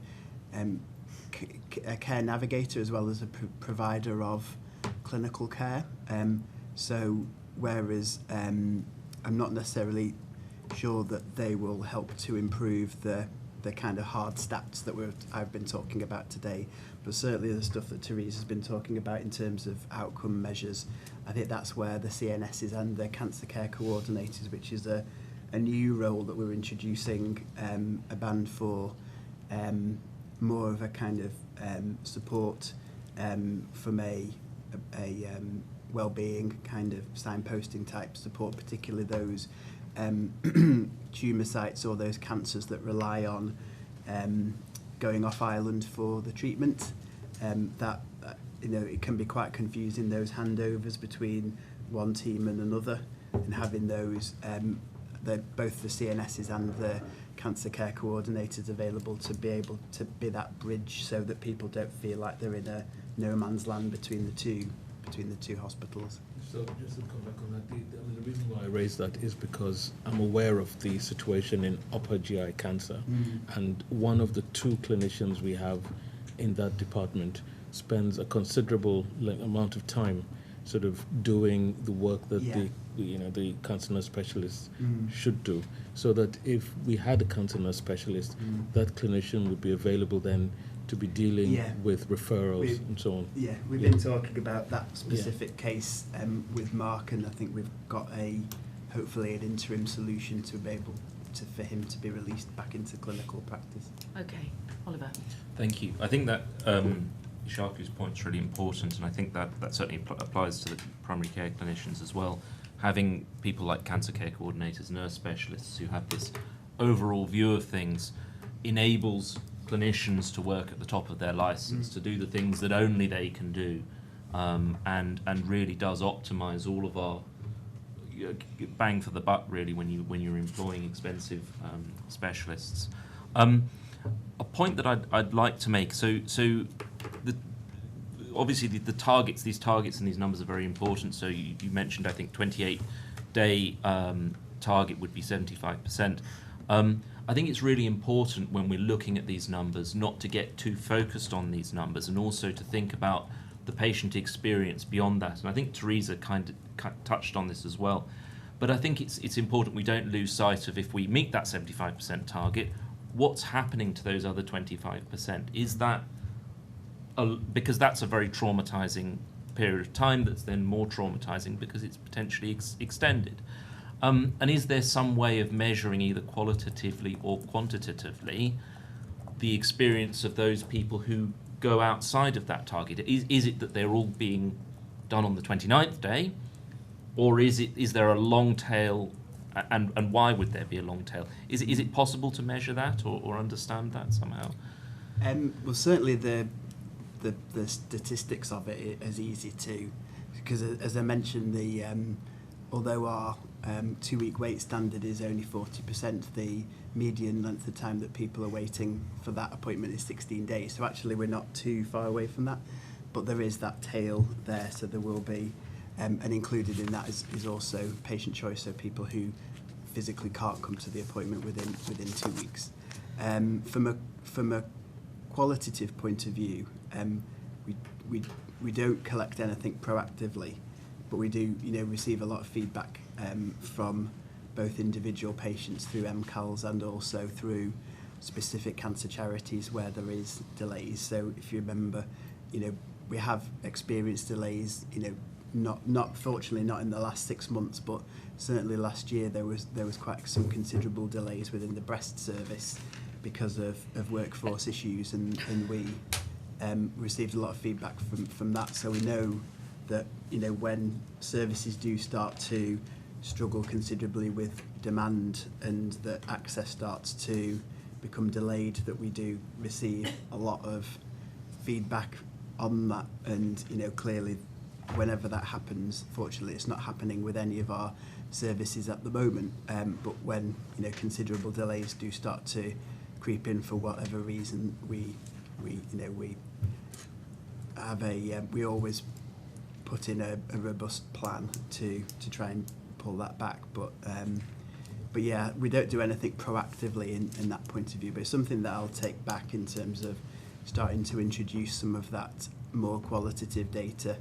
a care navigator as well as a provider of clinical care. So whereas I'm not necessarily sure that they will help to improve the kind of hard stats that I've been talking about today, but certainly the stuff that Therese has been talking about in terms of outcome measures, I think that's where the CNSs and the cancer care coordinators, which is a new role that we're introducing, a band for more of a kind of support from a well-being kind of signposting type support, particularly those tumour sites or those cancers that rely on going off island for the treatment. It can be quite confusing, those handovers between one team and another, and having those both the CNSs and the cancer care coordinators available to be able to be that bridge, so that people don't feel like they're in a no man's land between the two hospitals. So just to come back on that, the reason why I raised that is because I'm aware of the situation in upper GI cancer, and one of the 2 clinicians we have in that department spends a considerable amount of time sort of doing the work that the cancer nurse specialists should do, so that if we had a cancer nurse specialist, that clinician would be available then to be dealing with referrals and so on. Yeah, we've been talking about that specific case with Mark, and I think we've got hopefully an interim solution to be able for him to be released back into clinical practice. Okay, Oliver. Thank you. I think that Ishaku's point is really important, and I think that certainly applies to the primary care clinicians as well. Having people like cancer care coordinators, nurse specialists who have this overall view of things enables clinicians to work at the top of their license, to do the things that only they can do, and really does optimize all of our bang for the buck, really, when you're employing expensive specialists. A point that I'd like to make, obviously these targets and these numbers are very important. So you mentioned, I think, 28-day target would be 75%. I think it's really important when we're looking at these numbers not to get too focused on these numbers, and also to think about the patient experience beyond that. And I think Teresa kind of touched on this as well. But I think it's important we don't lose sight of, if we meet that 75% target, what's happening to those other 25%? Is that because that's a very traumatizing period of time that's then more traumatizing because it's potentially extended. And is there some way of measuring, either qualitatively or quantitatively, the experience of those people who go outside of that target? Is it that they're all being done on the 29th day, or is there a long tail, and why would there be a long tail? Is it possible to measure that or understand that somehow? Well, certainly the statistics of it is easy to, because as I mentioned, although our 2-week wait standard is only 40%, the median length of time that people are waiting for that appointment is 16 days. So actually we're not too far away from that, but there is that tail there, so there will be, and included in that is also patient choice, so people who physically can't come to the appointment within 2 weeks. From a qualitative point of view, we don't collect anything proactively, but we do receive a lot of feedback from both individual patients through MCALs and also through specific cancer charities where there is delays. So if you remember, we have experienced delays, not fortunately not in the last 6 months, but certainly last year there was quite some considerable delays within the breast service because of workforce issues, and we received a lot of feedback from that. So we know that when services do start to struggle considerably with demand and that access starts to become delayed, that we do receive a lot of feedback on that. And clearly whenever that happens, fortunately it's not happening with any of our services at the moment, but when considerable delays do start to creep in for whatever reason, we have we always put in a robust plan to try and pull that back, but yeah, we don't do anything proactively in that point of view, but it's something that I'll take back in terms of starting to introduce some of that more qualitative data,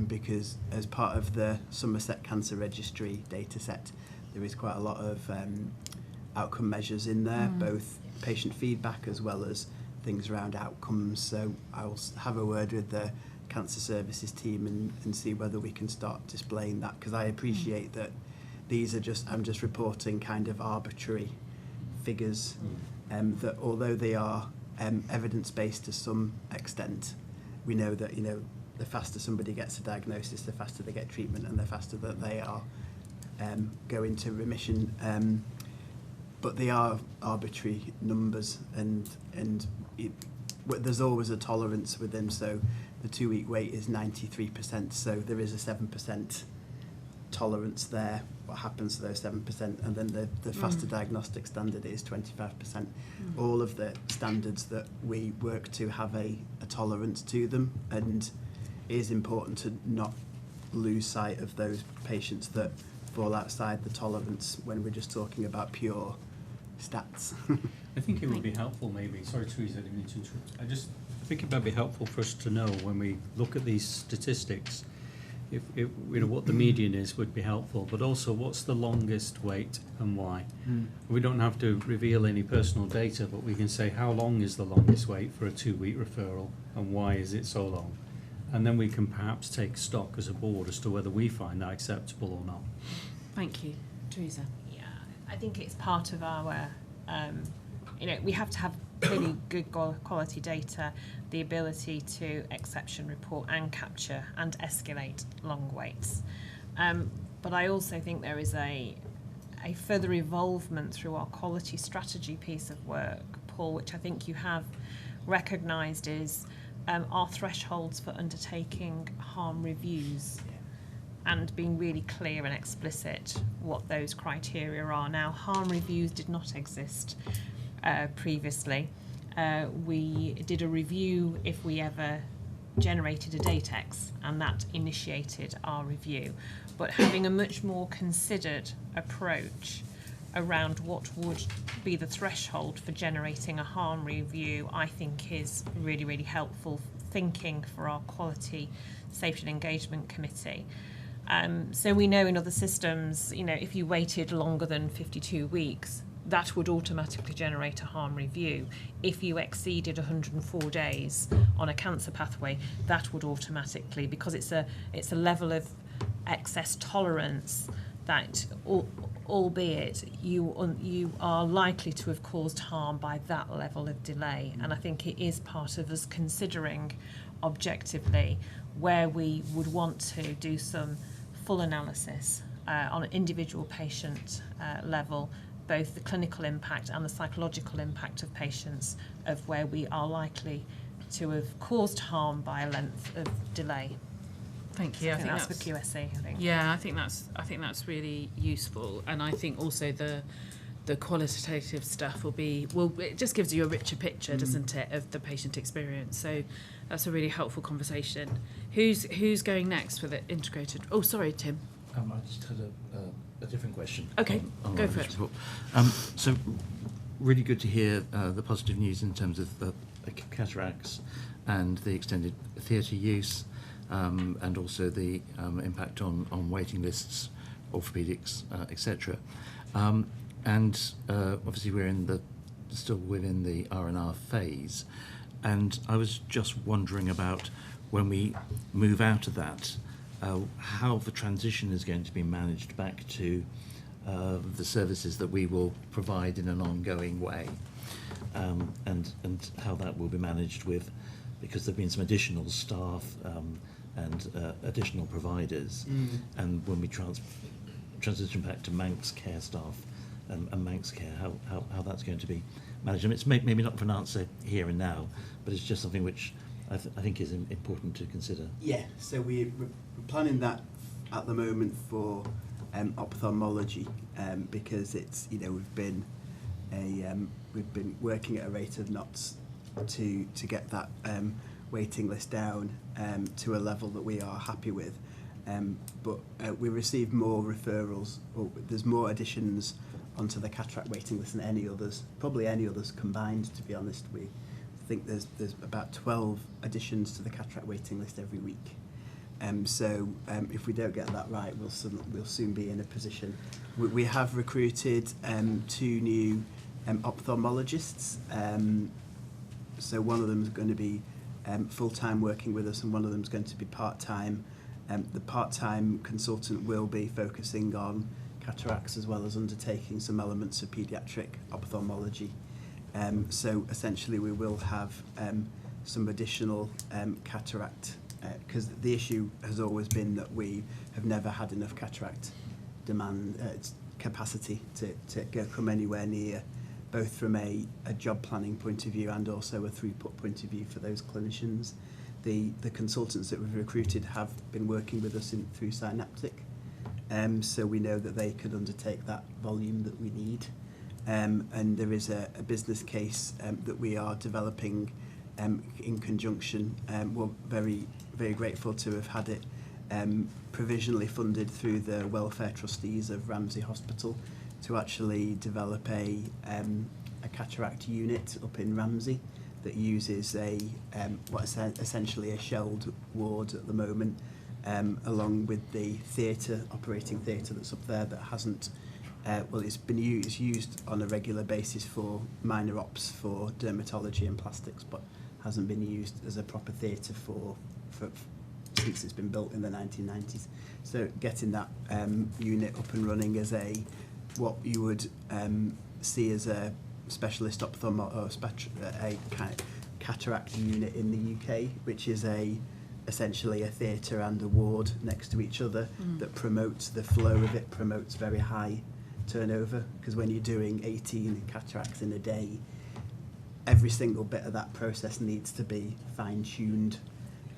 because as part of the Somerset Cancer Registry data set, there is quite a lot of outcome measures in there, both patient feedback as well as things around outcomes. So I'll have a word with the cancer services team and see whether we can start displaying that, because I appreciate that these are I'm just reporting kind of arbitrary figures, that although they are evidence-based to some extent, we know that the faster somebody gets a diagnosis, the faster they get treatment, and the faster that they are go into remission. But they are arbitrary numbers, and there's always a tolerance with them. So the 2-week wait is 93%, so there is a 7% tolerance there. What happens to those 7%? And then the faster diagnostic standard is 25%. All of the standards that we work to have a tolerance to them, and it is important to not lose sight of those patients that fall outside the tolerance when we're just talking about pure stats. I think it would be helpful maybe, sorry Teresa, I didn't mean to interrupt. I think it might be helpful for us to know when we look at these statistics, if what the median is would be helpful, but also what's the longest wait and why. We don't have to reveal any personal data, but we can say how long is the longest wait for a 2-week referral and why is it so long, and then we can perhaps take stock as a board as to whether we find that acceptable or not. Thank you. Teresa? Yeah, I think it's part of our, we have to have really good quality data, the ability to exception report and capture and escalate long waits. But I also think there is a further evolvement through our quality strategy piece of work, Paul, which I think you have recognised is our thresholds for undertaking harm reviews, and being really clear and explicit what those criteria are. Now, harm reviews did not exist previously. We did a review if we ever generated a datex, and that initiated our review. But having a much more considered approach around what would be the threshold for generating a harm review, I think is really, really helpful thinking for our Quality, Safety and Engagement Committee. So we know in other systems, if you waited longer than 52 weeks, that would automatically generate a harm review. If you exceeded 104 days on a cancer pathway, that would automatically, because it's a level of excess tolerance that, albeit you are likely to have caused harm by that level of delay. And I think it is part of us considering objectively where we would want to do some full analysis on an individual patient level, both the clinical impact and the psychological impact of patients, of where we are likely to have caused harm by a length of delay. Thank you. So I think that's for QSE. I think. Yeah, I think that's really useful, and I think also the qualitative stuff it just gives you a richer picture, doesn't it, of the patient experience. So that's a really helpful conversation. Who's going next for the integrated? Oh, sorry, Tim. I just had a different question. Okay, go for it. Report. So really good to hear the positive news in terms of the cataracts and the extended theatre use, and also the impact on waiting lists, orthopaedics, etc. And obviously we're still within the R&R phase, and I was just wondering about when we move out of that, how the transition is going to be managed back to the services that we will provide in an ongoing way, and how that will be managed with, because there have been some additional staff and additional providers, and when we transition back to Manx care staff and Manx care, how that's going to be managed. I mean, it's maybe not for an answer here and now, but it's just something which I think is important to consider. Yeah, so we're planning that at the moment for ophthalmology, because it's, you know, we've been working at a rate of knots to get that waiting list down to a level that we are happy with. But we received more referrals, or there's more additions onto the cataract waiting list than any others, probably any others combined, to be honest. We think there's about 12 additions to the cataract waiting list every week. So if we don't get that right, we'll soon be in a position. We have recruited 2 new ophthalmologists. So one of them is going to be full-time working with us, and one of them is going to be part-time. The part-time consultant will be focusing on cataracts as well as undertaking some elements of paediatric ophthalmology. So essentially we will have some additional cataract, because the issue has always been that we have never had enough cataract demand capacity to come anywhere near, both from a job planning point of view and also a throughput point of view for those clinicians. The consultants that we've recruited have been working with us through Synaptic, so we know that they could undertake that volume that we need. And there is a business case that we are developing in conjunction. We're very, very grateful to have had it provisionally funded through the welfare trustees of Ramsey Hospital to actually develop a cataract unit up in Ramsey that uses what's essentially a shelled ward at the moment, along with the operating theatre that's up there that hasn't. It's used on a regular basis for minor ops for dermatology and plastics, but hasn't been used as a proper theatre for since it's been built in the 1990s. So getting that unit up and running as what you would see as a specialist a cataract unit in the UK, which is essentially a theatre and a ward next to each other that promotes the flow of it, promotes very high turnover, because when you're doing 18 cataracts in a day, every single bit of that process needs to be fine-tuned.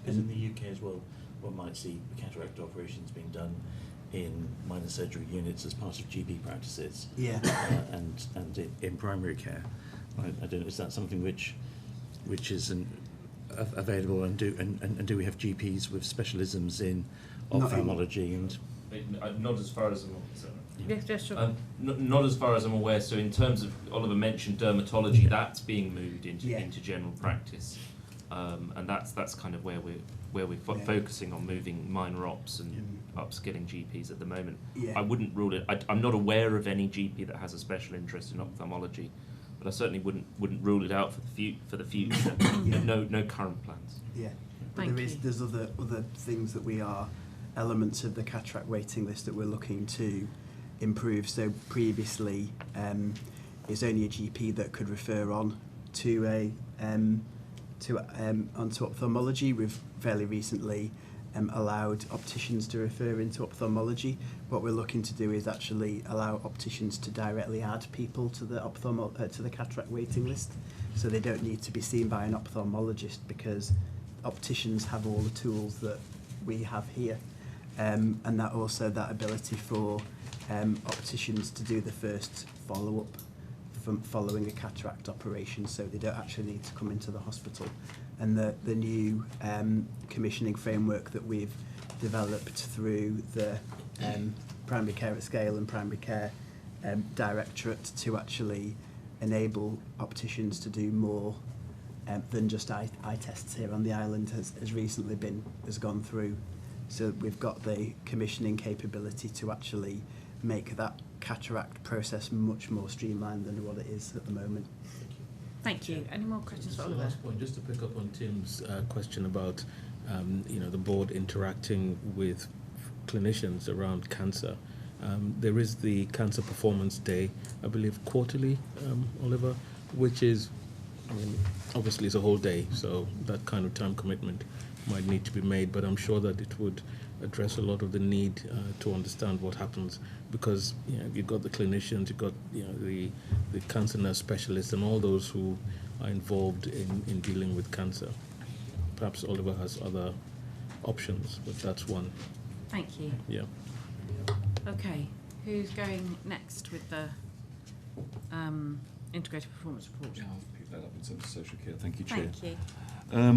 Because in the UK as well, one might see cataract operations being done in minor surgery units as part of GP practices, and in primary care. I don't know, is that something which is available, and do we have GPs with specialisms in ophthalmology not as far as I'm aware. Yes, sure. Not as far as I'm aware. So in terms of, Oliver mentioned dermatology, that's being moved into general practice, and that's kind of where we're focusing on moving minor ops and upskilling GPs at the moment. I wouldn't rule it. I'm not aware of any GP that has a special interest in ophthalmology, but I certainly wouldn't rule it out for the future. No current plans. Yeah, but there's other things that elements of the cataract waiting list that we're looking to improve. So previously, it's only a GP that could refer on to onto ophthalmology. We've fairly recently allowed opticians to refer into ophthalmology. What we're looking to do is actually allow opticians to directly add people to the cataract waiting list, so they don't need to be seen by an ophthalmologist, because opticians have all the tools that we have here, and that ability for opticians to do the first follow-up from following a cataract operation, so they don't actually need to come into the hospital. And the new commissioning framework that we've developed through the Primary Care at Scale and Primary Care Directorate to actually enable opticians to do more than just eye tests here on the island has recently gone through. So we've got the commissioning capability to actually make that cataract process much more streamlined than what it is at the moment. Thank you. Any more questions for Just Oliver? last point, just to pick up on Tim's question about the board interacting with clinicians around cancer. There is the Cancer Performance Day, I believe quarterly, Oliver, which is, obviously it's a whole day, so that kind of time commitment might need to be made, but I'm sure that it would address a lot of the need to understand what happens, because you've got the clinicians, you've got the cancer nurse specialists and all those who are involved in dealing with cancer. Perhaps Oliver has other options, but that's one. Thank you. Yeah. Okay, who's going next with the integrated performance report? Yeah, I'll pick that up in terms of social care. Thank you, Chair. Thank you.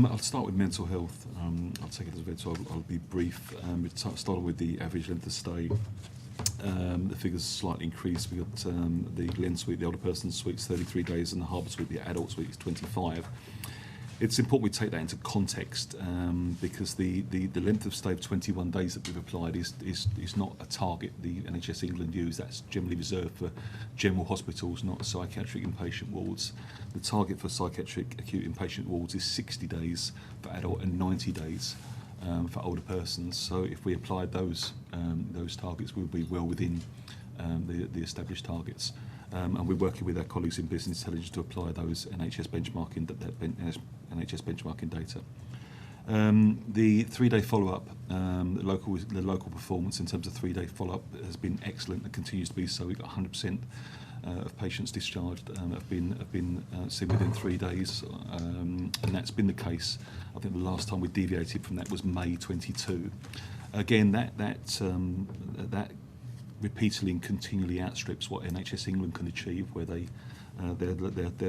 I'll start with mental health. I'll take it as a bit, so I'll be brief. Starting with the average length of stay. The figures slightly increased. We got the Glen Suite, the older person's suite, is 33 days, and the Harbour Suite, the adult suite, is 25. It's important we take that into context because the length of stay of 21 days that we've applied is not a target the NHS England use. That's generally reserved for general hospitals, not psychiatric inpatient wards. The target for psychiatric acute inpatient wards is 60 days for adult and 90 days for older persons. So if we applied those targets, we'll be well within the established targets. And we're working with our colleagues in business intelligence to apply those NHS benchmarking data. The 3-day follow-up, the local performance in terms of 3-day follow-up has been excellent and continues to be so. We've got 100% of patients discharged have been seen within 3 days, and that's been the case. I think the last time we deviated from that was May 22. Again, that repeatedly and continually outstrips what NHS England can achieve, where their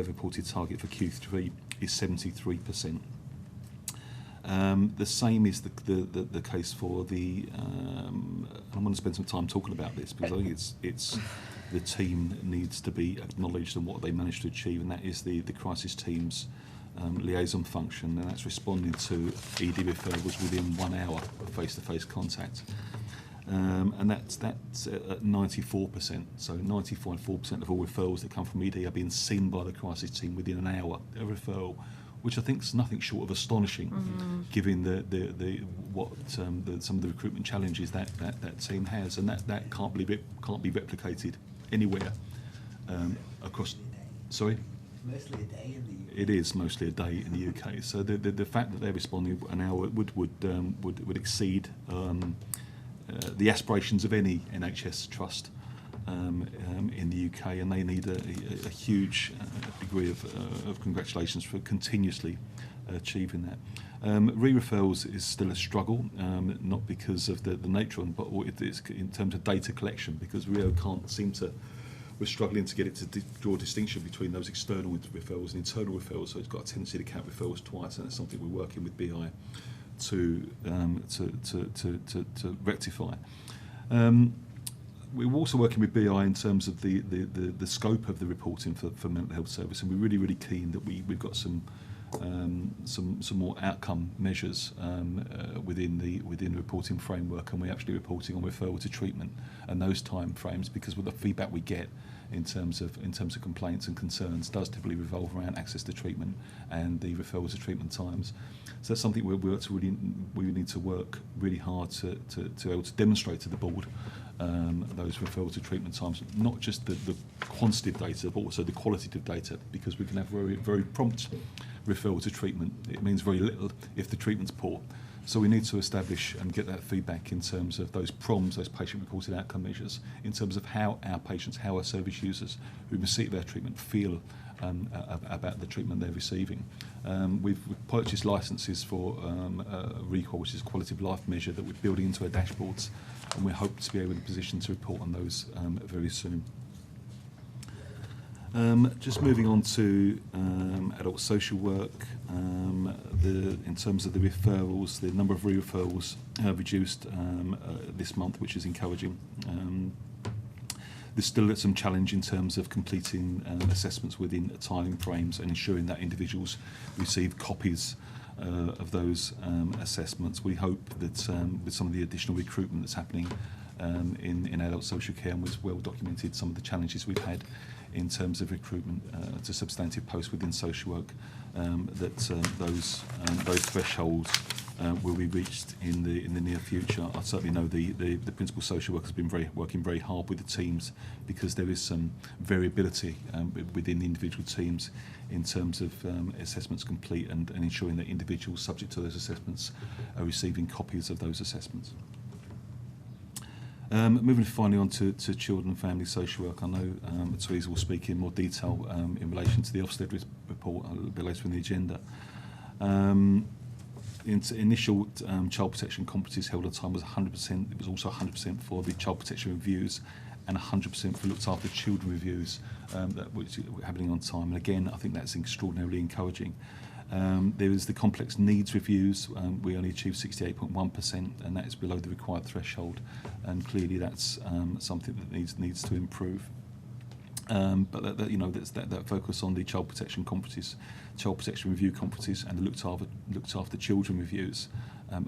reported target for Q3 is 73%. The same is the case for the. I want to spend some time talking about this because I think it's the team needs to be acknowledged and what they managed to achieve, and that is the crisis team's liaison function, and that's responding to ED referrals within 1 hour of face-to-face contact. And that's at 94%. So 94% of all referrals that come from ED are being seen by the crisis team within an hour of referral, which I think is nothing short of astonishing, given some of the recruitment challenges that team has, and that can't be replicated anywhere across. Sorry. Mostly a day in the UK. It is mostly a day in the UK. So the fact that they're responding an hour would exceed the aspirations of any NHS trust in the UK, and they need a huge degree of congratulations for continuously achieving that. Re-referrals is still a struggle, not because of the nature, but it's in terms of data collection, because Rio can't seem to. We're struggling to get it to draw a distinction between those external referrals and internal referrals, so it's got a tendency to count referrals twice, and that's something we're working with BI to rectify. We're also working with BI in terms of the scope of the reporting for mental health service, and we're really keen that we've got some more outcome measures within the reporting framework, and we're actually reporting on referral to treatment and those time frames, because with the feedback we get in terms of complaints and concerns does typically revolve around access to treatment and the referral to treatment times. So that's something we need to work really hard to be able to demonstrate to the board those referral to treatment times, not just the quantitative data but also the qualitative data, because we can have very prompt referral to treatment. It means very little if the treatment's poor. So we need to establish and get that feedback in terms of those PROMs, those patient-reported outcome measures, in terms of how our patients, how our service users who receive their treatment feel about the treatment they're receiving. We've purchased licences for RECOL, which is a quality of life measure that we're building into our dashboards, and we hope to be able in a position to report on those very soon. Just moving on to adult social work, in terms of the referrals, the number of re-referrals have reduced this month, which is encouraging. There's still some challenge in terms of completing assessments within time frames and ensuring that individuals receive copies of those assessments. We hope that with some of the additional recruitment that's happening in adult social care, and was well documented some of the challenges we've had in terms of recruitment to substantive posts within social work, that those thresholds will be reached in the near future. I certainly know the principal social worker has been working very hard with the teams, because there is some variability within the individual teams in terms of assessments complete and ensuring that individuals subject to those assessments are receiving copies of those assessments. Moving finally on to children and family social work, I know Teresa will speak in more detail in relation to the Ofsted report a little bit later in the agenda. Initial child protection competencies held at the time was 100%. It was also 100% for the child protection reviews and 100% for looked after children reviews which were happening on time. And again, I think that's extraordinarily encouraging. There is the complex needs reviews. We only achieved 68.1%, and that is below the required threshold. And clearly, that's something that needs to improve. But that focus on the child protection competencies, child protection review competencies, and the looked after children reviews.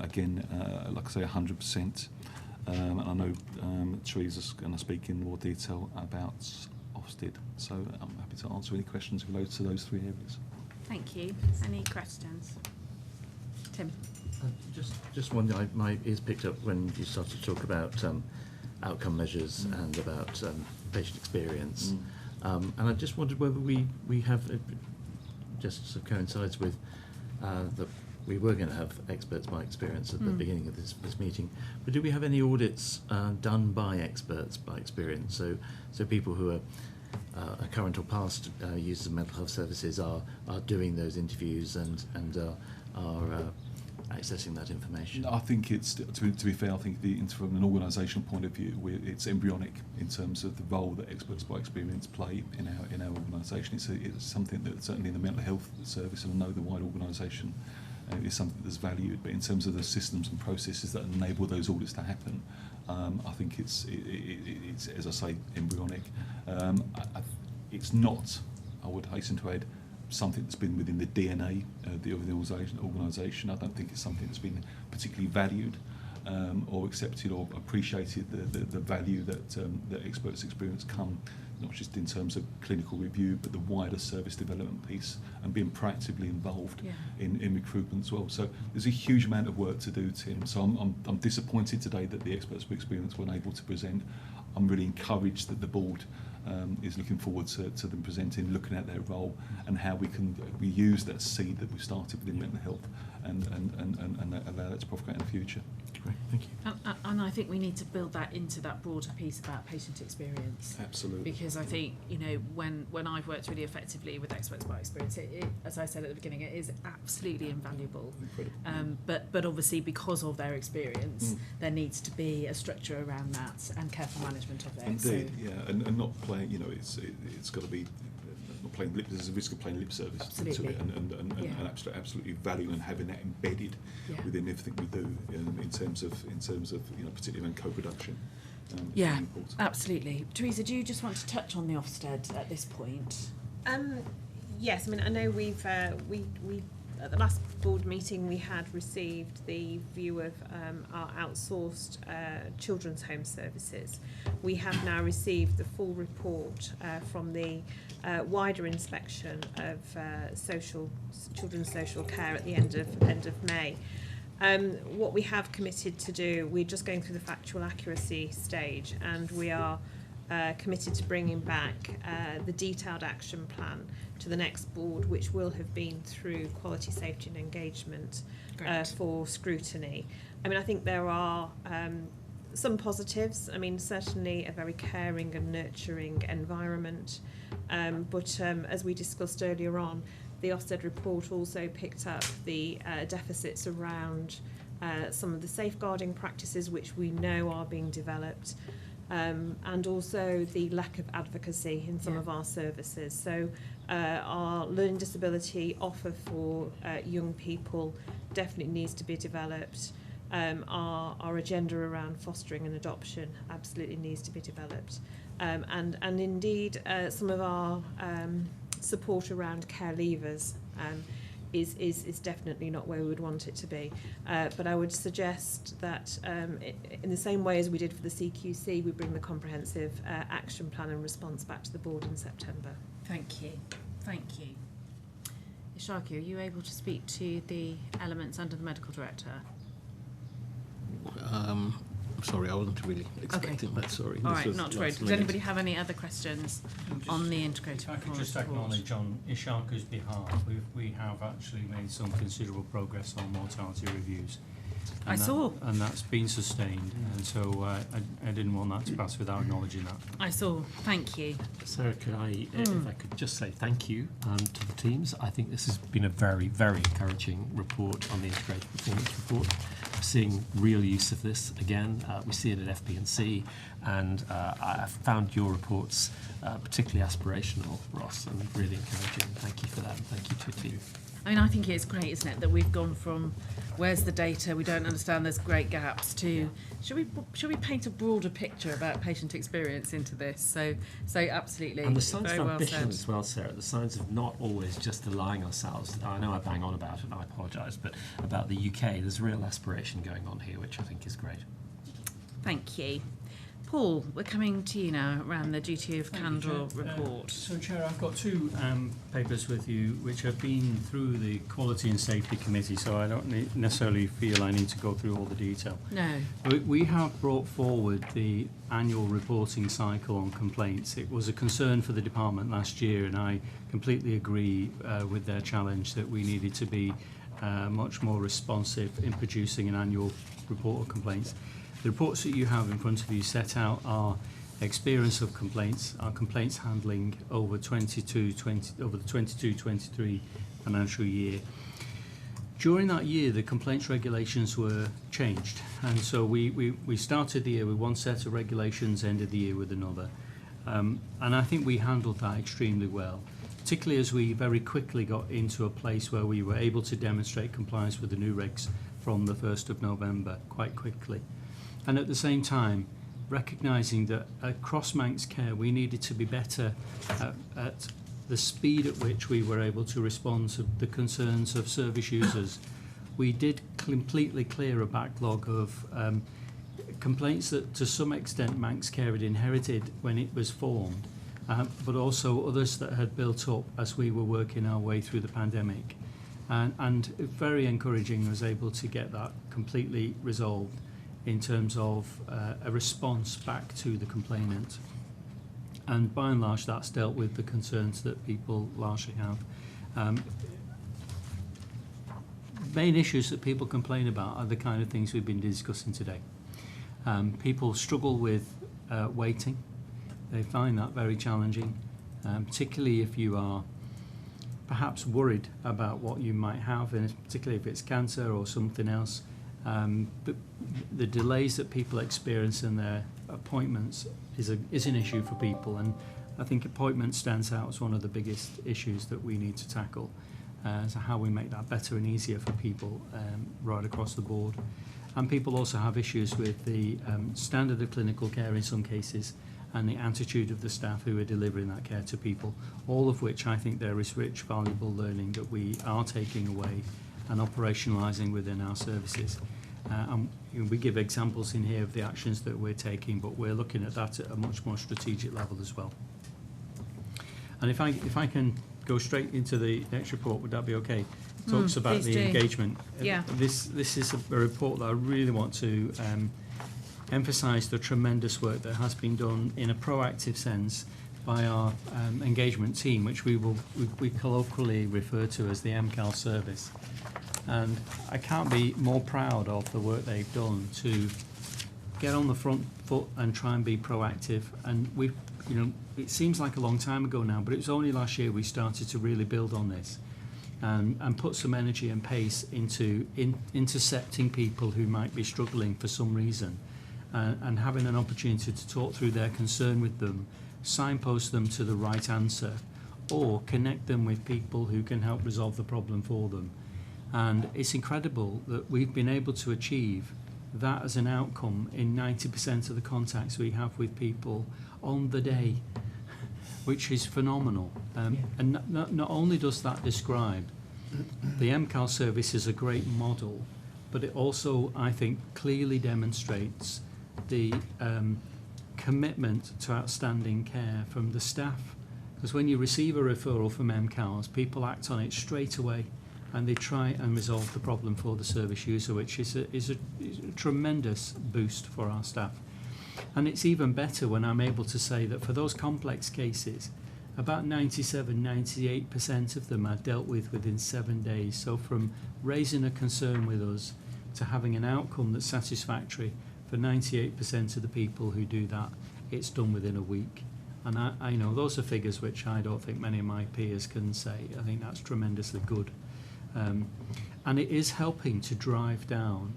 Again, like I say, 100%. And I know Teresa's going to speak in more detail about Ofsted. So I'm happy to answer any questions related to those three areas. Thank you. Any questions? Tim? Just one, my ears picked up when you started to talk about outcome measures and about patient experience. And I just wondered whether we have, just sort of coincides with that we were going to have experts by experience at the beginning of this meeting, but do we have any audits done by experts by experience? So people who are current or past users of mental health services are doing those interviews and are accessing that information. I think it's, to be fair, I think from an organisational point of view, it's embryonic in terms of the role that experts by experience play in our organisation. It's something that certainly in the mental health service, and I know the wider organisation, is something that's valued. But in terms of the systems and processes that enable those audits to happen, I think it's as I say, embryonic. It's not, I would hasten to add, something that's been within the DNA of the organisation. I don't think it's something that's been particularly valued or accepted or appreciated, the value that experts' experience come, not just in terms of clinical review, but the wider service development piece and being proactively involved in recruitment as well. So there's a huge amount of work to do, Tim. So I'm disappointed today that the experts' experience weren't able to present. I'm really encouraged that the board is looking forward to them presenting, looking at their role and how we use that seed that we started within mental health and allow that to propagate in the future. Great, thank you. And I think we need to build that into that broader piece about patient experience. Absolutely. Because I think, when I've worked really effectively with experts by experience, it, as I said at the beginning, it is absolutely invaluable. Incredible. But obviously because of their experience, there needs to be a structure around that and careful management of it. Indeed, and not playing, it's got to be not playing lip. There's a risk of playing lip service to it, and absolutely value and having that embedded within everything we do in terms of particularly in co-production. Absolutely. Teresa, do you just want to touch on the Ofsted at this point? Yes, I mean, I know we've we at the last board meeting we had received the view of our outsourced children's home services. We have now received the full report from the wider inspection of children's social care at the end of May. What we have committed to do, we're just going through the factual accuracy stage, and we are committed to bringing back the detailed action plan to the next board, which will have been through quality, safety and engagement for scrutiny. I mean, I think there are some positives. I mean, certainly a very caring and nurturing environment. But as we discussed earlier on, the Ofsted report also picked up the deficits around some of the safeguarding practices which we know are being developed. And also the lack of advocacy in some of our services. So our learning disability offer for young people definitely needs to be developed. Our agenda around fostering and adoption absolutely needs to be developed. And indeed some of our support around care leavers is definitely not where we would want it to be. But I would suggest that in the same way as we did for the CQC, we bring the comprehensive action plan and response back to the board in September. Thank you. Thank you. Is Sharky, are you able to speak to the elements under the medical director? Sorry, I wasn't really expecting that. Sorry. All This right, was not to worry. last Does minute. anybody have any other questions on the integrated If I could performance just report? acknowledge on Ishaku's behalf, we have actually made some considerable progress on mortality reviews. I saw. And that's been sustained, and so I didn't want that to pass without acknowledging that. I saw. Thank you. Sarah, could I, if I could just say thank you to the teams. I think this has been a very, very encouraging report on the integrated performance report. We're seeing real use of this again. We see it at FP&C, and I found your reports particularly aspirational, Ross, and really encouraging. Thank you for that, and thank you to your team. I mean, I think it's great, isn't it, that we've gone from where's the data, we don't understand, there's great gaps, to should we paint a broader picture about patient experience into this? So absolutely. And the signs very of well ambition said. as well, Sarah, the signs of not always just allowing ourselves, I know I bang on about it and I apologise, but about the UK, there's real aspiration going on here, which I think is great. Thank you. Paul, we're coming to you now around the duty of candour report. So, Chair, I've got two papers with you which have been through the Quality and Safety Committee, so I don't necessarily feel I need to go through all the detail. No. We have brought forward the annual reporting cycle on complaints. It was a concern for the department last year, and I completely agree with their challenge that we needed to be much more responsive in producing an annual report of complaints. The reports that you have in front of you set out our experience of complaints, our complaints handling over the 22-23 financial year. During that year, the complaints regulations were changed, and so we started the year with one set of regulations, ended the year with another. And I think we handled that extremely well, particularly as we very quickly got into a place where we were able to demonstrate compliance with the new regs from the 1st of November quite quickly. And at the same time, recognising that across Manx Care we needed to be better at the speed at which we were able to respond to the concerns of service users. We did completely clear a backlog of complaints that to some extent Manx Care had inherited when it was formed, but also others that had built up as we were working our way through the pandemic. And very encouraging, was able to get that completely resolved in terms of a response back to the complainant. And by and large, that's dealt with the concerns that people largely have. Main issues that people complain about are the kind of things we've been discussing today. People struggle with waiting. They find that very challenging, particularly if you are perhaps worried about what you might have, and particularly if it's cancer or something else. But the delays that people experience in their appointments is an issue for people, and I think appointment stands out as one of the biggest issues that we need to tackle. So how we make that better and easier for people right across the board. And people also have issues with the standard of clinical care in some cases, and the attitude of the staff who are delivering that care to people, all of which I think there is rich, valuable learning that we are taking away and operationalising within our services. And we give examples in here of the actions that we're taking, but we're looking at that at a much more strategic level as well. And if I can go straight into the next report, would that be okay? It talks about the engagement. Yeah. This is a report that I really want to emphasise the tremendous work that has been done in a proactive sense by our engagement team, which we colloquially refer to as the MCAL service. And I can't be more proud of the work they've done to get on the front foot and try and be proactive. And it seems like a long time ago now, but it was only last year we started to really build on this and put some energy and pace into intercepting people who might be struggling for some reason, and having an opportunity to talk through their concern with them, signpost them to the right answer, or connect them with people who can help resolve the problem for them. And it's incredible that we've been able to achieve that as an outcome in 90% of the contacts we have with people on the day, which is phenomenal. And not only does that describe the MCAL service as a great model, but it also, I think, clearly demonstrates the commitment to outstanding care from the staff Because when you receive a referral from MCARS, people act on it straight away, and they try and resolve the problem for the service user, which is a tremendous boost for our staff. And it's even better when I'm able to say that for those complex cases, about 97-98% of them are dealt with within 7 days. So from raising a concern with us to having an outcome that's satisfactory, for 98% of the people who do that, it's done within a week. And I know those are figures which I don't think many of my peers can say. I think that's tremendously good. And it is helping to drive down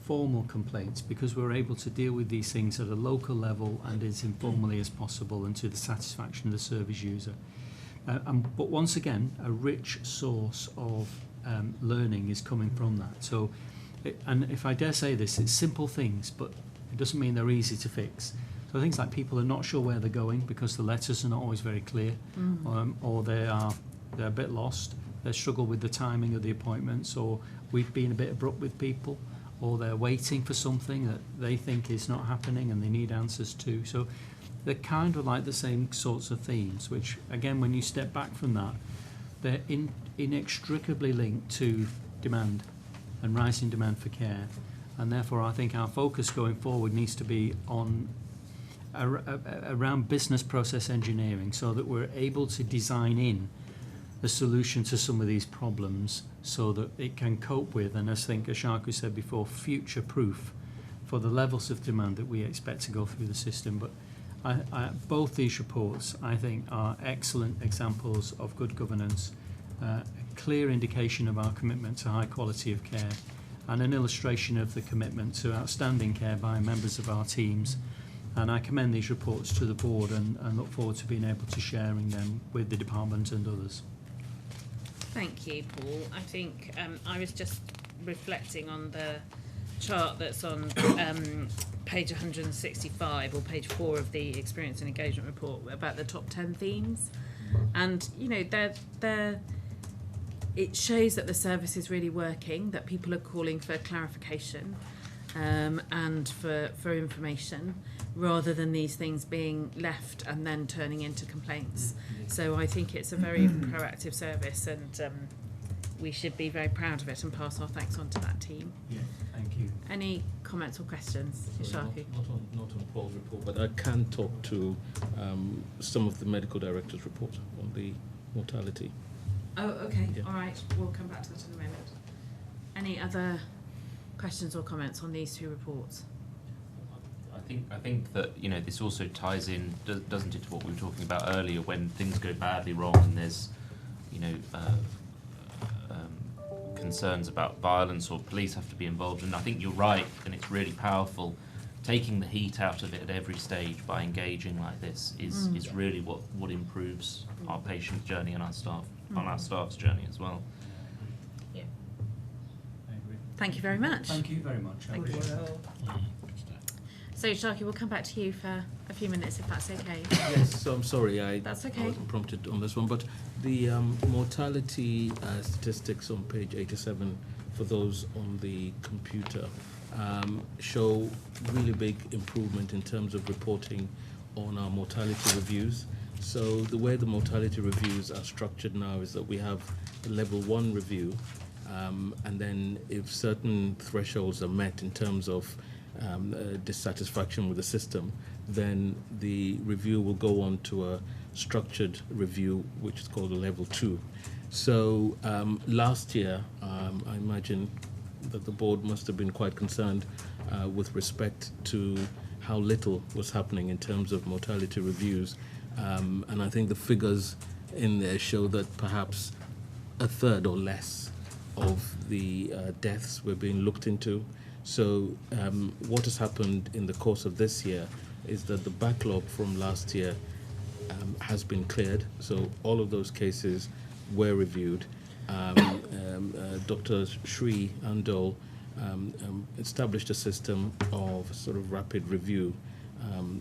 formal complaints, because we're able to deal with these things at a local level and as informally as possible and to the satisfaction of the service user. But once again, a rich source of learning is coming from that. So, and if I dare say this, it's simple things, but it doesn't mean they're easy to fix. So things like people are not sure where they're going because the letters are not always very clear, or they're a bit lost. They struggle with the timing of the appointments, or we've been a bit abrupt with people, or they're waiting for something that they think is not happening and they need answers to. So they're kind of like the same sorts of themes, which again, when you step back from that, they're inextricably linked to demand and rising demand for care. And therefore I think our focus going forward needs to be on around business process engineering, so that we're able to design in a solution to some of these problems so that it can cope with, and as I think Ashaku said before, future-proof for the levels of demand that we expect to go through the system. But both these reports, I think, are excellent examples of good governance, a clear indication of our commitment to high quality of care, and an illustration of the commitment to outstanding care by members of our teams. And I commend these reports to the board and look forward to being able to sharing them with the department and others. Thank you, Paul. I think I was just reflecting on the chart that's on page 165 or page 4 of the Experience and Engagement Report about the top 10 themes. And, you know, it shows that the service is really working, that people are calling for clarification and for information, rather than these things being left and then turning into complaints. So I think it's a very proactive service, and we should be very proud of it and pass our thanks on to that team. Yeah, thank you. Any comments or questions? Ishaku? Not on Paul's report, but I can talk to some of the medical director's report on the mortality. Oh, okay. Yeah. All right. We'll come back to that in a moment. Any other questions or comments on these two reports? I think that, you know, this also ties in, doesn't it, to what we were talking about earlier, when things go badly wrong and there's, you know, concerns about violence or police have to be involved. And I think you're right, and it's really powerful. Taking the heat out of it at every stage by engaging like this is really what improves our patient journey and our staff's journey as well. Yeah. I agree. Thank you very much. Thank you very much. Thank you. So, Sharky, we'll come back to you for a few minutes, if that's okay. Yes, so I'm sorry, That's okay. I wasn't prompted on this one, but the mortality statistics on page 87 for those on the computer show really big improvement in terms of reporting on our mortality reviews. So the way the mortality reviews are structured now is that we have a level 1 review, and then if certain thresholds are met in terms of dissatisfaction with the system, then the review will go on to a structured review, which is called a level 2. So last year, I imagine that the board must have been quite concerned with respect to how little was happening in terms of mortality reviews. And I think the figures in there show that perhaps a third or less of the deaths were being looked into. So what has happened in the course of this year is that the backlog from last year has been cleared. So all of those cases were reviewed. Dr. Sri Andol established a system of sort of rapid review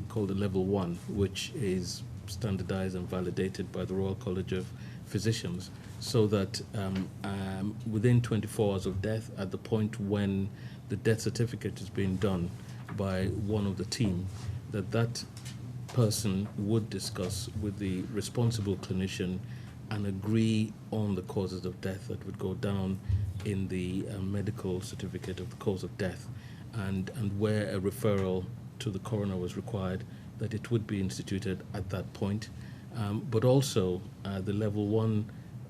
called the Level 1, which is standardized and validated by the Royal College of Physicians, so that within 24 hours of death, at the point when the death certificate is being done by one of the team, that person would discuss with the responsible clinician and agree on the causes of death that would go down in the medical certificate of the cause of death, and where a referral to the coroner was required, that it would be instituted at that point. But also the level 1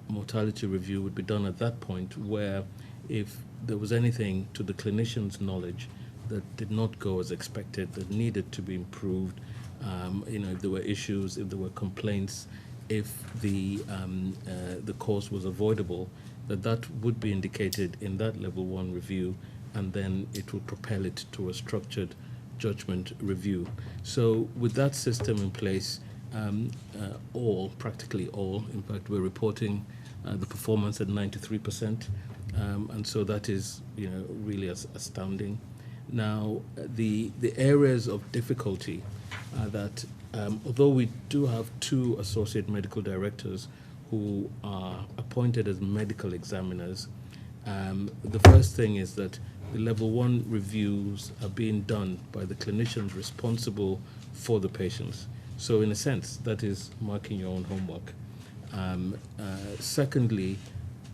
mortality review would be done at that point, where if there was anything to the clinician's knowledge that did not go as expected, that needed to be improved, if there were issues, if there were complaints, if the cause was avoidable, that would be indicated in that level 1 review, and then it would propel it to a structured judgment review. So with that system in place, practically all, in fact, we're reporting the performance at 93%, and so that is, really astounding. Now, the areas of difficulty are that although we do have 2 associate medical directors who are appointed as medical examiners, the first thing is that the level 1 reviews are being done by the clinicians responsible for the patients. So in a sense, that is marking your own homework. Secondly,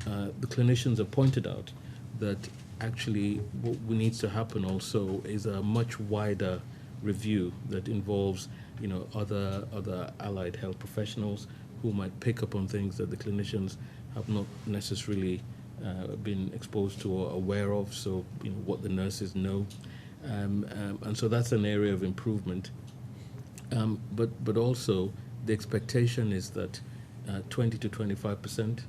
the clinicians have pointed out that actually what needs to happen also is a much wider review that involves, other allied health professionals who might pick up on things that the clinicians have not necessarily been exposed to or aware of, so what the nurses know, and so that's an area of improvement. But also the expectation is that 20 to 25%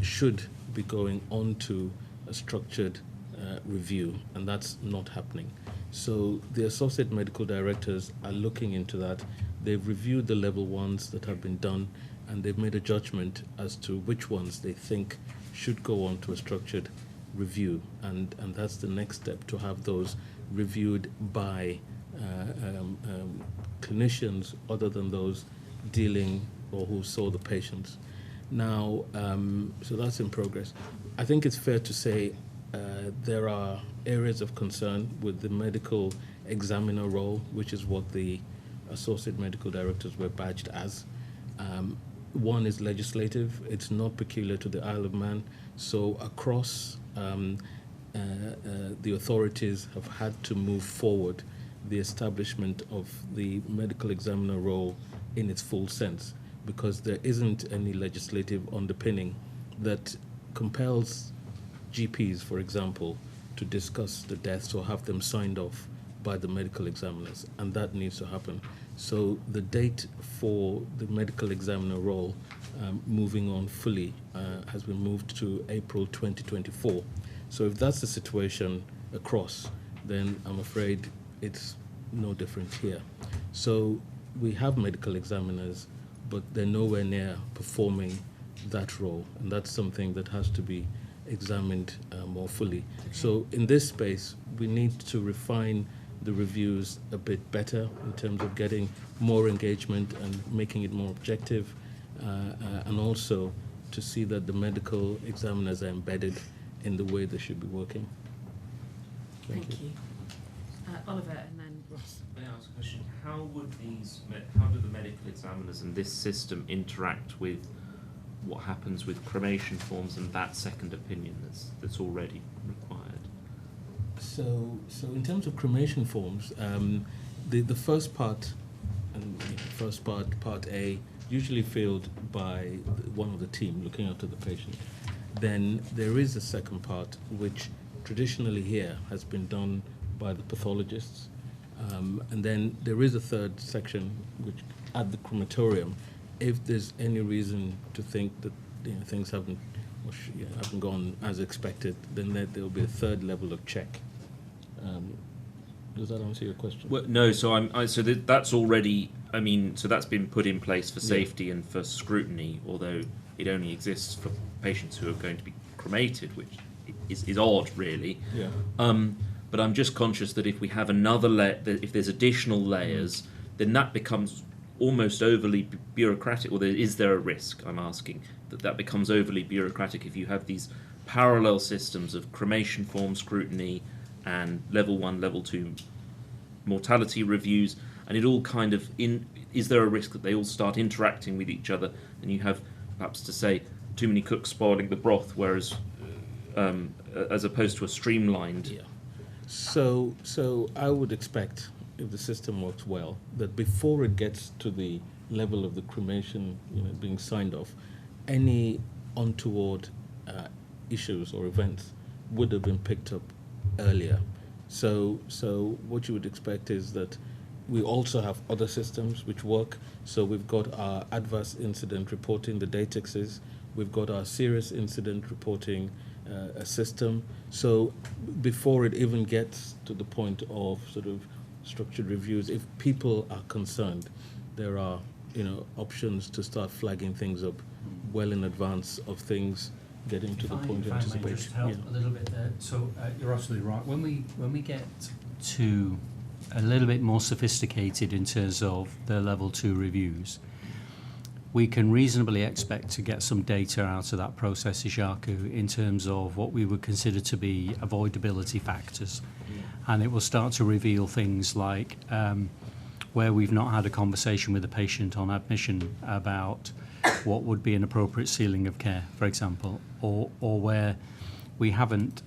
should be going on to a structured review, and that's not happening. So the associate medical directors are looking into that. They've reviewed the level 1s that have been done, and they've made a judgment as to which ones they think should go on to a structured review, and that's the next step, to have those reviewed by clinicians other than those dealing or who saw the patients. Now, so that's in progress. I think it's fair to say there are areas of concern with the medical examiner role, which is what the associate medical directors were badged as. One is legislative. It's not peculiar to the Isle of Man. So across the authorities have had to move forward the establishment of the medical examiner role in its full sense, because there isn't any legislative underpinning that compels GPs, for example, to discuss the deaths or have them signed off by the medical examiners, and that needs to happen. So the date for the medical examiner role moving on fully has been moved to April 2024. So if that's the situation across, then I'm afraid it's no different here. So we have medical examiners, but they're nowhere near performing that role, and that's something that has to be examined more fully. So in this space, we need to refine the reviews a bit better in terms of getting more engagement and making it more objective, and also to see that the medical examiners are embedded in the way they should be working. Thank you. Oliver and then Ross. May I ask a question? How do the medical examiners in this system interact with what happens with cremation forms and that second opinion that's already required? So in terms of cremation forms, the first part, part A, usually filled by one of the team looking after the patient. Then there is a second part, which traditionally here has been done by the pathologists. And then there is a third section, which at the crematorium, if there's any reason to think that things haven't gone as expected, then there will be a third level of check. Does that answer your question? Well, no. So that's already. So that's been put in place for safety and for scrutiny. Although it only exists for patients who are going to be cremated, which is odd, really. Yeah. But I'm just conscious that if we have another layer, if there's additional layers, then that becomes almost overly bureaucratic. Or is there a risk, I'm asking, that becomes overly bureaucratic if you have these parallel systems of cremation form scrutiny and level 1, level 2 mortality reviews, and it all kind of is there a risk that they all start interacting with each other, and you have, perhaps to say, too many cooks spoiling the broth, whereas as opposed to a streamlined? Yeah. So I would expect, if the system works well, that before it gets to the level of the cremation, being signed off, any untoward issues or events would have been picked up earlier. So what you would expect is that we also have other systems which work. So we've got our adverse incident reporting, the DATEXs. We've got our serious incident reporting a system. So before it even gets to the point of sort of structured reviews, if people are concerned, there are options to start flagging things up well in advance of things getting to the point of anticipation. If I may just help a little bit there. So you're absolutely right. When we get to a little bit more sophisticated in terms of the level 2 reviews, we can reasonably expect to get some data out of that process, Ishaku, in terms of what we would consider to be avoidability factors. And it will start to reveal things like where we've not had a conversation with the patient on admission about what would be an appropriate ceiling of care, for example, or where we haven't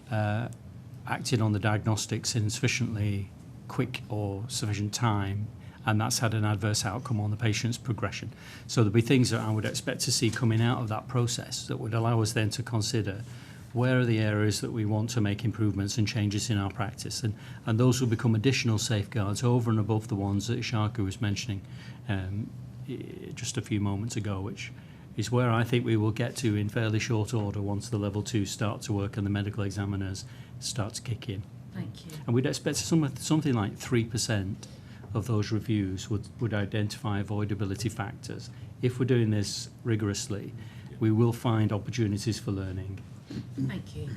acted on the diagnostics in sufficiently quick or sufficient time, and that's had an adverse outcome on the patient's progression. So there'll be things that I would expect to see coming out of that process that would allow us then to consider where are the areas that we want to make improvements and changes in our practice. And those will become additional safeguards over and above the ones that Ishaku was mentioning just a few moments ago, which is where I think we will get to in fairly short order once the level 2 start to work and the medical examiners start to kick in. Thank you. And we'd expect something like 3% of those reviews would identify avoidability factors. If we're doing this rigorously, we will find opportunities for learning. Thank you.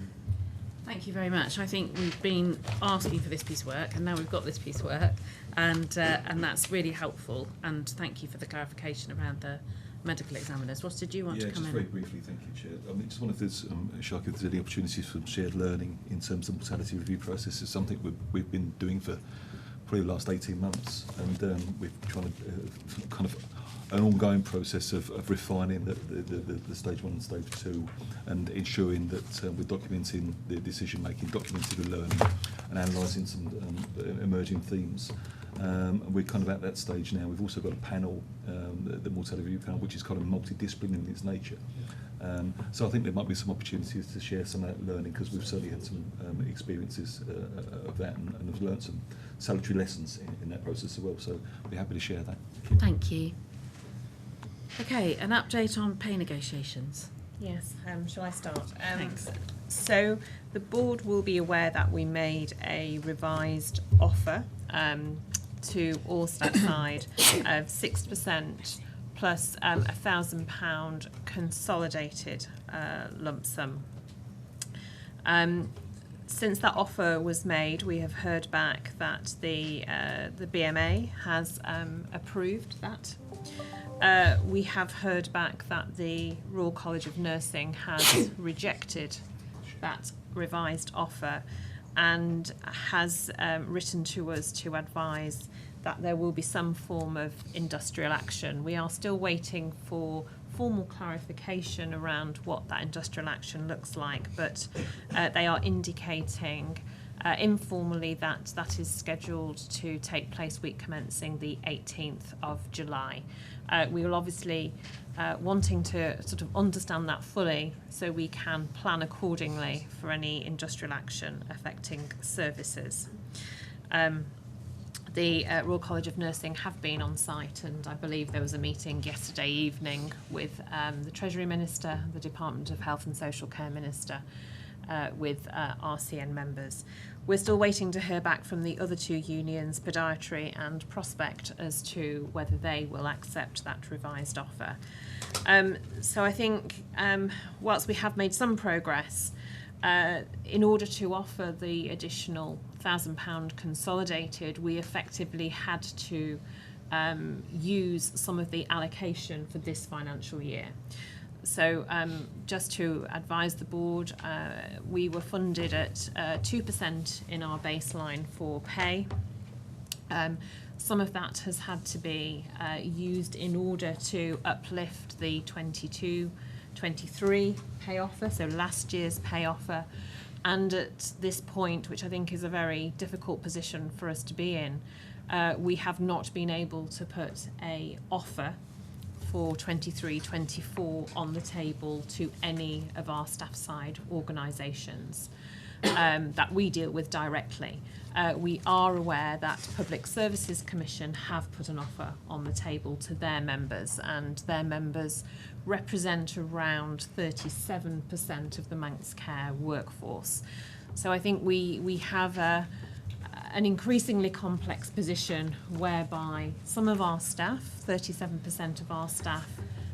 Thank you very much. I think we've been asking for this piece of work, and now we've got this piece of work, and that's really helpful. And thank you for the clarification around the medical examiners. Ross, did you want to come in? Yeah, just very briefly, thank you, Chair. I mean, just wonder if there's, Shaka, if there's any opportunities for shared learning in terms of the mortality review process. It's something we've been doing for probably the last 18 months, and we're trying to kind of an ongoing process of refining the stage 1 and stage 2, and ensuring that we're documenting the decision making, documenting the learning, and analysing some emerging themes. And we're kind of at that stage now. We've also got a panel, the mortality review panel, which is kind of multidisciplinary in its nature. So I think there might be some opportunities to share some of that learning, because we've certainly had some experiences of that, and have learned some salutary lessons in that process as well. So we're happy to share that. Thank you. Okay, an update on pay negotiations. Yes, shall I start? Thanks. So the board will be aware that we made a revised offer to all staff side of 6% plus £1,000 consolidated lump sum. Since that offer was made, we have heard back that the BMA has approved that. We have heard back that the Royal College of Nursing has rejected that revised offer, and has written to us to advise that there will be some form of industrial action. We are still waiting for formal clarification around what that industrial action looks like, but they are indicating informally that that is scheduled to take place week commencing the 18th of July. We will obviously wanting to sort of understand that fully so we can plan accordingly for any industrial action affecting services. The Royal College of Nursing have been on site, and I believe there was a meeting yesterday evening with the Treasury Minister, the Department of Health and Social Care Minister, with RCN members. We're still waiting to hear back from the other two unions, Podiatry and Prospect, as to whether they will accept that revised offer. So I think whilst we have made some progress, in order to offer the additional £1,000 consolidated, we effectively had to use some of the allocation for this financial year. So just to advise the board, we were funded at 2% in our baseline for pay. Some of that has had to be used in order to uplift the 22-23 pay offer, so last year's pay offer. And at this point, which I think is a very difficult position for us to be in, we have not been able to put a offer for 23-24 on the table to any of our staff side organisations that we deal with directly. We are aware that Public Services Commission have put an offer on the table to their members, and their members represent around 37% of the Manx Care workforce. So I think we have an increasingly complex position whereby some of our staff, 37% of our staff,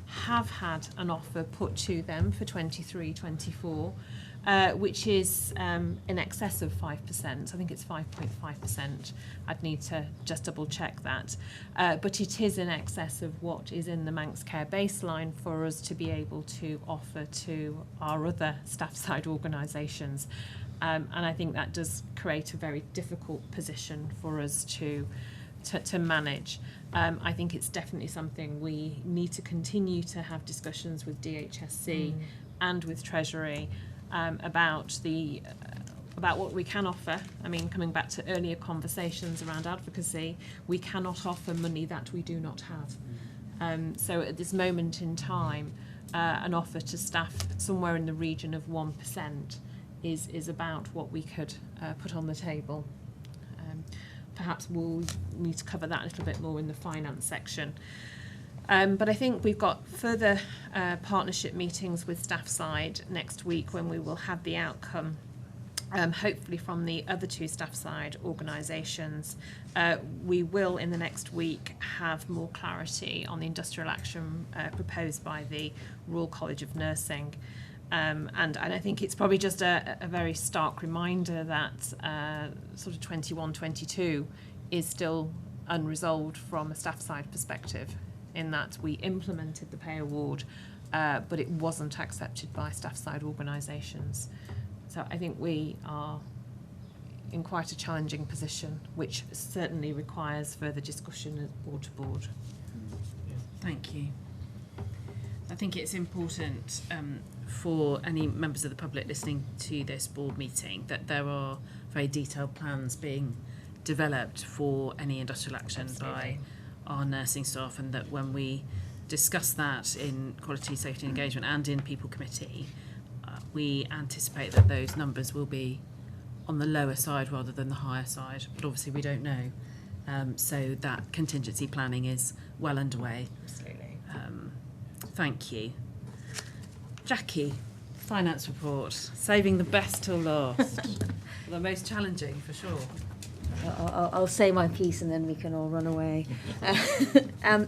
have had an offer put to them for 23-24, which is in excess of 5%. I think it's 5.5%. I'd need to just double check that. But it is in excess of what is in the Manx Care baseline for us to be able to offer to our other staff side organisations. And I think that does create a very difficult position for us to manage. I think it's definitely something we need to continue to have discussions with DHSC and with Treasury about what we can offer. I mean, coming back to earlier conversations around advocacy, we cannot offer money that we do not have. So at this moment in time, an offer to staff somewhere in the region of 1% is about what we could put on the table. Perhaps we'll need to cover that a little bit more in the finance section. But I think we've got further partnership meetings with staff side next week when we will have the outcome, hopefully from the other two staff side organisations. We will in the next week have more clarity on the industrial action proposed by the Royal College of Nursing. And I think it's probably just a very stark reminder that sort of 21-22 is still unresolved from a staff side perspective, in that we implemented the pay award, but it wasn't accepted by staff side organisations. So I think we are in quite a challenging position, which certainly requires further discussion at board to board. Thank you. I think it's important for any members of the public listening to this board meeting that there are very detailed plans being developed for any industrial action by our nursing staff, and that when we discuss that in Quality, Safety and Engagement and in People Committee, we anticipate that those numbers will be on the lower side rather than the higher side, but obviously we don't know. So that contingency planning is well underway. Absolutely. Thank you. Jackie, finance report, saving the best till last. The most challenging, for sure. I'll say my piece and then we can all run away.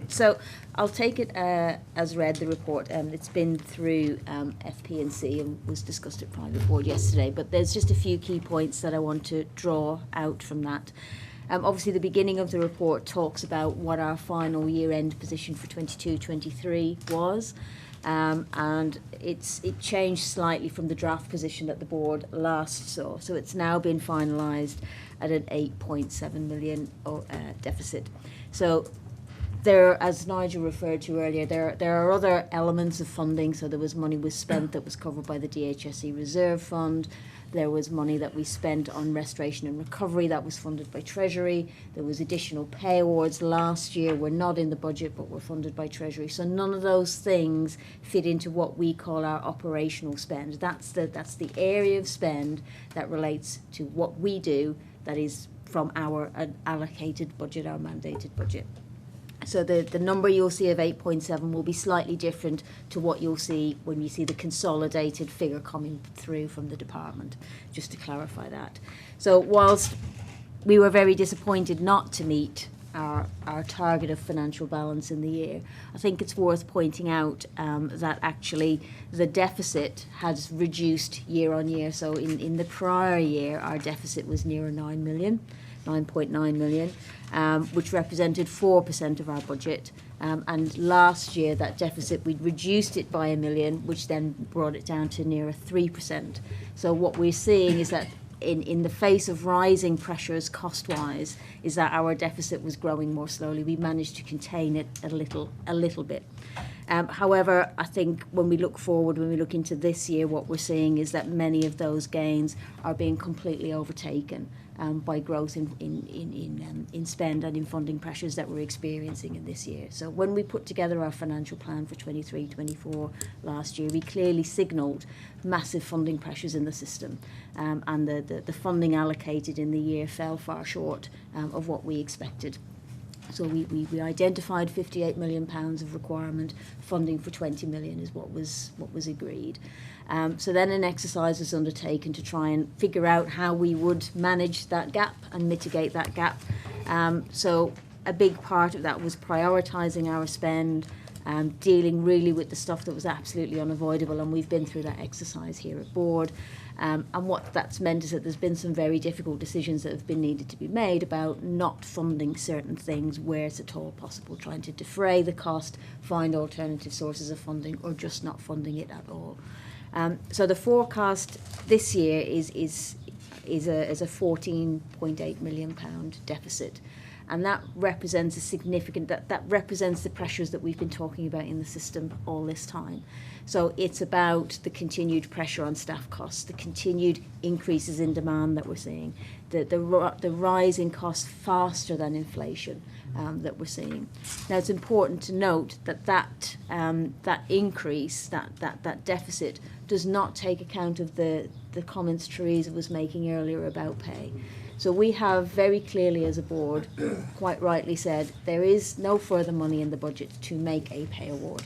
So I'll take it as read, the report. It's been through FP&C and was discussed at private board yesterday, but there's just a few key points that I want to draw out from that. Obviously, the beginning of the report talks about what our final year-end position for 22-23 was. And it changed slightly from the draft position that the board last saw. So it's now been finalised at an 8.7 million deficit. So there, as Nigel referred to earlier, there are other elements of funding. So there was money was spent that was covered by the DHSE Reserve Fund. There was money that we spent on restoration and recovery that was funded by Treasury. There was additional pay awards last year. We're not in the budget, but were funded by Treasury. So none of those things fit into what we call our operational spend. That's the area of spend that relates to what we do, that is from our allocated budget, our mandated budget. So the number you'll see of 8.7 will be slightly different to what you'll see when you see the consolidated figure coming through from the department, just to clarify that. So whilst we were very disappointed not to meet our target of financial balance in the year, I think it's worth pointing out that actually the deficit has reduced year on year. So in the prior year, our deficit was nearer 9 million. 9.9 million, which represented 4% of our budget. And last year, that deficit, we'd reduced it by 1 million, which then brought it down to nearer 3%. So what we're seeing is that in the face of rising pressures cost-wise, is that our deficit was growing more slowly. We managed to contain it a little bit. However, I think when we look forward, when we look into this year, what we're seeing is that many of those gains are being completely overtaken by growth in spend and in funding pressures that we're experiencing in this year. So when we put together our financial plan for 23-24 last year, we clearly signalled massive funding pressures in the system, and the funding allocated in the year fell far short of what we expected. So we identified £58 million of requirement. Funding for 20 million is what was agreed. So then an exercise was undertaken to try and figure out how we would manage that gap and mitigate that gap. So a big part of that was prioritising our spend, dealing really with the stuff that was absolutely unavoidable, and we've been through that exercise here at board. And what that's meant is that there's been some very difficult decisions that have been needed to be made about not funding certain things where it's at all possible, trying to defray the cost, find alternative sources of funding, or just not funding it at all. So the forecast this year is a £14.8 million deficit. And that represents a significant, that represents the pressures that we've been talking about in the system all this time. So it's about the continued pressure on staff costs, the continued increases in demand that we're seeing, the rise in costs faster than inflation that we're seeing. Now it's important to note that increase, that deficit, does not take account of the comments Theresa was making earlier about pay. So we have very clearly as a board, quite rightly said, there is no further money in the budget to make a pay award.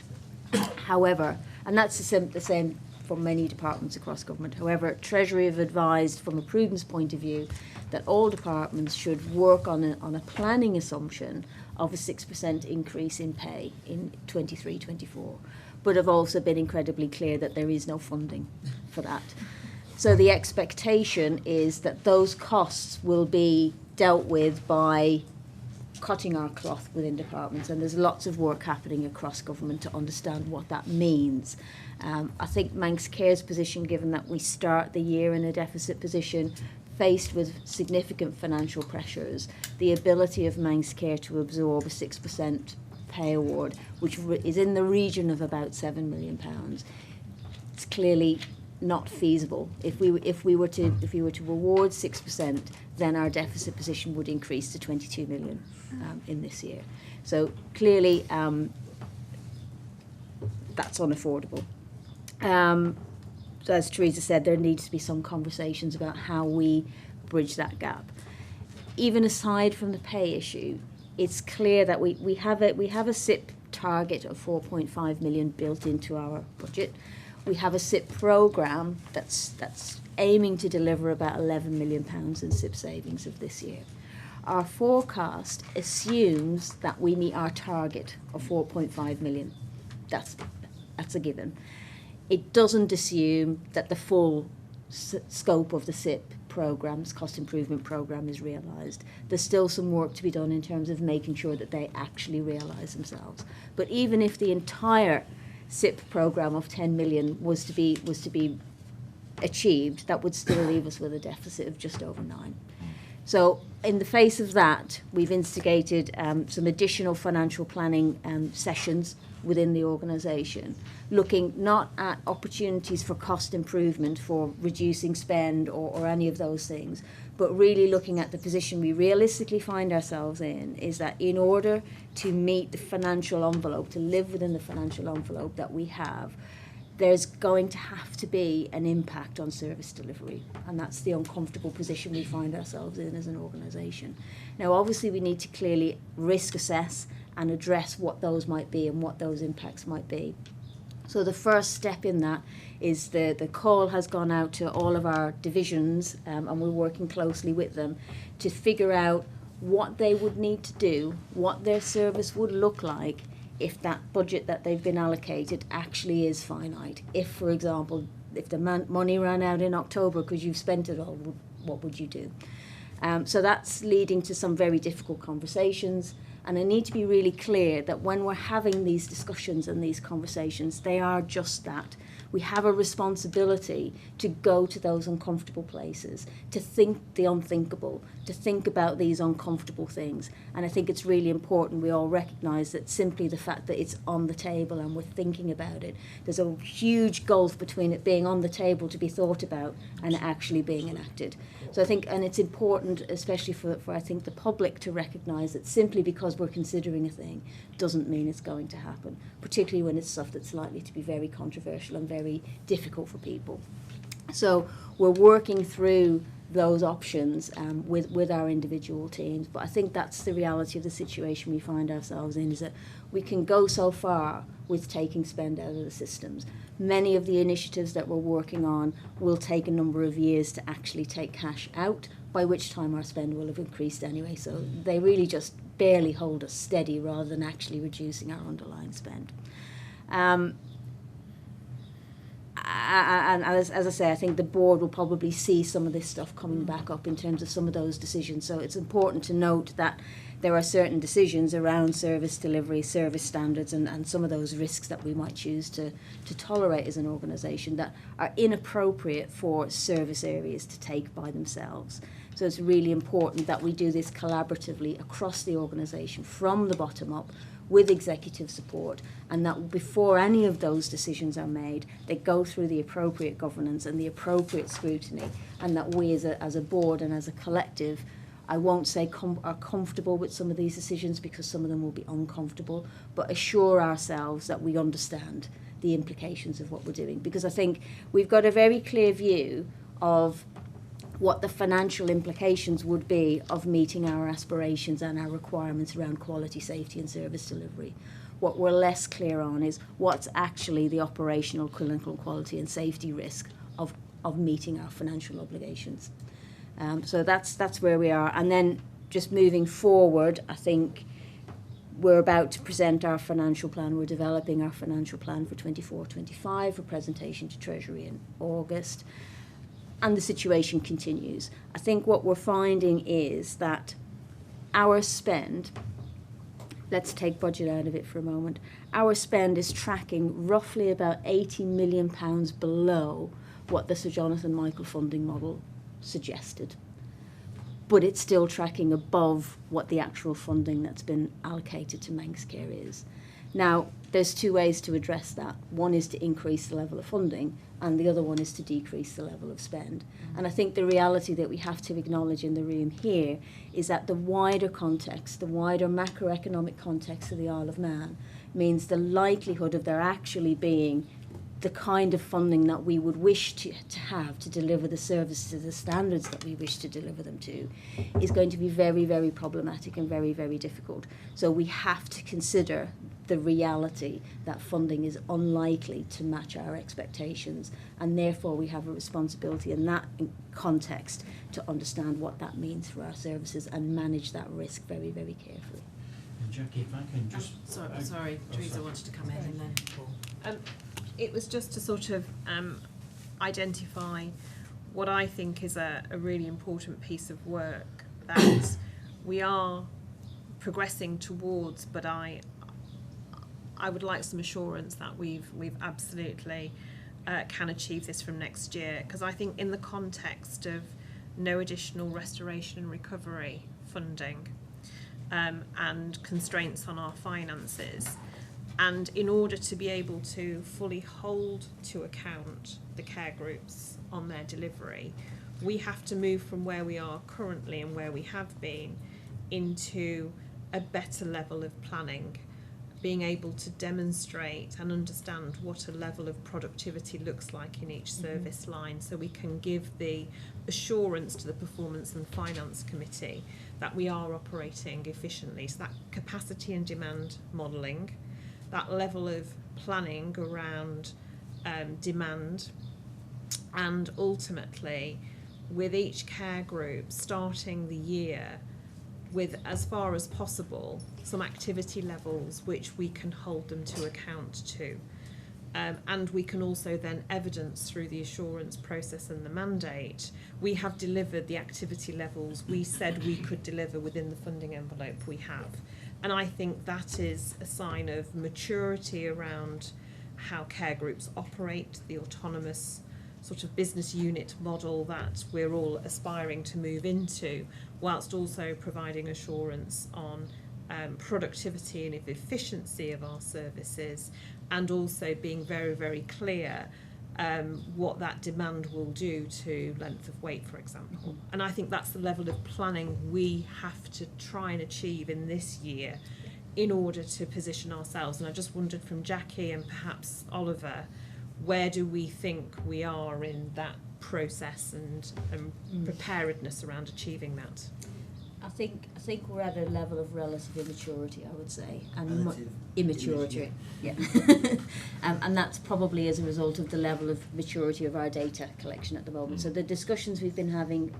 However, and that's the same for many departments across government, however, Treasury have advised from a prudence point of view that all departments should work on a planning assumption of a 6% increase in pay in 23-24, but have also been incredibly clear that there is no funding for that. So the expectation is that those costs will be dealt with by cutting our cloth within departments, and there's lots of work happening across government to understand what that means. I think Manx Care's position, given that we start the year in a deficit position, faced with significant financial pressures, the ability of Manx Care to absorb a 6% pay award, which is in the region of about £7 million, it's clearly not feasible. If we were to award 6%, then our deficit position would increase to 22 million in this year. So clearly, that's unaffordable. So as Theresa said, there needs to be some conversations about how we bridge that gap. Even aside from the pay issue, it's clear that we have a SIP target of 4.5 million built into our budget. We have a SIP programme that's aiming to deliver about £11 million in SIP savings of this year. Our forecast assumes that we meet our target of 4.5 million. That's a given. It doesn't assume that the full scope of the SIP programme's cost improvement programme is realised. There's still some work to be done in terms of making sure that they actually realise themselves. But even if the entire SIP programme of 10 million was to be achieved, that would still leave us with a deficit of just over 9. So in the face of that, we've instigated some additional financial planning sessions within the organisation, looking not at opportunities for cost improvement, for reducing spend or any of those things, but really looking at the position we realistically find ourselves in, is that in order to meet the financial envelope, to live within the financial envelope that we have, there's going to have to be an impact on service delivery, and that's the uncomfortable position we find ourselves in as an organisation. Now, obviously, we need to clearly risk assess and address what those might be and what those impacts might be. So the first step in that is the call has gone out to all of our divisions, and we're working closely with them to figure out what they would need to do, what their service would look like if that budget that they've been allocated actually is finite. If, for example, if the money ran out in October because you've spent it all, what would you do? So that's leading to some very difficult conversations. And I need to be really clear that when we're having these discussions and these conversations, they are just that. We have a responsibility to go to those uncomfortable places, to think the unthinkable, to think about these uncomfortable things. And I think it's really important we all recognise that simply the fact that it's on the table and we're thinking about it, there's a huge gulf between it being on the table to be thought about and it actually being enacted. So I think, and it's important, especially for I think the public, to recognise that simply because we're considering a thing doesn't mean it's going to happen, particularly when it's stuff that's likely to be very controversial and very difficult for people. So we're working through those options with our individual teams, but I think that's the reality of the situation we find ourselves in, is that we can go so far with taking spend out of the systems. Many of the initiatives that we're working on will take a number of years to actually take cash out, by which time our spend will have increased anyway, so they really just barely hold us steady rather than actually reducing our underlying spend. And as I say, I think the board will probably see some of this stuff coming back up in terms of some of those decisions. So it's important to note that there are certain decisions around service delivery, service standards, and some of those risks that we might choose to tolerate as an organisation that are inappropriate for service areas to take by themselves. So it's really important that we do this collaboratively across the organisation from the bottom up, with executive support, and that before any of those decisions are made, they go through the appropriate governance and the appropriate scrutiny, and that we as a board and as a collective, I won't say are comfortable with some of these decisions, because some of them will be uncomfortable, but assure ourselves that we understand the implications of what we're doing. Because I think we've got a very clear view of what the financial implications would be of meeting our aspirations and our requirements around quality, safety and service delivery. What we're less clear on is what's actually the operational, clinical quality and safety risk of meeting our financial obligations. So that's where we are. And then just moving forward, I think we're about to present our financial plan. We're developing our financial plan for 24-25 for presentation to Treasury in August. And the situation continues. I think what we're finding is that our spend, let's take budget out of it for a moment, our spend is tracking roughly about £80 million below what the Sir Jonathan Michael funding model suggested. But it's still tracking above what the actual funding that's been allocated to Manx Care is. Now, there's two ways to address that. One is to increase the level of funding, and the other one is to decrease the level of spend. And I think the reality that we have to acknowledge in the room here is that the wider context, the wider macroeconomic context of the Isle of Man, means the likelihood of there actually being the kind of funding that we would wish to have to deliver the services to the standards that we wish to deliver them to is going to be very, very problematic and very, very difficult. So we have to consider the reality that funding is unlikely to match our expectations, and therefore we have a responsibility in that context to understand what that means for our services and manage that risk very, very carefully. And Jackie, if I can just... Sorry, Teresa wanted to come in and then Paul. It was just to sort of identify what I think is a really important piece of work that we are progressing towards, but I would like some assurance that we've absolutely can achieve this from next year, because I think in the context of no additional restoration and recovery funding and constraints on our finances, and in order to be able to fully hold to account the care groups on their delivery, we have to move from where we are currently and where we have been into a better level of planning, being able to demonstrate and understand what a level of productivity looks like in each service line, so we can give the assurance to the Performance and Finance Committee that we are operating efficiently. So that capacity and demand modelling, that level of planning around demand, and ultimately with each care group starting the year with, as far as possible, some activity levels which we can hold them to account to. And we can also then evidence through the assurance process and the mandate, we have delivered the activity levels we said we could deliver within the funding envelope we have. And I think that is a sign of maturity around how care groups operate, the autonomous sort of business unit model that we're all aspiring to move into, whilst also providing assurance on productivity and efficiency of our services, and also being very, very clear what that demand will do to length of wait, for example. And I think that's the level of planning we have to try and achieve in this year in order to position ourselves. And I just wondered from Jackie and perhaps Oliver, where do we think we are in that process and preparedness around achieving that? I think we're at a level of relative immaturity, I would say, and Relative immaturity. Yeah, and that's probably as a result of the level of maturity of our data collection at the moment. So the discussions we've been having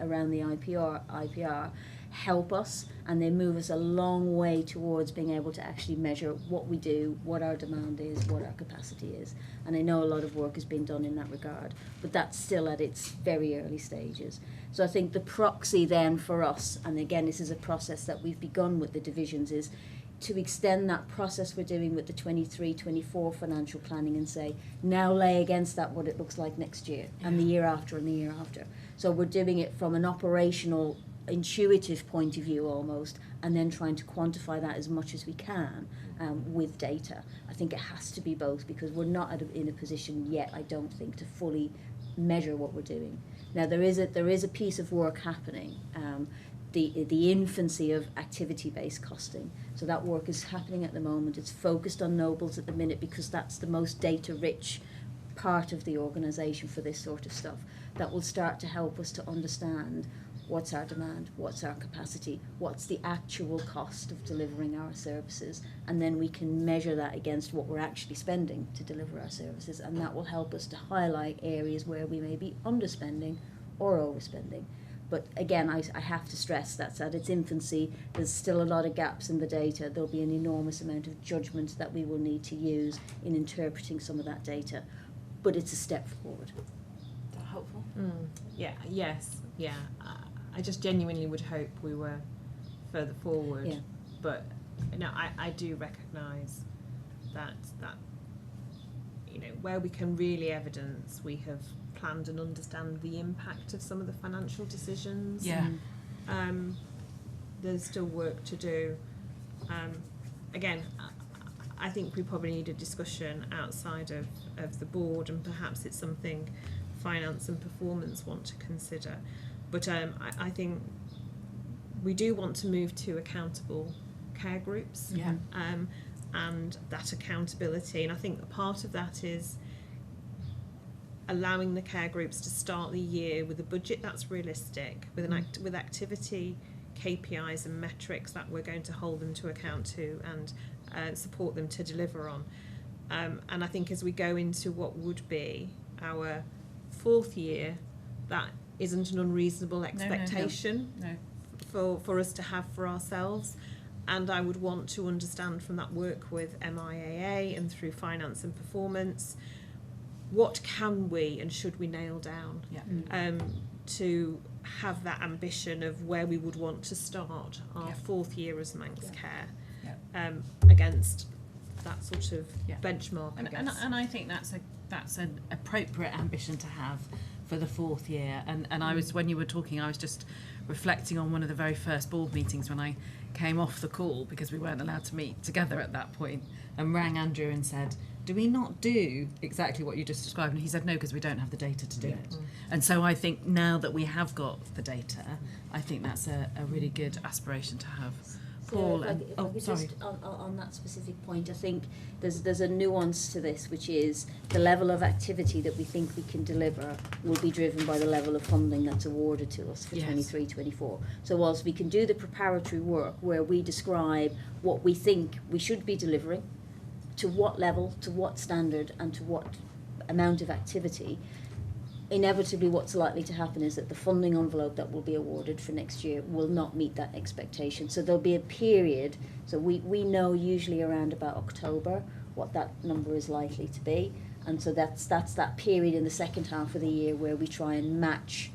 around the IPR help us, and they move us a long way towards being able to actually measure what we do, what our demand is, what our capacity is. And I know a lot of work has been done in that regard, but that's still at its very early stages. So I think the proxy then for us, and again this is a process that we've begun with the divisions, is to extend that process we're doing with the 23-24 financial planning and say, now lay against that what it looks like next year, and the year after, and the year after. So we're doing it from an operational, intuitive point of view almost, and then trying to quantify that as much as we can with data. I think it has to be both, because we're not in a position yet, I don't think, to fully measure what we're doing. Now there is a piece of work happening, the infancy of activity-based costing. So that work is happening at the moment. It's focused on nobles at the minute because that's the most data-rich part of the organisation for this sort of stuff. That will start to help us to understand what's our demand, what's our capacity, what's the actual cost of delivering our services, and then we can measure that against what we're actually spending to deliver our services, and that will help us to highlight areas where we may be underspending or overspending. But again, I have to stress that's at its infancy. There's still a lot of gaps in the data. There'll be an enormous amount of judgment that we will need to use in interpreting some of that data, but it's a step forward. Is that helpful? Yeah, yes, yeah. I just genuinely would hope we were further forward. Yeah. But no, I do recognise that where we can really evidence we have planned and understand the impact of some of the financial decisions. Yeah. There's still work to do. Again, I think we probably need a discussion outside of the board, and perhaps it's something finance and performance want to consider. But I think we do want to move to accountable care groups. Yeah. And that accountability. And I think part of that is allowing the care groups to start the year with a budget that's realistic, with with activity, KPIs and metrics that we're going to hold them to account to and support them to deliver on. And I think as we go into what would be our fourth year, that isn't an unreasonable expectation for us to have for ourselves. And I would want to understand from that work with MIAA and through finance and performance, what can we and should we nail down to have that ambition of where we would want to start our fourth year as Manx Care against that sort of benchmark, I guess. And I think that's an appropriate ambition to have for the fourth year. And I was, when you were talking, I was just reflecting on one of the very first board meetings when I came off the call, because we weren't allowed to meet together at that point, and rang Andrew and said, do we not do exactly what you just described? And he said, no, because we don't have the data to do it. And so I think now that we have got the data, I think that's a really good aspiration to have. Paul, just on that specific point, I think there's a nuance to this, which is the level of activity that we think we can deliver will be driven by the level of funding that's awarded to us for 23-24. So whilst we can do the preparatory work where we describe what we think we should be delivering, to what level, to what standard, and to what amount of activity, inevitably what's likely to happen is that the funding envelope that will be awarded for next year will not meet that expectation. So there'll be a period, so we know usually around about October what that number is likely to be, and so that's that period in the second half of the year where we try and match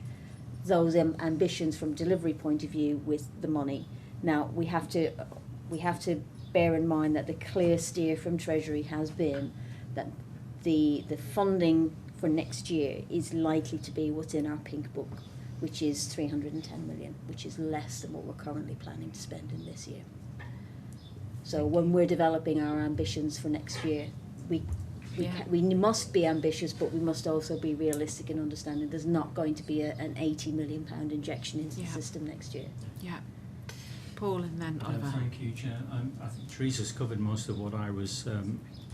those ambitions from delivery point of view with the money. Now we have to bear in mind that the clear steer from Treasury has been that the funding for next year is likely to be what's in our pink book, which is 310 million, which is less than what we're currently planning to spend in this year. So when we're developing our ambitions for next year, we must be ambitious, but we must also be realistic in understanding there's not going to be an £80 million injection into the system next year. Yeah. Paul and then Oliver. Thank you, Chair. I think Teresa's covered most of what I was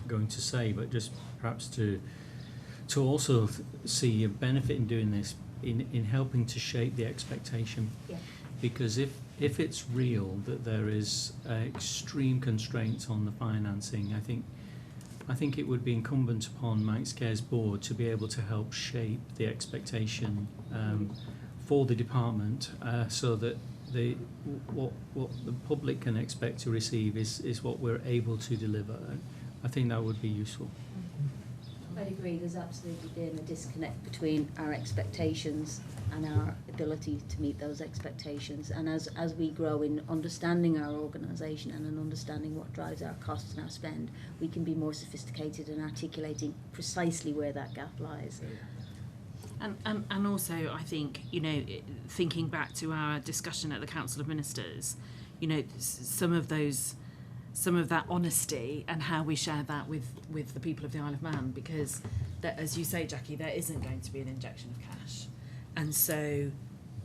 going to say, but just perhaps to also see a benefit in doing this, in helping to shape the expectation. Yeah. Because if it's real that there is extreme constraints on the financing, I think it would be incumbent upon Manx Care's board to be able to help shape the expectation for the department, so that what the public can expect to receive is what we're able to deliver. I think that would be useful. I'd agree, there's absolutely been a disconnect between our expectations and our ability to meet those expectations. And as we grow in understanding our organisation and in understanding what drives our costs and our spend, we can be more sophisticated in articulating precisely where that gap lies. And also, I think, thinking back to our discussion at the Council of Ministers, some of that honesty and how we share that with the people of the Isle of Man, because as you say, Jackie, there isn't going to be an injection of cash, and so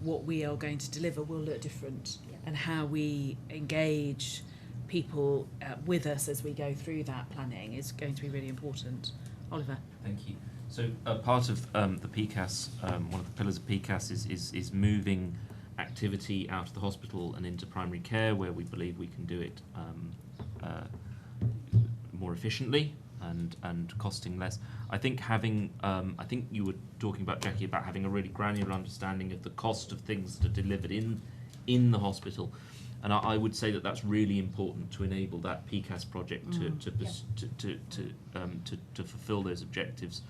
what we are going to deliver will look different, and how we engage people with us as we go through that planning is going to be really important. Oliver. Thank you. So part of the PCAS, one of the pillars of PCAS is moving activity out of the hospital and into primary care, where we believe we can do it more efficiently and costing less. I think I think you were talking about, Jackie, about having a really granular understanding of the cost of things that are delivered in the hospital, and I would say that that's really important to enable that PCAS project to fulfil those objectives.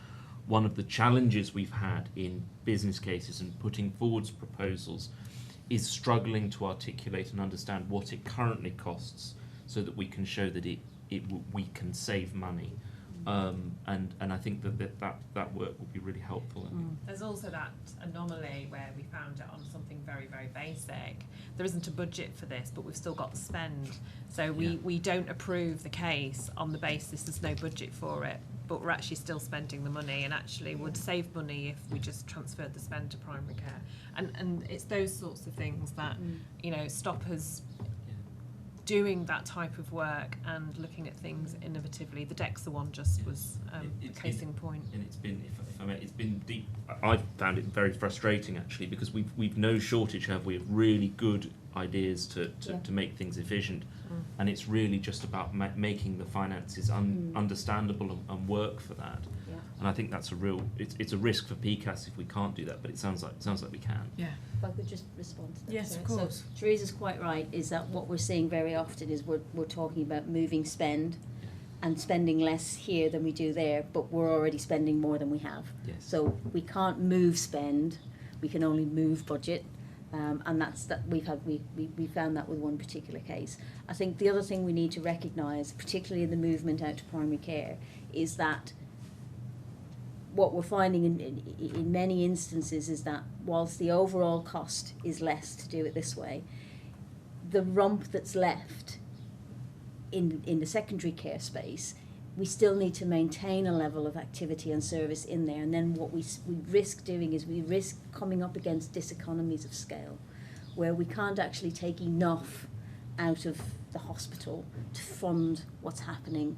One of the challenges we've had in business cases and putting forwards proposals is struggling to articulate and understand what it currently costs, so that we can show that we can save money, and I think that work will be really helpful. There's also that anomaly where we found it on something very, very basic. There isn't a budget for this, but we've still got the spend. So we don't approve the case on the basis there's no budget for it, but we're actually still spending the money, and actually would save money if we just transferred the spend to primary care. And it's those sorts of things that stop us doing that type of work and looking at things innovatively. The DEXA one just was a case in point. And it's been, if I may, it's been deep. I've found it very frustrating, actually, because we've no shortage, have we, of really good ideas to make things efficient, and it's really just about making the finances understandable and work for that. And I think that's it's a risk for PCAS if we can't do that, but it sounds like we can. Yeah. If I could just respond to that. Yes, sorry. of course. So Teresa's quite right, is that what we're seeing very often is we're talking about moving spend and spending less here than we do there, but we're already spending more than we have. Yes. So we can't move spend, we can only move budget. And we found that with one particular case. I think the other thing we need to recognise, particularly in the movement out to primary care, is that what we're finding in many instances is that whilst the overall cost is less to do it this way, the rump that's left in the secondary care space, we still need to maintain a level of activity and service in there. And then what we risk doing is we risk coming up against diseconomies of scale, where we can't actually take enough out of the hospital to fund what's happening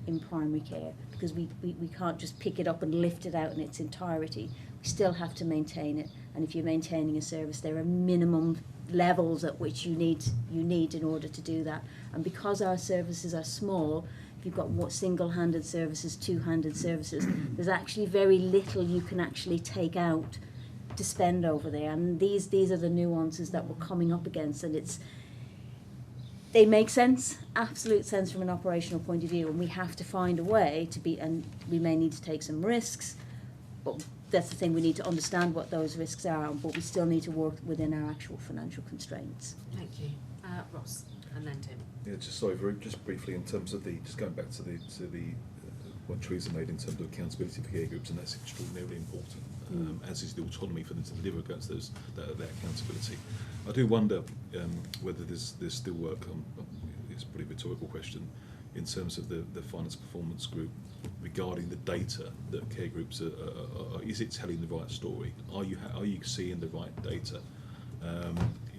in primary care, because we can't just pick it up and lift it out in its entirety. We still have to maintain it, and if you're maintaining a service, there are minimum levels at which you need in order to do that. And because our services are small, if you've got single-handed services, two-handed services, there's actually very little you can actually take out to spend over there. And these are the nuances that we're coming up against, and they make sense, absolute sense from an operational point of view, and we have to find a way to be, and we may need to take some risks, but that's the thing, we need to understand what those risks are, but we still need to work within our actual financial constraints. Thank you. Ross, and then Tim. Yeah, just briefly in terms of just going back to the what Teresa made in terms of accountability for care groups, and that's extraordinarily important, as is the autonomy for them to deliver against that accountability. I do wonder whether there's still work on, it's probably a rhetorical question, in terms of the finance performance group regarding the data that care groups are is it telling the right story? Are you seeing the right data?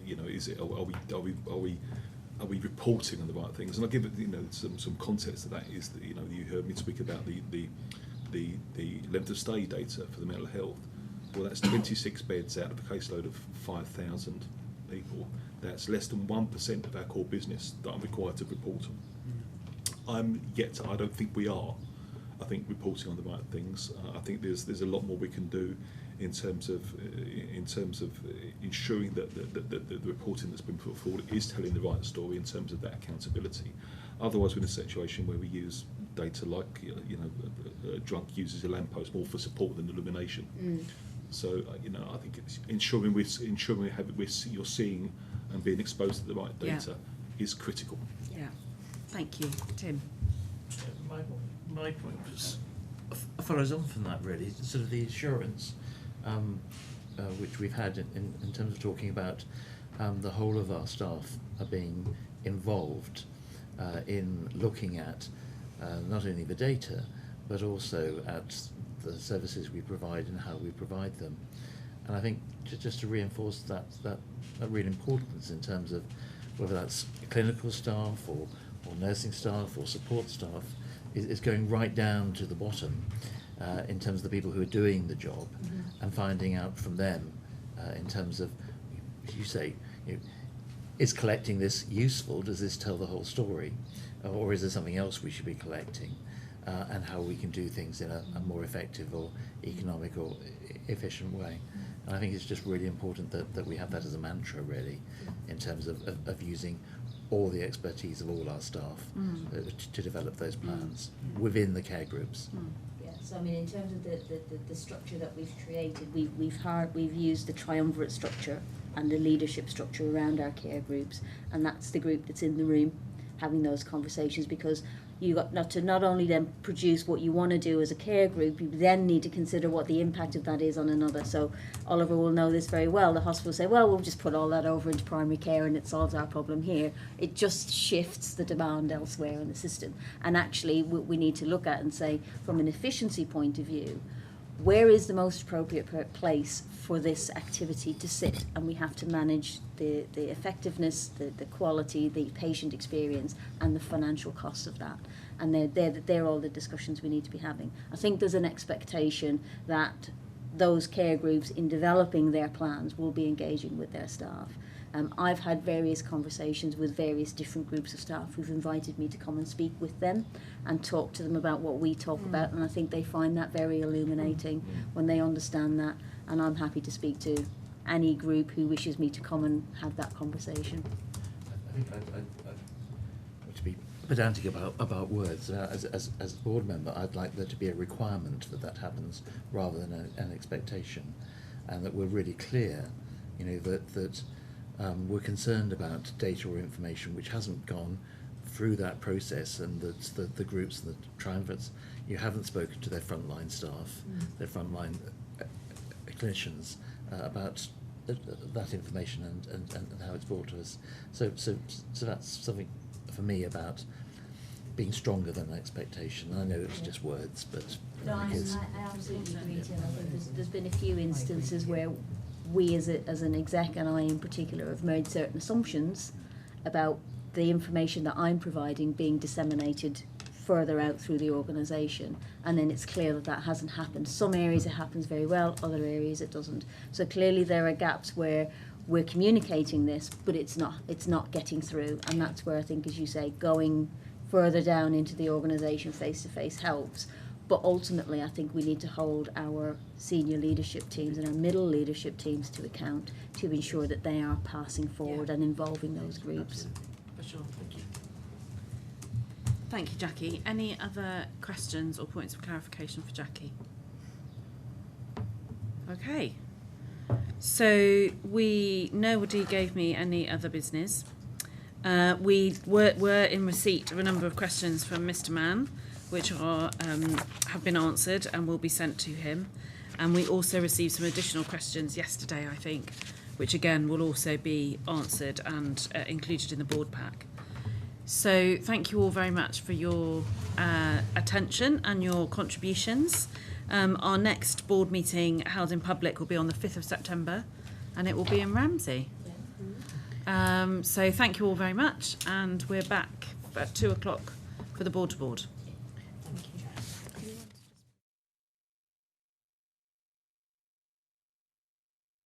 You know, is it are we reporting on the right things? And I'll give it, you know, some context to that. Is that, you know, you heard me speak about the length of stay data for the mental health. Well, that's 26 beds out of a caseload of 5,000 people. That's less than 1% of our core business that I'm required to report on. I don't think we are. I think reporting on the right things. I think there's a lot more we can do in terms of ensuring that the reporting that's been put forward is telling the right story in terms of that accountability. Otherwise, we're in a situation where we use data like, you know, a drunk uses a lamppost more for support than illumination. So, you know, I think it's ensuring you're seeing and being exposed to the right data is critical. Yeah. Thank you, Tim. My point was follows on from that, really, sort of the assurance which we've had in terms of talking about the whole of our staff are being involved in looking at not only the data but also at the services we provide and how we provide them. And I think just to reinforce that real importance in terms of whether that's clinical staff or nursing staff or support staff is going right down to the bottom in terms of the people who are doing the job, and finding out from them in terms of, as you say, you know, is collecting this useful? Does this tell the whole story? Or is there something else we should be collecting? And how we can do things in a more effective or economic or efficient way. And I think it's just really important that we have that as a mantra, really, in terms of using all the expertise of all our staff to develop those plans within the care groups. Yeah, so I mean, in terms of the structure that we've created, we've used the triumvirate structure and the leadership structure around our care groups, and that's the group that's in the room having those conversations, because you got not only then produce what you want to do as a care group, you then need to consider what the impact of that is on another. So Oliver will know this very well. The hospital say, well, we'll just put all that over into primary care and it solves our problem here. It just shifts the demand elsewhere in the system. And actually we need to look at and say, from an efficiency point of view, where is the most appropriate place for this activity to sit? And we have to manage the effectiveness, the quality, the patient experience, and the financial cost of that. And they're all the discussions we need to be having. I think there's an expectation that those care groups, in developing their plans, will be engaging with their staff. I've had various conversations with various different groups of staff who've invited me to come and speak with them and talk to them about what we talk about, and I think they find that very illuminating when they understand that, and I'm happy to speak to any group who wishes me to come and have that conversation. I think I to be pedantic about words. As a board member, I'd like there to be a requirement that happens rather than an expectation, and that we're really clear, you know, that we're concerned about data or information which hasn't gone through that process, and that the groups, the triumvirates, you haven't spoken to their frontline staff, their frontline clinicians about that information and how it's brought to us. So that's something for me about being stronger than an expectation. I know it's just words, but no, I absolutely agree, Tim. I think there's been a few instances where we as an exec, and I in particular, have made certain assumptions about the information that I'm providing being disseminated further out through the organisation, and then it's clear that that hasn't happened. Some areas it happens very well, other areas it doesn't. So clearly there are gaps where we're communicating this, but it's not getting through, and that's where I think, as you say, going further down into the organisation face to face helps. But ultimately, I think we need to hold our senior leadership teams and our middle leadership teams to account to ensure that they are passing forward and involving those groups. For sure, thank you. Thank you, Jackie. Any other questions or points of clarification for Jackie? Okay. So nobody gave me any other business. We were in receipt of a number of questions from Mr. Mann, which are have been answered and will be sent to him. And we also received some additional questions yesterday, I think, which again will also be answered and included in the board pack. So thank you all very much for your attention and your contributions. Our next board meeting held in public will be on the 5th of September, and it will be in Ramsey. So thank you all very much, and we're back at 2 o'clock for the board to board.